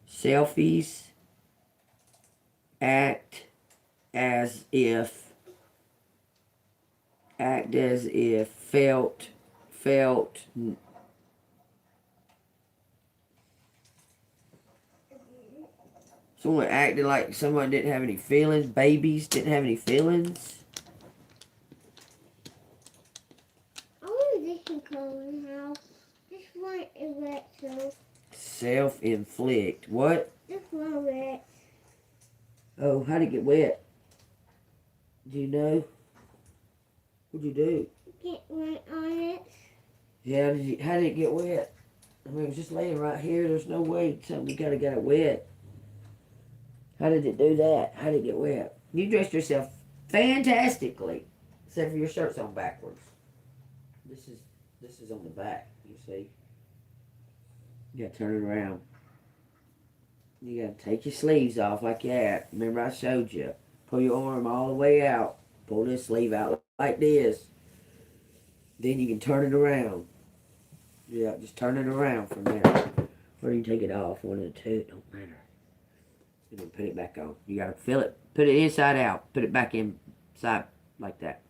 Selfies. Act as if, felt, someone acted like someone didn't have any feelings, babies didn't have any feelings. I want this in Colin's house. This one is wet, so. Self-inflict. What? This one wet. Oh, how'd it get wet? Do you know? What'd you do? Get wet on it. Yeah, how did it get wet? I mean, it was just laying right here. There's no way something gotta got it wet. How did it do that? How did it get wet? You dressed yourself fantastically, except for your shirt's on backwards. This is on the back. You see? You gotta turn it around. You gotta take your sleeves off like that. Remember I showed you. Pull your arm all the way out. Pull this sleeve out like this. Then you can turn it around. Yeah, just turn it around from there. Or you can take it off. One of the two. It don't matter. And then put it back on. You gotta feel it. Put it inside out. Put it back inside like that.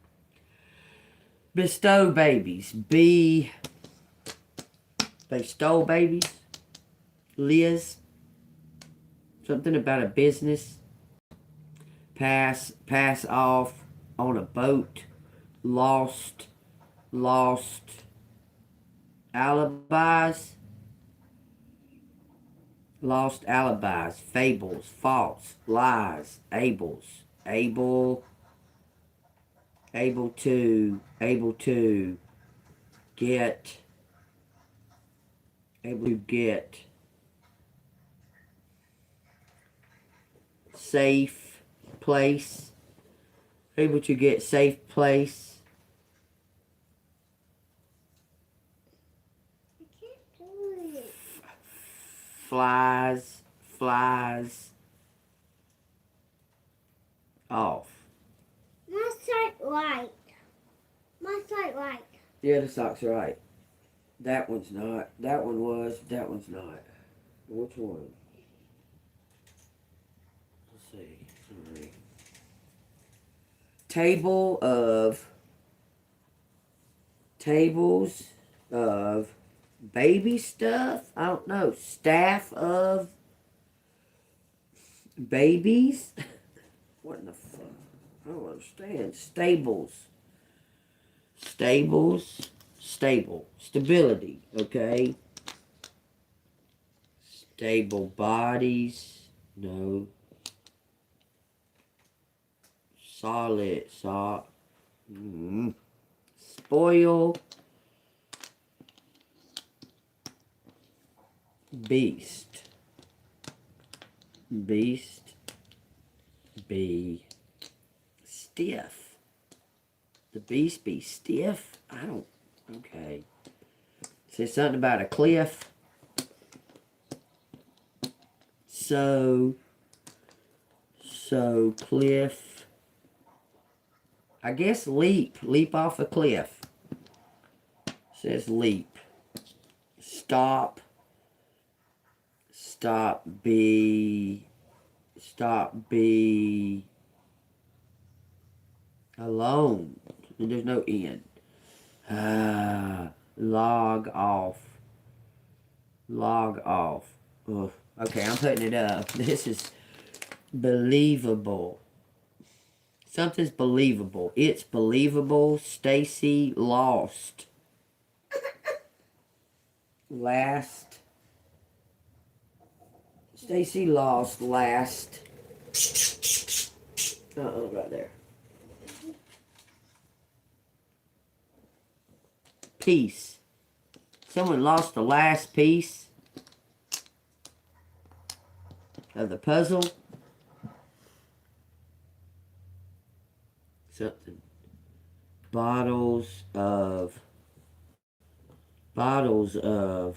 Bestow babies. Bestow babies. Liz. Something about a business. Pass off on a boat. Lost alibis. Lost alibis. Fables. False. Lies. Able to get. Safe place. Able to get safe place. I can't do it. Flies off. My sight right. My sight right. The other sock's right. That one's not. That one was. That one's not. Which one? Let's see. All right. Tables of baby stuff. I don't know. Staff of babies. What in the fuck? I don't understand. Stable. Stability. Okay. Stable bodies. No. Solid. Spoil. Beast. Be stiff. The beast be stiff? I don't. Okay. Say something about a cliff. So cliff. I guess leap. Leap off a cliff. Says leap. Stop. Stop. Be alone. There's no end. Log off. Log off. Ugh. Okay, I'm putting it up. This is believable. Something's believable. It's believable. Stacy lost. Last. Stacy lost last. Right there. Piece. Someone lost the last piece of the puzzle. Something. Bottles of it. Bottles of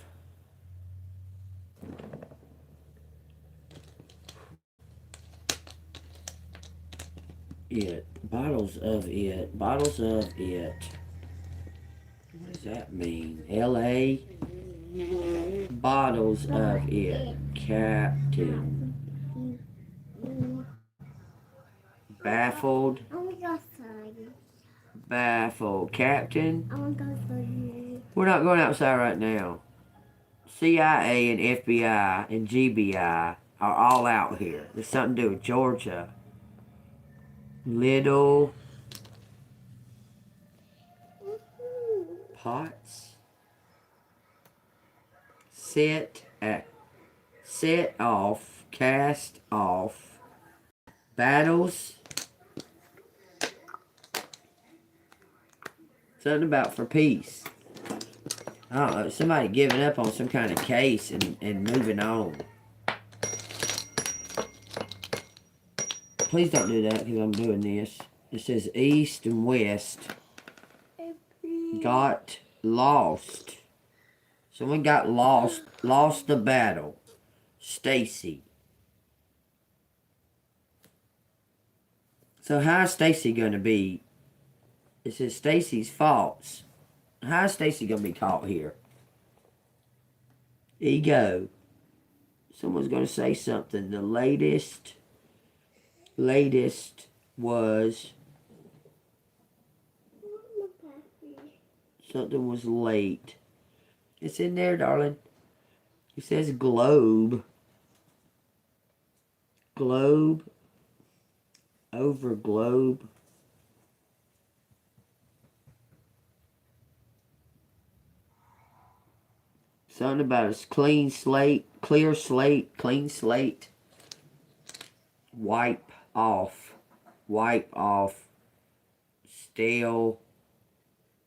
it. Bottles of it. What does that mean? L.A. Bottles of it. Captain. Baffled. Baffled. Captain. We're not going outside right now. CIA and FBI and GBI are all out here. There's something to do with Georgia. Little pots. Set off. Cast off. Battles. Something about for peace. I don't know. Somebody giving up on some kind of case and moving on. Please don't do that because I'm doing this. It says east and west. Got lost. Someone got lost. Lost the battle. Stacy. So how's Stacy gonna be? It says Stacy's faults. How's Stacy gonna be caught here? Ego. Someone's gonna say something. The latest was something was late. It's in there, darling. It says globe. Globe. Over globe. Something about a clean slate, clear slate, clean slate. Wipe off. Wipe off. Stale.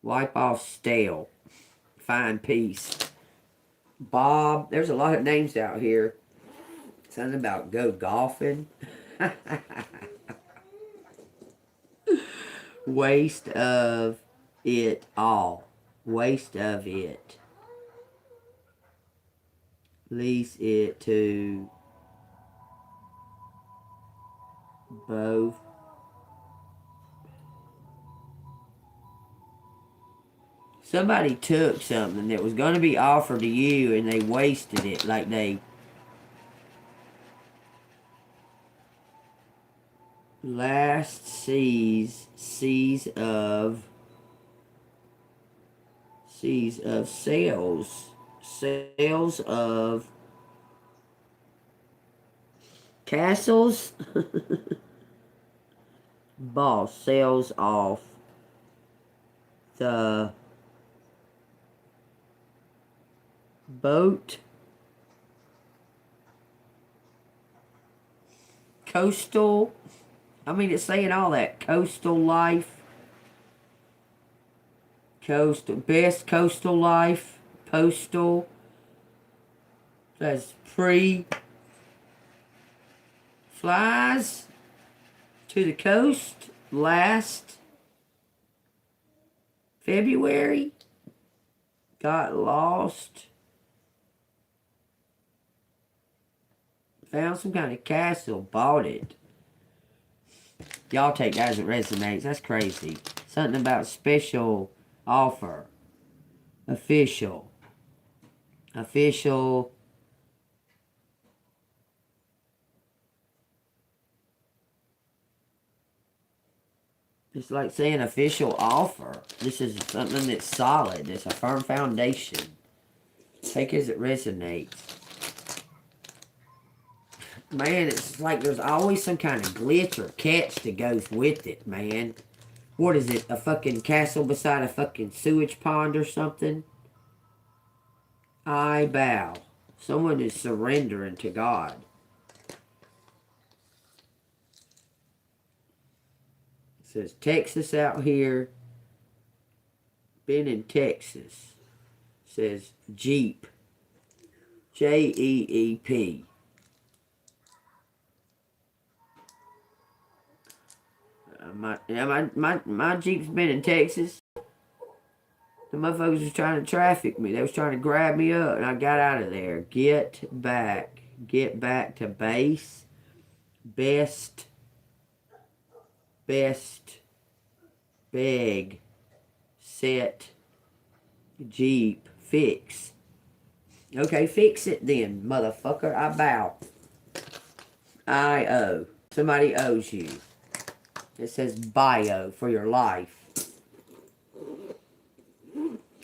Wipe off stale. Find peace. Bob. There's a lot of names out here. Something about go golfing. Waste of it all. Waste of it. Lease it to both. Somebody took something that was going to be offered to you and they wasted it. Like they last seas of sales. Sales of castles. Boss. Sales off the boat. Coastal. I mean, it's saying all that. Coastal life. Coastal. Best coastal life. Postal. That's pre. Flies to the coast last February. Got lost. Found some kind of castle. Bought it. Y'all take that as it resonates. That's crazy. Something about special offer. Official. Official. It's like saying official offer. This is something that's solid. It's a firm foundation. Take it as it resonates. Man, it's like there's always some kind of glitch or catch that goes with it, man. What is it? A fucking castle beside a fucking sewage pond or something? I bow. Someone is surrendering to God. It says Texas out here. Been in Texas. It says Jeep. Jeep. My Jeep's been in Texas. The motherfuckers was trying to traffic me. They was trying to grab me up, and I got out of there. Get back. Get back to base. Best. Beg. Set. Jeep. Fix. Okay, fix it then, motherfucker. I bow. I owe. Somebody owes you. It says bio for your life.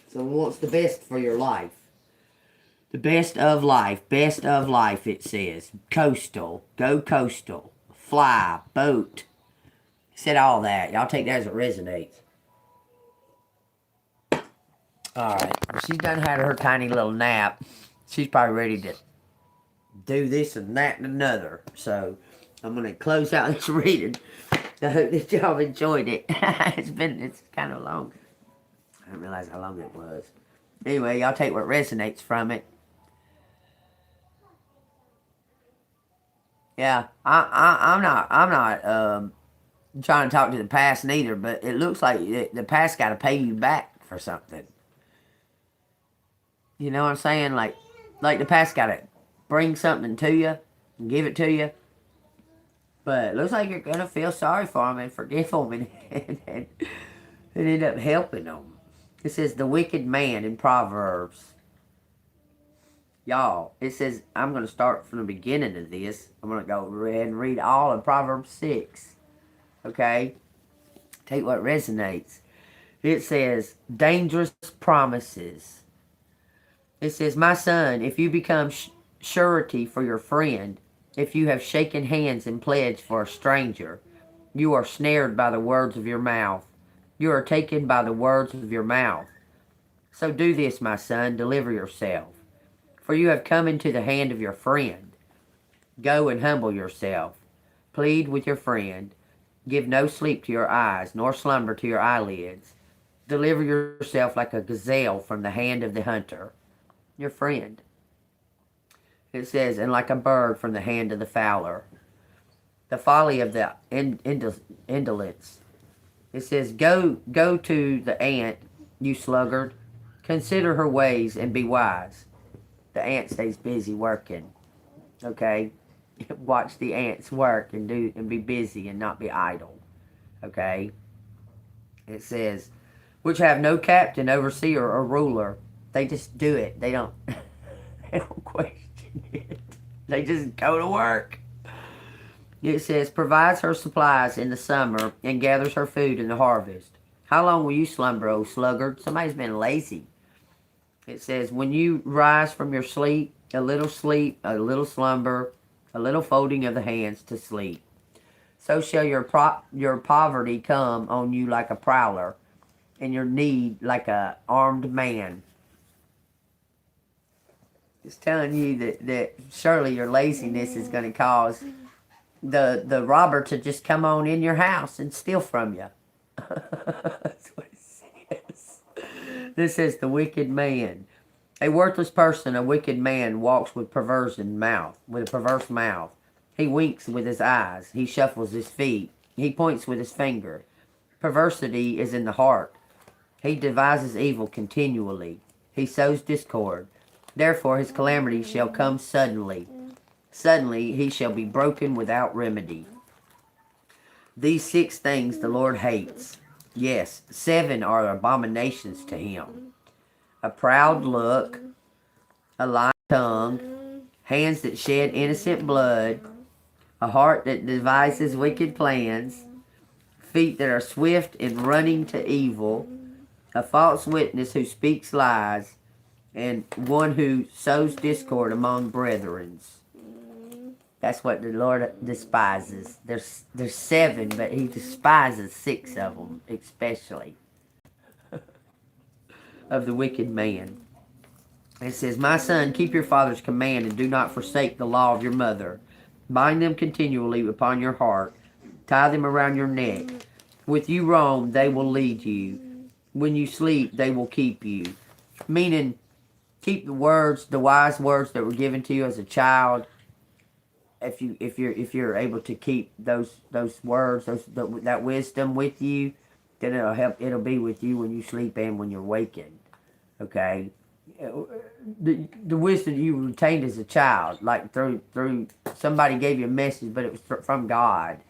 Someone wants the best for your life. The best of life. Best of life, it says. Coastal. Go coastal. Fly. Boat. It said all that. Y'all take that as it resonates. Alright. She's done had her tiny little nap. She's probably ready to do this and that and another. So, I'm going to close out this reading. I hope that y'all enjoyed it. It's kind of long. I didn't realize how long it was. Anyway, y'all take what resonates from it. Yeah, I'm not trying to talk to the past neither, but it looks like the past got to pay you back for something. You know what I'm saying? Like the past got to bring something to you and give it to you. But it looks like you're going to feel sorry for them and forgive them and end up helping them. It says the wicked man in Proverbs. Y'all, it says, I'm going to start from the beginning of this. I'm going to go ahead and read all of Proverbs 6. Okay? Take what resonates. It says, dangerous promises. It says, my son, if you become surety for your friend, if you have shaken hands and pledged for a stranger, you are snared by the words of your mouth. You are taken by the words of your mouth. So do this, my son, deliver yourself. For you have come into the hand of your friend. Go and humble yourself. Plead with your friend. Give no sleep to your eyes, nor slumber to your eyelids. Deliver yourself like a gazelle from the hand of the hunter, your friend. It says, and like a bird from the hand of the fowler. The folly of the indolence. It says, go to the ant, you sluggard. Consider her ways and be wise. The ant stays busy working. Okay? Watch the ants work and be busy and not be idle. Okay? It says, which have no captain, overseer, or ruler. They just do it. They don't question it. They just go to work. It says, provides her supplies in the summer and gathers her food in the harvest. How long will you slumber, O sluggard? Somebody's been lazy. It says, when you rise from your sleep, a little slumber, a little folding of the hands to sleep. So shall your poverty come on you like a prowler, and your need like a armed man. It's telling you that surely your laziness is going to cause the robber to just come on in your house and steal from you. That's what it says. This is the wicked man. A worthless person, a wicked man, walks with a perverse mouth. He winks with his eyes. He shuffles his feet. He points with his finger. Perversity is in the heart. He devises evil continually. He sows discord. Therefore his calamity shall come suddenly. Suddenly he shall be broken without remedy. These 6 things the Lord hates. Yes, 7 are abominations to him. A proud look, a lying tongue, hands that shed innocent blood, a heart that devises wicked plans, feet that are swift in running to evil, a false witness who speaks lies, and one who sows discord among brethren. That's what the Lord despises. There's 7, but he despises 6 of them, especially of the wicked man. It says, my son, keep your father's command and do not forsake the law of your mother. Bind them continually upon your heart. Tie them around your neck. With you roam, they will lead you. When you sleep, they will keep you. Meaning, keep the words, the wise words that were given to you as a child. If you're able to keep those words, that wisdom with you, then it'll be with you when you sleep and when you're waking. Okay, the wisdom you retained as a child, like through somebody gave you a message, but it was from God.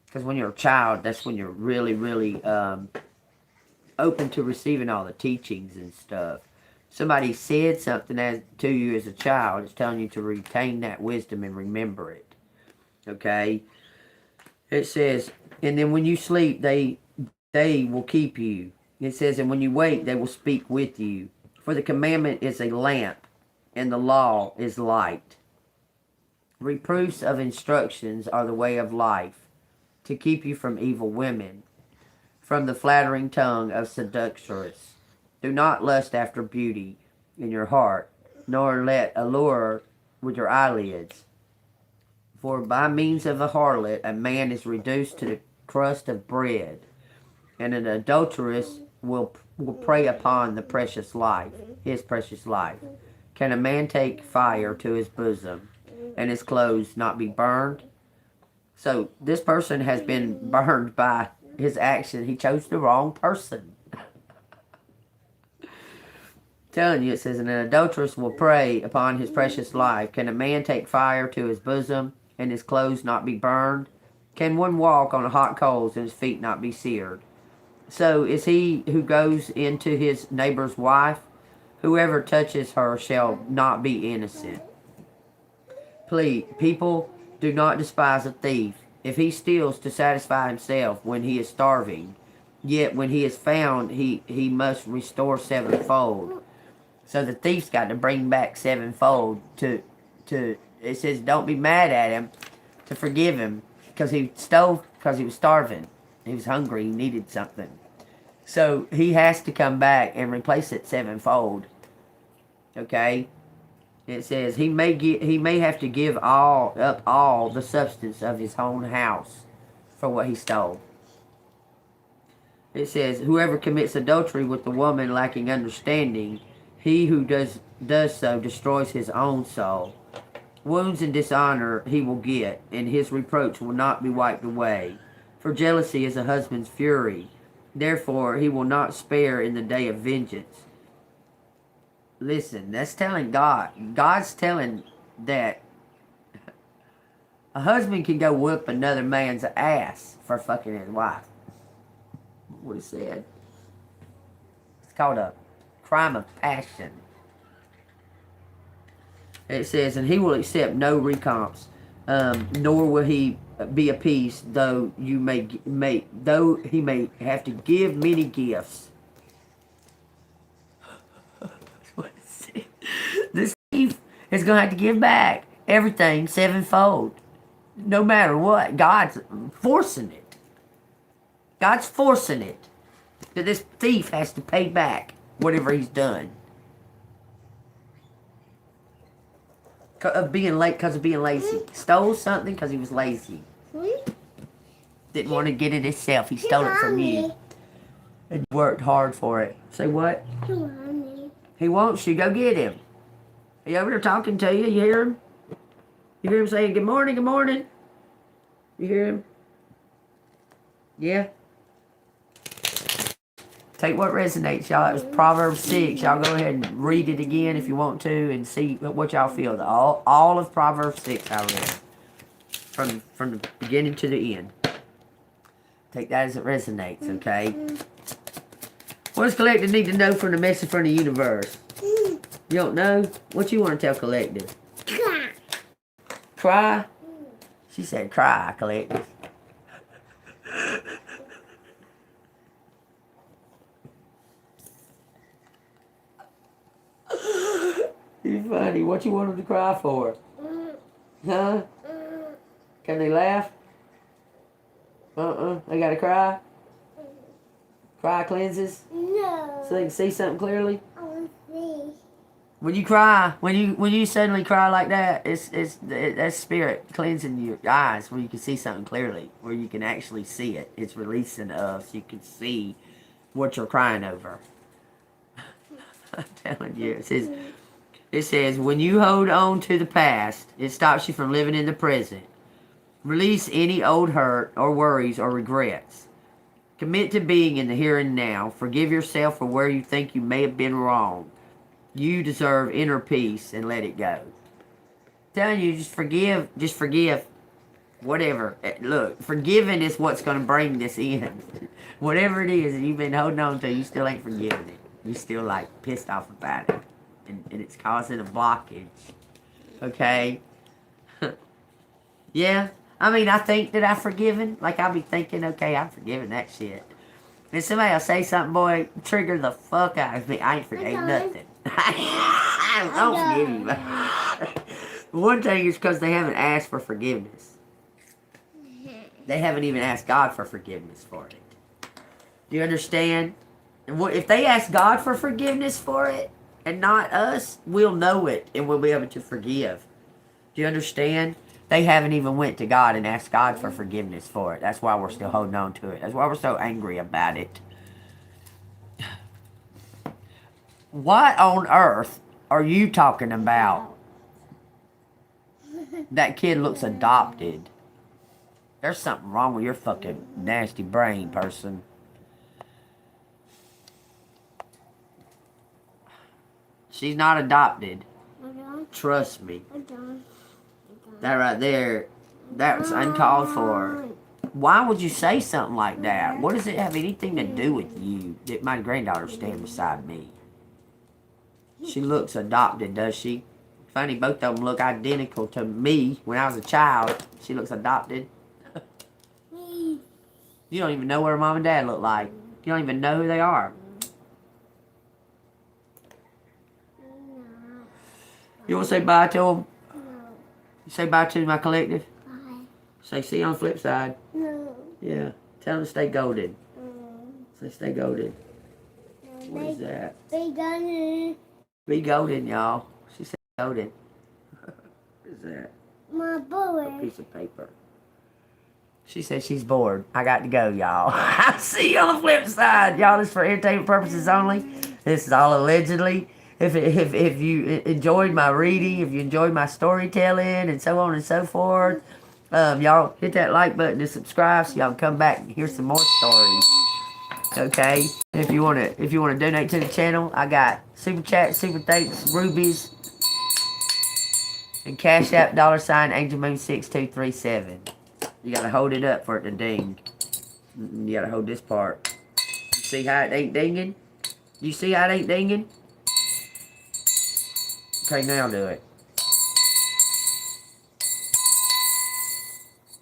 Because when you're a child, that's when you're really open to receiving all the teachings and stuff. Somebody said something to you as a child, it's telling you to retain that wisdom and remember it. Okay? It says, and then when you sleep, they will keep you. It says, and when you wake, they will speak with you. For the commandment is a lamp, and the law is light. Reproofs of instructions are the way of life, to keep you from evil women, from the flattering tongue of seductress. Do not lust after beauty in your heart, nor let allure with your eyelids. For by means of a harlot, a man is reduced to the crust of bread, and an adulteress will prey upon the precious life, his precious life. Can a man take fire to his bosom, and his clothes not be burned? So this person has been burned by his action. He chose the wrong person. Telling you, it says, and an adulteress will prey upon his precious life. Can a man take fire to his bosom, and his clothes not be burned? Can one walk on hot coals, and his feet not be seared? So is he who goes into his neighbor's wife? Whoever touches her shall not be innocent. Please, people, do not despise a thief. If he steals to satisfy himself when he is starving, yet when he is found, he must restore 7-fold. So the thief's got to bring back 7-fold to it says don't be mad at him, to forgive him, because he stole because he was starving. He was hungry, he needed something. So he has to come back and replace it 7-fold. Okay? It says he may have to give up all the substance of his own house for what he stole. It says, whoever commits adultery with the woman lacking understanding, he who does so destroys his own soul. Wounds and dishonor he will get, and his reproach will not be wiped away. For jealousy is a husband's fury. Therefore he will not spare in the day of vengeance. Listen, that's telling God. God's telling that a husband can go whoop another man's ass for fucking his wife. What he said. It's called a crime of passion. It says, and he will accept no recompense, nor will he be appeased, though he may have to give many gifts. This thief is going to have to give back everything 7-fold. No matter what. God's forcing it. God's forcing it. That this thief has to pay back whatever he's done. Because of being lazy. Stole something because he was lazy. Didn't want to get it himself. He stole it from you. And worked hard for it. Say what? He wants you. Go get him. He over there talking to you. You hear him? You hear him saying, good morning, good morning? You hear him? Yeah? Take what resonates, y'all. That was Proverbs 6. Y'all go ahead and read it again if you want to and see what y'all feel. All of Proverbs 6 I read. From the beginning to the end. Take that as it resonates, okay? What does Collective need to know from the message from the universe? You don't know? What you want to tell Collective? Cry. Cry? She said cry, Collective. You're funny. What you want them to cry for? Huh? Can they laugh? They gotta cry? Cry cleanses? No. So they can see something clearly? I want to see. When you cry, when you suddenly cry like that, that's spirit cleansing your eyes where you can see something clearly, where you can actually see it. It's releasing of, so you can see what you're crying over. I'm telling you, it says, when you hold on to the past, it stops you from living in the present. Release any old hurt or worries or regrets. Commit to being in the here and now. Forgive yourself for where you think you may have been wrong. You deserve inner peace and let it go. I'm telling you, just forgive. Whatever. Look, forgiving is what's going to bring this in. Whatever it is that you've been holding on to, you still ain't forgiving it. You still like pissed off about it. And it's causing a blockage. Okay? Yeah. I mean, I think that I've forgiven. Like, I'll be thinking, okay, I'm forgiving that shit. And somebody will say something, boy, trigger the fuck out of me. I ain't forgave nothing. I don't forgive you. One thing is because they haven't asked for forgiveness. They haven't even asked God for forgiveness for it. Do you understand? If they ask God for forgiveness for it, and not us, we'll know it, and we'll be able to forgive. Do you understand? They haven't even went to God and asked God for forgiveness for it. That's why we're still holding on to it. That's why we're so angry about it. What on earth are you talking about? That kid looks adopted. There's something wrong with your fucking nasty brain, person. She's not adopted. Trust me. That right there, that's uncalled for. Why would you say something like that? What does it have anything to do with you that my granddaughter's standing beside me? She looks adopted, does she? Funny, both of them look identical to me when I was a child. She looks adopted. You don't even know what her mom and dad look like. You don't even know who they are. You want to say bye to them? No. You say bye to my collective? Bye. Say see you on the flip side. No. Yeah. Tell them to stay golden. No. Say stay golden. No, What is that? Be golden. Be golden, y'all. She said golden. What is that? My A boy. piece of paper. She said she's bored. I got to go, y'all. I'll see you on the flip side. Y'all, this is for entertainment purposes only. This is all allegedly. If you enjoyed my reading, if you enjoyed my storytelling, and so on and so forth, y'all hit that like button to subscribe so y'all can come back and hear some more stories. Okay, if you wanna donate to the channel, I got super chat, super thanks, rubies, and Cash App $AngelMoon6237. You gotta hold it up for it to ding. You gotta hold this part. You see how it ain't dinging? You see how it ain't dinging? Okay, now do it.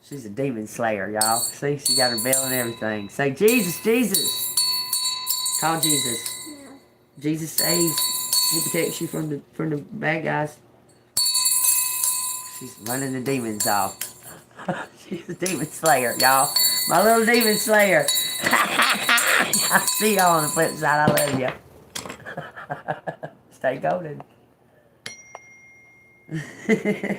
She's a demon slayer, y'all. See, she got her bell and everything. Say, Jesus, Jesus. Call Jesus. No. Jesus saves. He protects you from the bad guys. She's running the demons off. She's a demon slayer, y'all. My little demon slayer. I'll see y'all on the flip side. I love you. Stay golden.